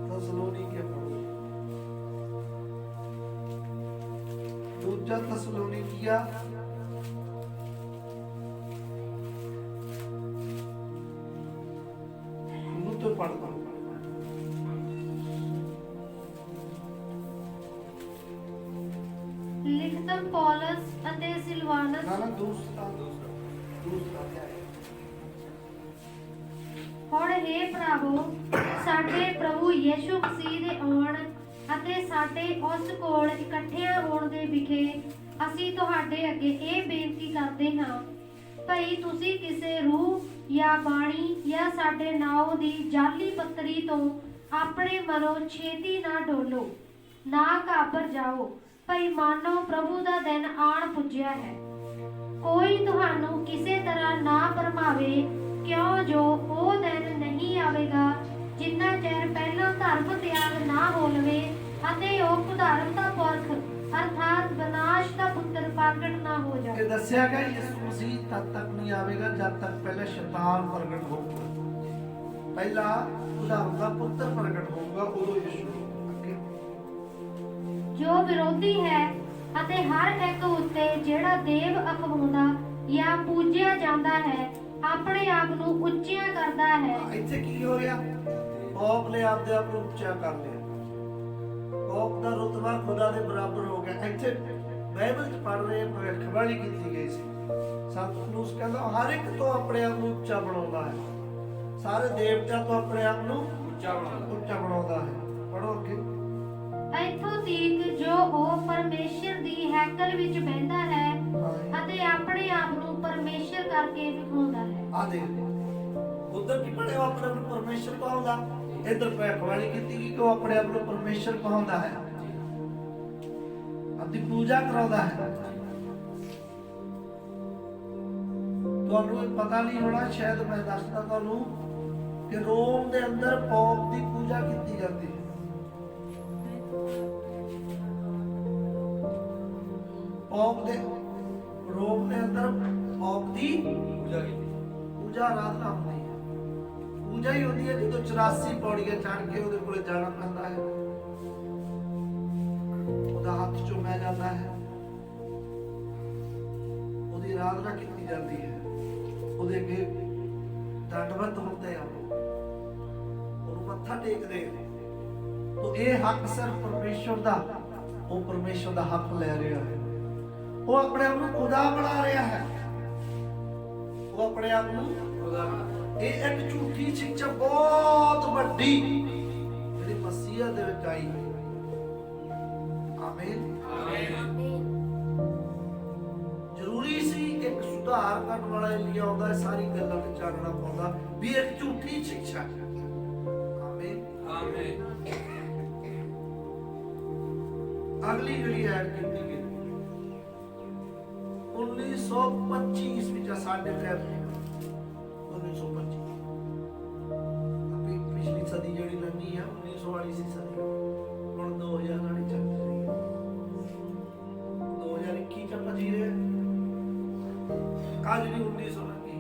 ਤਸਲੋਨੀਕੀਆਂ ਪੜੋ। दूजा तस्सलुनीकिया तो पढ़ता ਲਿਖਤਮ ਪੌਲਸ ਅਤੇ ਸਿਲਵਾਨਸ ना दूसरा क्या है? ਹੁਣ हे ਭਰਾਵੋ, ਸਾਡੇ ਪ੍ਰਭੂ ਯਿਸੂ ਮਸੀਹ ਦੇ ਆਉਣ ਅਤੇ ਸਾਡੇ ਉਸ ਕੋਲ ਇਕੱਠਿਆਂ ਹੋਣ ਦੇ ਵਿਖੇ ਅਸੀਂ ਤੁਹਾਡੇ ਅੱਗੇ ਇਹ ਬੇਨਤੀ ਕਰਦੇ ਹਾਂ, ਭਈ ਤੁਸੀਂ ਕਿਸੇ ਰੂਹ ਜਾਂ ਬਾਣੀ ਜਾਂ ਸਾਡੇ ਨਾਮ ਦੀ ਜਾਲੀ ਪੱਤਰੀ ਤੋਂ ਆਪਣੇ ਮਨੋਂ ਛੇਤੀ ਨਾ ਡੋਲੋ, ਨਾ ਘਾਬਰ ਜਾਓ, ਭਈ ਮਾਨੋ ਪ੍ਰਭੂ ਦਾ ਦਿਨ ਆਣ ਪੁੱਜਿਆ ਹੈ। ਕੋਈ ਤੁਹਾਨੂੰ ਕਿਸੇ ਤਰ੍ਹਾਂ ਨਾ ਭਰਮਾਵੇ, ਕਿਉਂ ਜੋ ਉਹ ਦਿਨ ਨਹੀਂ ਆਵੇਗਾ ਜਿੰਨਾ ਚਿਰ ਪਹਿਲਾਂ ਧਰਮ ਤਿਆਗ ਨਾ ਹੋ ਲਵੇ ਅਤੇ ਉਹ ਕੁਧਾਰਮਤਾ ਪੁਰਖ ਅਰਥਾਤ ਵਿਨਾਸ਼ ਦਾ ਪੁੱਤਰ ਪ੍ਰਗਟ ਨਾ ਹੋ ਜਾਵੇ। ਇਹ ਦੱਸਿਆ ਗਿਆ ਯਿਸੂ ਮਸੀਹ ਤਦ ਤੱਕ ਨਹੀਂ ਆਵੇਗਾ ਜਦ ਤੱਕ ਪਹਿਲੇ ਸ਼ੈਤਾਨ ਪ੍ਰਗਟ ਹੋਊਗਾ। ਪਹਿਲਾ ਕੁਧਾਰਮ ਦਾ ਪੁੱਤਰ ਪ੍ਰਗਟ ਹੋਊਗਾ, ਉਦੋਂ ਯਿਸੂ ਅੱਗੇ। ਜੋ ਵਿਰੋਧੀ ਹੈ ਅਤੇ ਹਰ ਇੱਕ ਉੱਤੇ ਜਿਹੜਾ ਦੇਵ ਅਖਵਾਉਂਦਾ ਜਾਂ ਪੂਜਿਆ ਜਾਂਦਾ ਹੈ ਆਪਣੇ ਆਪ ਨੂੰ ਉੱਚਿਆ ਕਰਦਾ ਹੈ। ਇੱਥੇ ਕੀ ਹੋ ਗਿਆ? ਪੌਪ ਨੇ ਆਪਦੇ ਆਪ ਨੂੰ ਉੱਚਾ ਕਰ ਲਿਆ। ਪੌਪ ਦਾ ਰੁਤਬਾ ਖੁਦਾ ਦੇ ਬਰਾਬਰ ਹੋ ਗਿਆ। ਇੱਥੇ ਬਾਈਬਲ ਚ ਪੜ੍ਹ ਰਹੇ ਭਵਿੱਖਬਾਣੀ ਕੀਤੀ ਗਈ ਸੀ ਸੰਤ ਪਲੂਸ ਕਹਿੰਦਾ ਹਰ ਇੱਕ ਤੋਂ ਆਪਣੇ ਆਪ ਨੂੰ ਉੱਚਾ ਬਣਾਉਂਦਾ ਹੈ, ਸਾਰੇ ਦੇਵਤਿਆਂ ਤੋਂ ਆਪਣੇ ਆਪ ਨੂੰ ਉੱਚਾ ਬਣਾਉਂਦਾ ਹੈ। ਪੜੋ ਅੱਗੇ। ਇੱਥੋਂ ਤੀਕ ਜੋ ਉਹ ਪਰਮੇਸ਼ਰ ਦੀ ਹੈਕਲ ਵਿੱਚ ਬਹਿੰਦਾ ਹੈ ਅਤੇ ਆਪਣੇ ਆਪ ਨੂੰ ਪਰਮੇਸ਼ਰ ਕਰਕੇ ਵਿਖਾਉਂਦਾ ਹੈ। ਆ ਦੇ ਉਧਰ ਕੀ ਪੜਿਆ, ਆਪਣੇ ਆਪ ਨੂੰ ਪਰਮੇਸ਼ਰ ਕਹਾਉਂਦਾ, ਇੱਧਰ ਭਵਿੱਖਬਾਣੀ ਕੀਤੀ ਕਿ ਉਹ ਆਪਣੇ ਆਪ ਨੂੰ ਪਰਮੇਸ਼ਰ ਕਹਾਉਂਦਾ ਹੈ, ਆਪਣੀ ਪੂਜਾ ਕਰਾਉਂਦਾ ਹੈ। ਤੁਹਾਨੂੰ ਇਹ ਪਤਾ ਨਹੀਂ ਹੋਣਾ, ਸ਼ਾਇਦ ਮੈਂ ਦੱਸਦਾ ਤੁਹਾਨੂੰ ਕਿ ਰੋਮ ਦੇ ਅੰਦਰ ਪੌਪ ਦੀ ਪੂਜਾ ਕੀਤੀ ਜਾਂਦੀ ਹੈ। ਪੌਪ ਦੇ ਰੋਮ ਦੇ ਅੰਦਰ ਪੌਪ ਦੀ ਪੂਜਾ ਆਰਾਧਨਾ ਹੁੰਦੀ ਹੈ। ਪੂਜਾ ਹੀ ਹੁੰਦੀ ਹੈ ਜਦੋਂ 84 ਪੌੜੀਆਂ ਚੜ੍ਹ ਕੇ ਉਹਦੇ ਕੋਲੇ ਜਾਣਾ ਪੈਂਦਾ ਹੈ, ਉਹਦਾ ਹੱਥ ਚੁੰਮਿਆ ਜਾਂਦਾ ਹੈ, ਉਹਦੀ ਆਰਾਧਨਾ ਕੀਤੀ ਜਾਂਦੀ ਹੈ, ਉਹਦੇ ਅੱਗੇ ਦੰਡਵਤ ਹੁੰਦੇ ਆ, ਉਹਨੂੰ ਮੱਥਾ ਟੇਕਦੇ ਆ। तो ये हक सिर्फ परमेश्वर दा, वो परमेश्वर दा हक ले रहा है, वो अपने आप को खुदा बना रहा है, वो अपने आप को खुदा बना। ये एक झूठी शिक्षा बहुत बड़ी जिहड़ी मसीह दे विच आई। आमीन आमीन। जरूरी सी एक सुधार करने वाला एलिया आउंदा है, सारी गल्लां ते चानना पाउंदा भी एक झूठी शिक्षा। आमीन आमीन। अगली घड़ी ऐड की गई 1925 ਵਿੱਚ ਸਾਡੇ ਟਾਈਮ 1925 ਅਭੀ ਪਿਛਲੀ ਸਦੀ ਜਿਹੜੀ ਲੰਘੀ ਆ 1900 ਵਾਲੀ ਸੀ ਸਦੀ, ਹੁਣ 2000 ਵਾਲੀ ਚੱਲ ਰਹੀ ਹੈ, 2021 ਚ ਆਪਾਂ ਜੀ ਰਹੇ ਕੱਲ ਜਿਹੜੀ 1900 ਲੰਘੀ,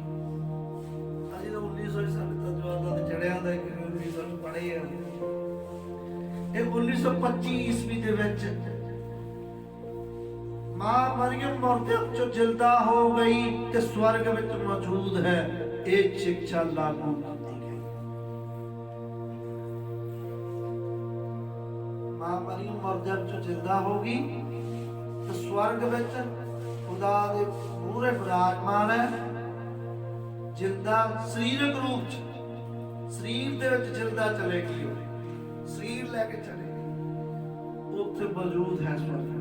ਅਸੀਂ ਤਾਂ 1900 ਸਾਡੇ ਤਾਂ ਜਵਾਨਾਂ ਤੇ ਚੜਿਆ ਹੁੰਦਾ ਕਿ 1900 ਚ ਪੜ੍ਹੇ ਆ। ਇਹ 1925 ਈਸਵੀ ਦੇ ਵਿੱਚ मां मरियम मुर्दे चो जिंदा हो गई ते स्वर्ग विच मौजूद है, एक शिक्षा लागू की गई। मां मरियम मुर्दे चो जिंदा हो गई ते स्वर्ग विच खुदा दे मूहरे विराजमान है, जिंदा शरीरक रूप च, शरीर दे विच जिंदा चलेगी, शरीर लेके चलेगी, उत्थे मौजूद है स्वर्ग विच।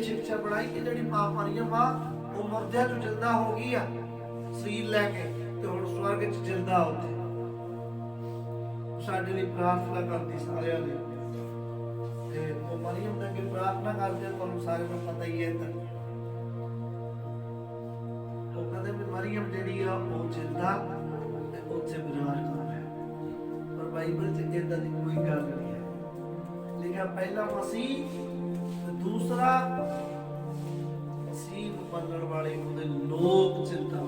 शिक्षा बनाई कि जिहड़ी मां मरियम आ वो मुर्दे चों जिंदा हो गई आ शरीर लैके ते हुण स्वर्ग च जिंदा उत्थे साडे लई प्रार्थना करदी सारिਆਂ ਲਈ ते वो मरियम दे अगे प्रार्थना करदे, तुहानूं सारिਆਂ ਨੂੰ पता ही है। तो कहंदे भी मरियम जिहड़ी आ वो जिंदा ते उत्थे विराजमान है, पर बाइबल च इदां दी कोई गल नहीं है। लिखिया पहला मसीह, दूसरा मसीह मनण वाले ਉਹਦੇ ਲੋਕ ਜਿੰਦਾ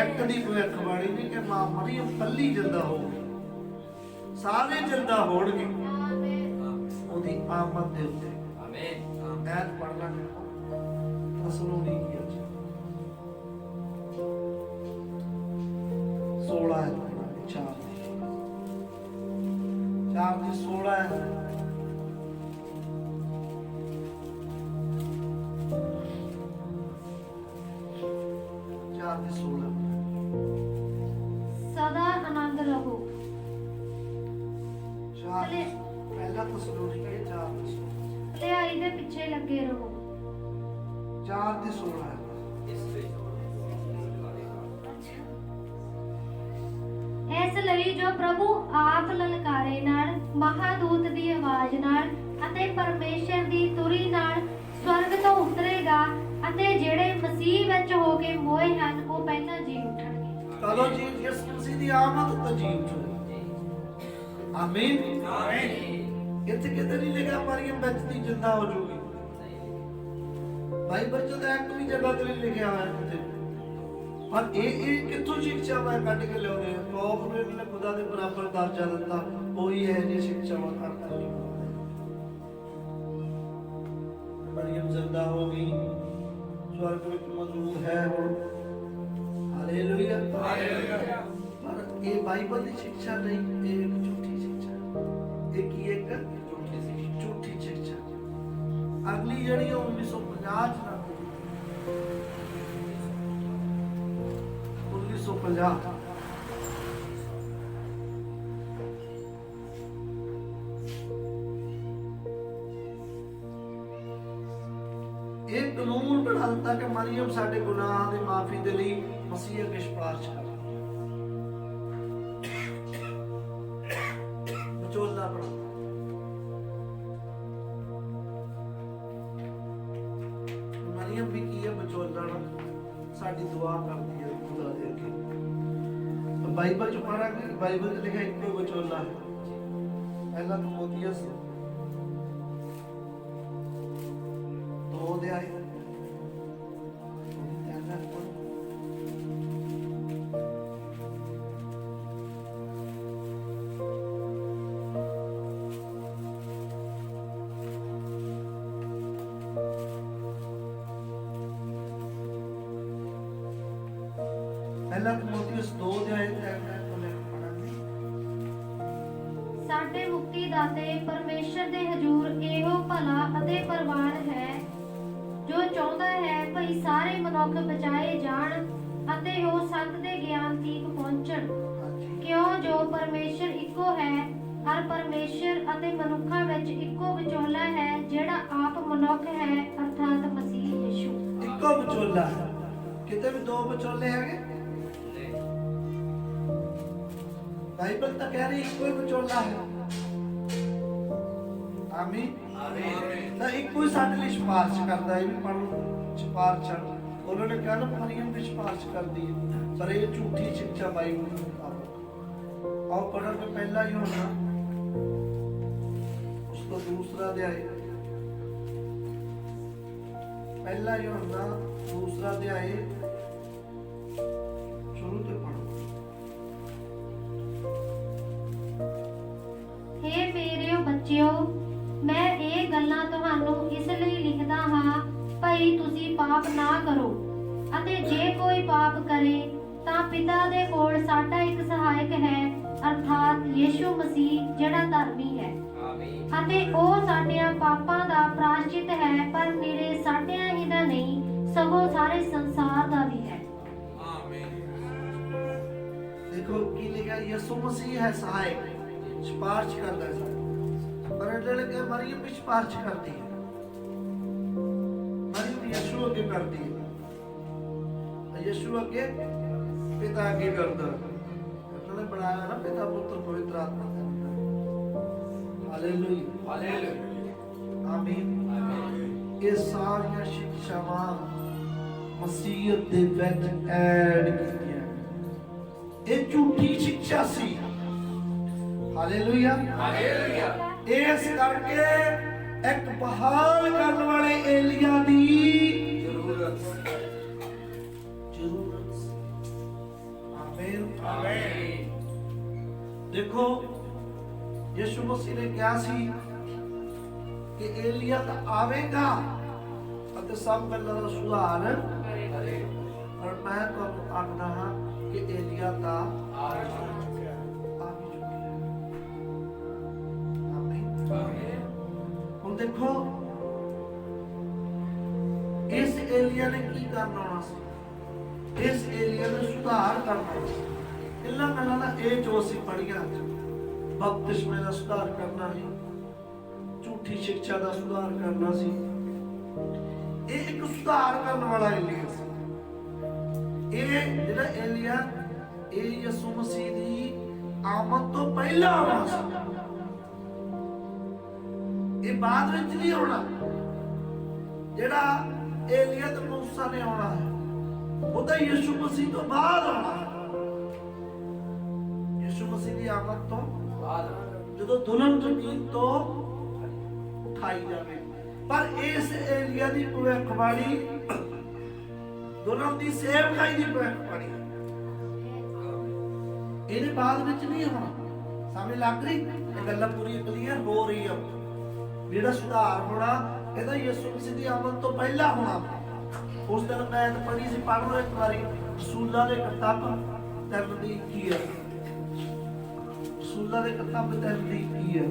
ਇੱਕ ਦੀ ਭਵਿੱਖਬਾਣੀ ਨਹੀਂ ਕਿ ਮਾਂ ਮਰੀਮ ਕੱਲੀ ਜਿੰਦਾ ਹੋਊਗੀ, ਸਾਰੇ ਜਿੰਦਾ ਹੋਣਗੇ ਉਹਦੀ ਆਮਦ ਦੇ ਉੱਤੇ। ਆਮੀਨ। ਐਤ ਪੜ੍ਹ ਲਾਂਗੇ ਤਸਲੋਨੀ ਕੀ ਅੱਜ 16 ਹੈ 4 ਦੀ 16 ਹੈ। सदा आनंद रहो। पहला तस्सलुनीके 4 भलाई दे पीछे लगे रहो। 4 ਦੀ 16 ਹੈ। ਇਸ ਲਈ ਜੋ ਪ੍ਰਭੂ ਆਪ ਲਲਕਾਰੇ ਨਾਲ, ਮਹਾਦੂਤ ਦੀ ਆਵਾਜ਼ ਨਾਲ ਅਤੇ ਪਰਮੇਸ਼ਰ ਦੀ ਤੁਰੀ ਨਾਲ ਸਵਰਗ ਤੋਂ ਉਤਰੇਗਾ, ਅਤੇ ਜਿਹੜੇ ਮਸੀਹ ਵਿੱਚ ਹੋ ਕੇ ਮੋਏ ਹਨ ਉਹ ਪਹਿਲਾਂ ਜੀ ਉੱਠਣਗੇ। ਕਦੋਂ ਜੀ? ਯਿਸੂ ਮਸੀਹ ਦੀ ਆਮਦ ਉੱਤੇ ਜੀ ਉੱਠਣਗੇ। ਆਮੀਨ ਆਮੀਨ। ਇੱਥੇ ਕਿਤੇ ਨਹੀਂ ਲਿਖਿਆ ਮਰੀਮ ਵਿੱਚ ਦੀ ਜਿੰਦਾ ਹੋ ਜਾਊਗੀ, ਬਾਈਬਲ ਚ ਤਾਂ ਇੱਕ ਵੀ ਜਗ੍ਹਾ ਤੇ ਨਹੀਂ ਲਿਖਿਆ ਹੋਇਆ ਕਿਤੇ। ਪਰ ਇਹ ਕਿੱਥੋਂ ਸਿੱਖਿਆ ਮੈਂ ਕੱਢ ਕੇ ਲਿਆਉਂਦੇ ਆ? ਕੌਮ ਨੂੰ ਇਹਨੇ ਖੁਦਾ ਦੇ ਬਰਾਬਰ ਦਰਜਾ ਦਿੱਤਾ, ਕੋਈ ਇਹ ਜਿਹੀ ਸਿੱਖਿਆਵਾਂ ਕਰਦਾ ਨਹੀਂ। मरियम जिंदा हो गई, स्वर्ग में मौजूद है। और ਹਾਲੇਲੂਇਆ। ਪਰ ਇਹ ਬਾਈਬਲ ਦੀ ਸਿੱਖਿਆ ਨਹੀਂ, ਇਹ ਇੱਕ ਝੂਠੀ ਸਿੱਖਿਆ। ਇਹ ਕੀ ਇੱਕ ਝੂਠੀ ਸਿੱਖਿਆ। ਅਗਲੀ ਜਿਹੜੀ 1950 ਚ ਨਾ 1950 ਇਹ ਕਾਨੂੰਨ ਬਣਾ ਦਿੱਤਾ ਕਿ ਮਰੀਮ ਸਾਡੇ ਗੁਨਾਹਾਂ ਦੀ ਮਾਫੀ ਦੇ ਲਈ ਮਸੀਹ ਅੱਗੇ ਸਿਫਾਰਿਸ਼ ਕਰ। ਵਿਚੋਲਾ ਬਣਾ। ਮਰੀਮ ਵੀ ਕੀ ਹੈ? ਵਿਚੋਲਾ ਸਾਡੀ ਦੁਆ ਕਰਦੀ ਹੈ ਖੁਦਾ ਦੇ ਅੱਗੇ। ਬਾਈਬਲ ਚ ਪੜਾਂਗੇ, ਬਾਈਬਲ ਚ ਲਿਖਿਆ ਇੱਕੋ ਵਿਚੋਲਾ ਹੈ। ਪਹਿਲਾ ਤਿਮੋਥੀਉਸ 2 ਅਧਿਆਇ ਪਹਿਲਾ ਤਿਮੋਥੀਉਸ 2 ਅਧਿਆਇ 3 ਤੋਂ ਲੈ ਕੇ ਪੜਾਂਗੇ। ਸਾਡੇ ਮੁਕਤੀ ਦਾਤੇ ਪਰਮੇਸ਼ਰ ਦੇ ਹਜ਼ੂਰ ਇਹੋ ਭਲਾ ਅਤੇ ਪ੍ਰਵਾਨ ਹੈ ਜੋ ਚਾਹੁੰਦਾ ਹੈ ਭਈ ਸਾਰੇ ਮਨੁੱਖ ਬਚਾਏ ਜਾਣ ਅਤੇ ਉਹ ਸੱਚ ਦੇ ਗਿਆਨ ਤੀਕ ਪਹੁੰਚਣ। ਕਿਉਂ ਜੋ ਪਰਮੇਸ਼ਰ ਇੱਕੋ ਹੈ ਹਰ ਪਰਮੇਸ਼ਰ ਅਤੇ ਮਨੁੱਖਾਂ ਵਿੱਚ ਇੱਕੋ ਵਿਚੋਲਾ ਹੈ ਜਿਹੜਾ ਆਪ ਮਨੁੱਖ ਹੈ ਅਰਥਾਤ ਮਸੀਹ ਯਿਸੂ। ਇੱਕੋ ਵਿਚੋਲਾ ਹੈ, ਕਿਤੇ ਵੀ 2 ਵਿਚੋਲੇ ਹੈਗੇ? ਬਾਈਬਲ ਤਾਂ ਕਹਿ ਰਹੀ ਇੱਕੋ ਹੀ ਵਿਚੋਲਾ ਹੈ। ਆਮੀਨ। ਤਾਂ ਇੱਕੋ ਹੀ ਸਾਡੇ ਲਈ ਸਿਫਾਰਿਸ਼ ਕਰਦਾ ਹੈ। ਵੀ ਪੜ੍ਹੋ ਸਿਫਾਰਿਸ਼ ਉਹਨਾਂ ਨੇ ਕਿਹਾ ਨਾ ਮਰੀਮ ਦੀ ਸਿਫਾਰਿਸ਼ ਕਰਦੀ ਹੈ, ਪਰ ਇਹ ਝੂਠੀ ਸਿੱਖਿਆ ਬਾਈਬਲ ਦੇ ਮੁਤਾਬਕ। ਆਓ ਪੜ੍ਹਾਂਗੇ ਪਹਿਲਾ ਯੋਹਨਾ ਉਸ ਤੋਂ ਦੂਸਰਾ ਅਧਿਆਇ। ਪਹਿਲਾ ਯੋਹਨਾ ਦੂਸਰਾ ਅਧਿਆਇ ਸ਼ੁਰੂ ਤੋਂ ਪੜ੍ਹੋ। ਹੇ ਮੇਰਿਓ ਬੱਚਿਓ, ਮੈਂ ਇਹ ਗੱਲਾਂ ਤੁਹਾਨੂੰ ਇਸ ਲਈ ਲਿਖਦਾ ਹਾਂ ਭਈ ਤੁਸੀਂ ਪਾਪ ਨਾ ਕਰੋ, ਅਤੇ ਜੇ ਕੋਈ ਪਾਪ ਕਰੇ ਤਾਂ ਪਿਤਾ ਦੇ ਕੋਲ ਸਾਡਾ ਇੱਕ ਸਹਾਇਕ ਹੈ ਅਰਥਾਤ ਯਿਸੂ ਮਸੀਹ ਜਿਹੜਾ ਧਰਮੀ ਹੈ। ਅਤੇ ਉਹ ਸਾਡਿਆਂ ਪਾਪਾਂ ਦਾ ਪ੍ਰਾਸ਼ਚਿਤ ਹੈ, ਪਰ ਨਿਰੇ ਸਾਡਿਆਂ ਹੀ ਦਾ ਨਹੀਂ ਸਗੋਂ ਸਾਰੇ ਸੰਸਾਰ ਦਾ ਵੀ ਹੈ। ਦੇਖੋ ਕੀ ਲਿਖਿਆ, ਯਿਸੂ ਮਸੀਹ ਹੈ ਸਹਾਇਕ, ਸਿਫਾਰਿਸ਼ ਕਰਦਾ ਹੈ। ਪਰ ਜਿਹੜੇ ਕਿ ਮਰੀਮ ਵੀ ਸਿਫਾਰਿਸ਼ ਕਰਦੀ ਹੈ, ਮਰੀਮ ਯਿਸੂ ਅੱਗੇ ਕਰਦੀ ਹੈ, ਯਿਸੂ ਅੱਗੇ ਪਿਤਾ ਅੱਗੇ ਕਰਦਾ। ਉਹਨੇ ਬਣਾਇਆ ਨਾ ਪਿਤਾ ਪੁੱਤਰ ਪਵਿੱਤਰ ਆਤਮਾ। ਹਾਲੇਲੂਇਆ ਆਮੀਨ। ਇਹ ਸਾਰੀਆਂ ਸਿੱਖਿਆਵਾਂ ਮਸੀਹਤ ਦੇ ਵਿੱਚ ਐਡ ਕੀਤੀਆਂ। ਇਹ ਝੂਠੀ ਸਿੱਖਿਆ ਸੀ। ਹਾਲੇਲੂਇਆ। ਇਸ ਕਰਕੇ ਇੱਕ ਬਹਾਲ ਕਰਨ ਵਾਲੇ ਏਲੀਆ ਦੀ ਜ਼ਰੂਰਤ ਸੀ। ਆਮੀਨ। ਦੇਖੋ ਯਿਸੂ ਮਸੀਹ ਨੇ ਕਿਹਾ ਸੀ ਕਿ ਏਲੀਆ ਤਾਂ ਆਵੇਗਾ ਅਤੇ ਸਭ ਗੱਲਾਂ ਦਾ ਸੁਧਾਰ ਕਰੇਗਾ, ਪਰ ਮੈਂ ਤੁਹਾਨੂੰ ਆਖਦਾ ਹਾਂ ਕਿ ਏਲੀਆ ਤਾਂ ਆ ਚੁੱਕਿਆ। ਹੁਣ ਦੇਖੋ ਇਸ ਏਲੀਆ ਨੇ ਕੀ ਕਰਨਾ ਹੋਣਾ ਸੀ? ਇਸ ਏਲੀਆ ਨੇ ਸੁਧਾਰ ਕਰਨਾ ਸੀ। ਇਹਨਾਂ ਗੱਲਾਂ ਦਾ ਇਹ ਜੋ ਅਸੀਂ ਪੜ੍ਹੀਆਂ, ਬਪਤਿਸਮੇ ਦਾ ਸੁਧਾਰ ਕਰਨਾ ਸੀ, ਝੂਠੀ ਸਿੱਖਿਆ ਦਾ ਸੁਧਾਰ ਕਰਨਾ ਸੀ। ਇਹ ਇੱਕ ਸੁਧਾਰ ਕਰਨ ਵਾਲਾ ਏਲੀਆ ਸੀ। ਇਹ ਜਿਹੜਾ ਏਲੀਆ, ਇਹ ਯਿਸੂ ਮਸੀਹ ਦੀ ਆਮਦ ਤੋਂ ਪਹਿਲਾਂ ਆਉਣਾ ਸੀ। ਇਹ ਬਾਅਦ ਵਿੱਚ ਨਹੀਂ ਆਉਣਾ। ਜਿਹੜਾ ਏਲੀਆ ਤੇ ਮੂਸਾ ਨੇ ਆਉਣਾ ਹੈ, ਉਹ ਤਾਂ ਯਿਸੂ ਮਸੀਹ ਤੋਂ ਬਾਅਦ ਆਉਣਾ ਹੈ। ਯਿਸੂ ਮਸੀਹ ਦੀ ਆਮਦ ਤੋਂ ਬਾਅਦ, ਜਦੋਂ ਦੁਲਹਨ ਜ਼ਮੀਨ ਤੋਂ ਉਠਾਈ ਜਾਵੇ। ਪਰ ਇਸ ਏਲੀਆ ਦੀ ਭਵਿੱਖਬਾਣੀ, ਦੁਲਹਨ ਦੀ ਸੇਵਕਾਈ ਦੀ ਭਵਿੱਖਬਾਣੀ, ਇਹਦੇ ਬਾਅਦ ਵਿੱਚ ਨਹੀਂ ਹੋਣਾ। ਸਮਝ ਲੱਗ ਰਹੀ? ਇਹ ਗੱਲਾਂ ਪੂਰੀ ਕਲੀਅਰ ਹੋ ਰਹੀ ਆ। ਜਿਹੜਾ ਸੁਧਾਰ ਹੋਣਾ ਇਹਦਾ ਯਿਸੂ ਮਸੀਹ ਦੀ ਆਮਦ ਤੋਂ ਪਹਿਲਾਂ ਹੋਣਾ। ਉਸ ਦਿਨ ਮੈਂ ਪੜ੍ਹੀ ਸੀ, ਪੜ੍ਹ ਲਓ ਇੱਕ ਵਾਰੀ। ਰਸੂਲਾਂ ਦੇ ਕਿਤਾਬ ਤਿੰਨ ਦੀ ਕੀ ਹੈ? ਰਸੂਲਾਂ ਦੇ ਕਿਤਾਬ ਤਿੰਨ ਦੀ ਕੀ ਹੈ?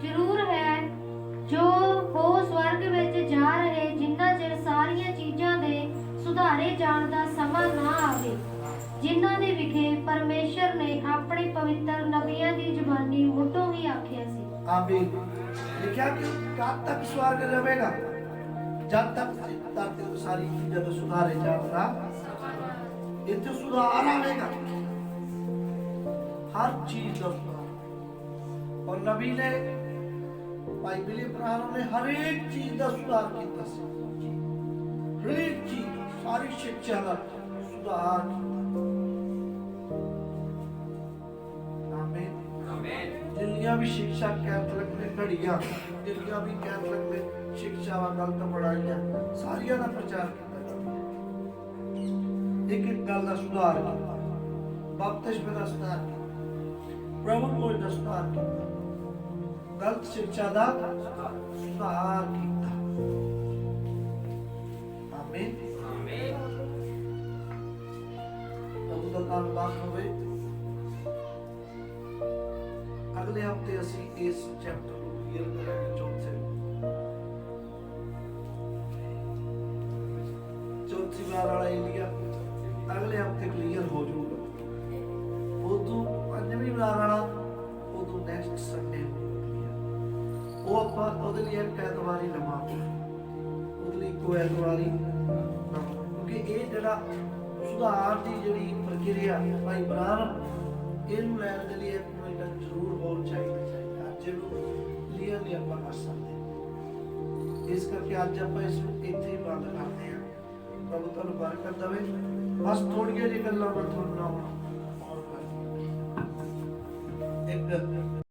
ਜ਼ਰੂਰ ਹੈ ਜੋ ਹੋ ਸਵਰਗ ਵਿੱਚ ਜਾ ਰਹੇ, ਜਿੰਨਾ ਚਿਰ ਸਾਰੀਆਂ ਚੀਜ਼ਾਂ ਦੇ ਸੁਧਾਰੇ ਜਾਣ ਦਾ ਸਮਾਂ ਨਾ ਆਵੇ, ਜਿਨ੍ਹਾਂ ਦੇ ਵਿਖੇ ਪਰਮੇਸ਼ਰ ਨੇ ਆਪਣੇ ਪਵਿੱਤਰ ਨਬੀਆਂ ਦੀ ਜ਼ੁਬਾਨੀ ਮੁੱਢੋਂ ਹੀ ਆਖਿਆ ਸੀ। आमीन। लिखा कि कब तक स्वर्ग रहेगा? जब तक धरती की सारी चीजें तो सुधारे जाता, इतने सुधार आएगा, हर चीज का सुधार। और नबी ने भाई बिली प्राणों ने हर एक चीज का सुधार किया, हर एक चीज, सारी शिक्षा का सुधार। जिन्नियां भी शिक्षा कैथलिक ने घड़ियां, जिन्नियां भी कैथलिक ने शिक्षा वा गलत पढ़ाइयां, सारियां दा प्रचार किया। एक एक गल दा सुधार किया, बपतिस्मे दा सुधार किया, प्रभु खोज दा सुधार किया, गलत शिक्षा दा सुधार किया। आमीन। प्रभु दा धन्नवाद होवे। अगले हफ्ते असी इस चैप्टर को क्लियर करेंगे। चौथी बार वाला एरिया अगले हफ्ते क्लियर हो जाऊगा। उदू पंजवीं बार वाला उदू नेक्स्ट संडे वो आप ਉਹਦੇ ਲਈ ਇੱਕ ਐਤਵਾਰ ਹੀ ਲਵਾਂਗੇ, ਉਹਦੇ ਲਈ ਕੋਈ ਐਤਵਾਰ ਹੀ ਕਿਉਂਕਿ ਇਹ ਜਿਹੜਾ ਸੁਧਾਰ ਦੀ ਜਿਹੜੀ ਪ੍ਰਕਿਰਿਆ ਭਾਈ ਬਰਾਨ ਇਹਨੂੰ ਲੈਣ ਦੇ ਲਈ ਇੱਕ ਮਿੰਟ ਜ਼ਰੂਰ ਹੋਣਾ ਚਾਹੀਦਾ। ਅੱਜ ਨੂੰ ਕਲੀਅਰ ਨਹੀਂ ਆਪਾਂ ਕਰ ਸਕਦੇ, ਇਸ ਕਰਕੇ ਅੱਜ ਆਪਾਂ ਇਸ ਨੂੰ ਇੱਥੇ ਹੀ ਬੰਦ ਕਰਦੇ ਹਾਂ। ਪ੍ਰਭੂ ਤੁਹਾਨੂੰ ਬਰਕਤ ਦੇਵੇ। ਬਸ ਥੋੜੀਆਂ ਜਿਹੀਆਂ ਗੱਲਾਂ ਮੈਂ ਤੁਹਾਨੂੰ ਨਾਲ ਔਰ ਇੱਕ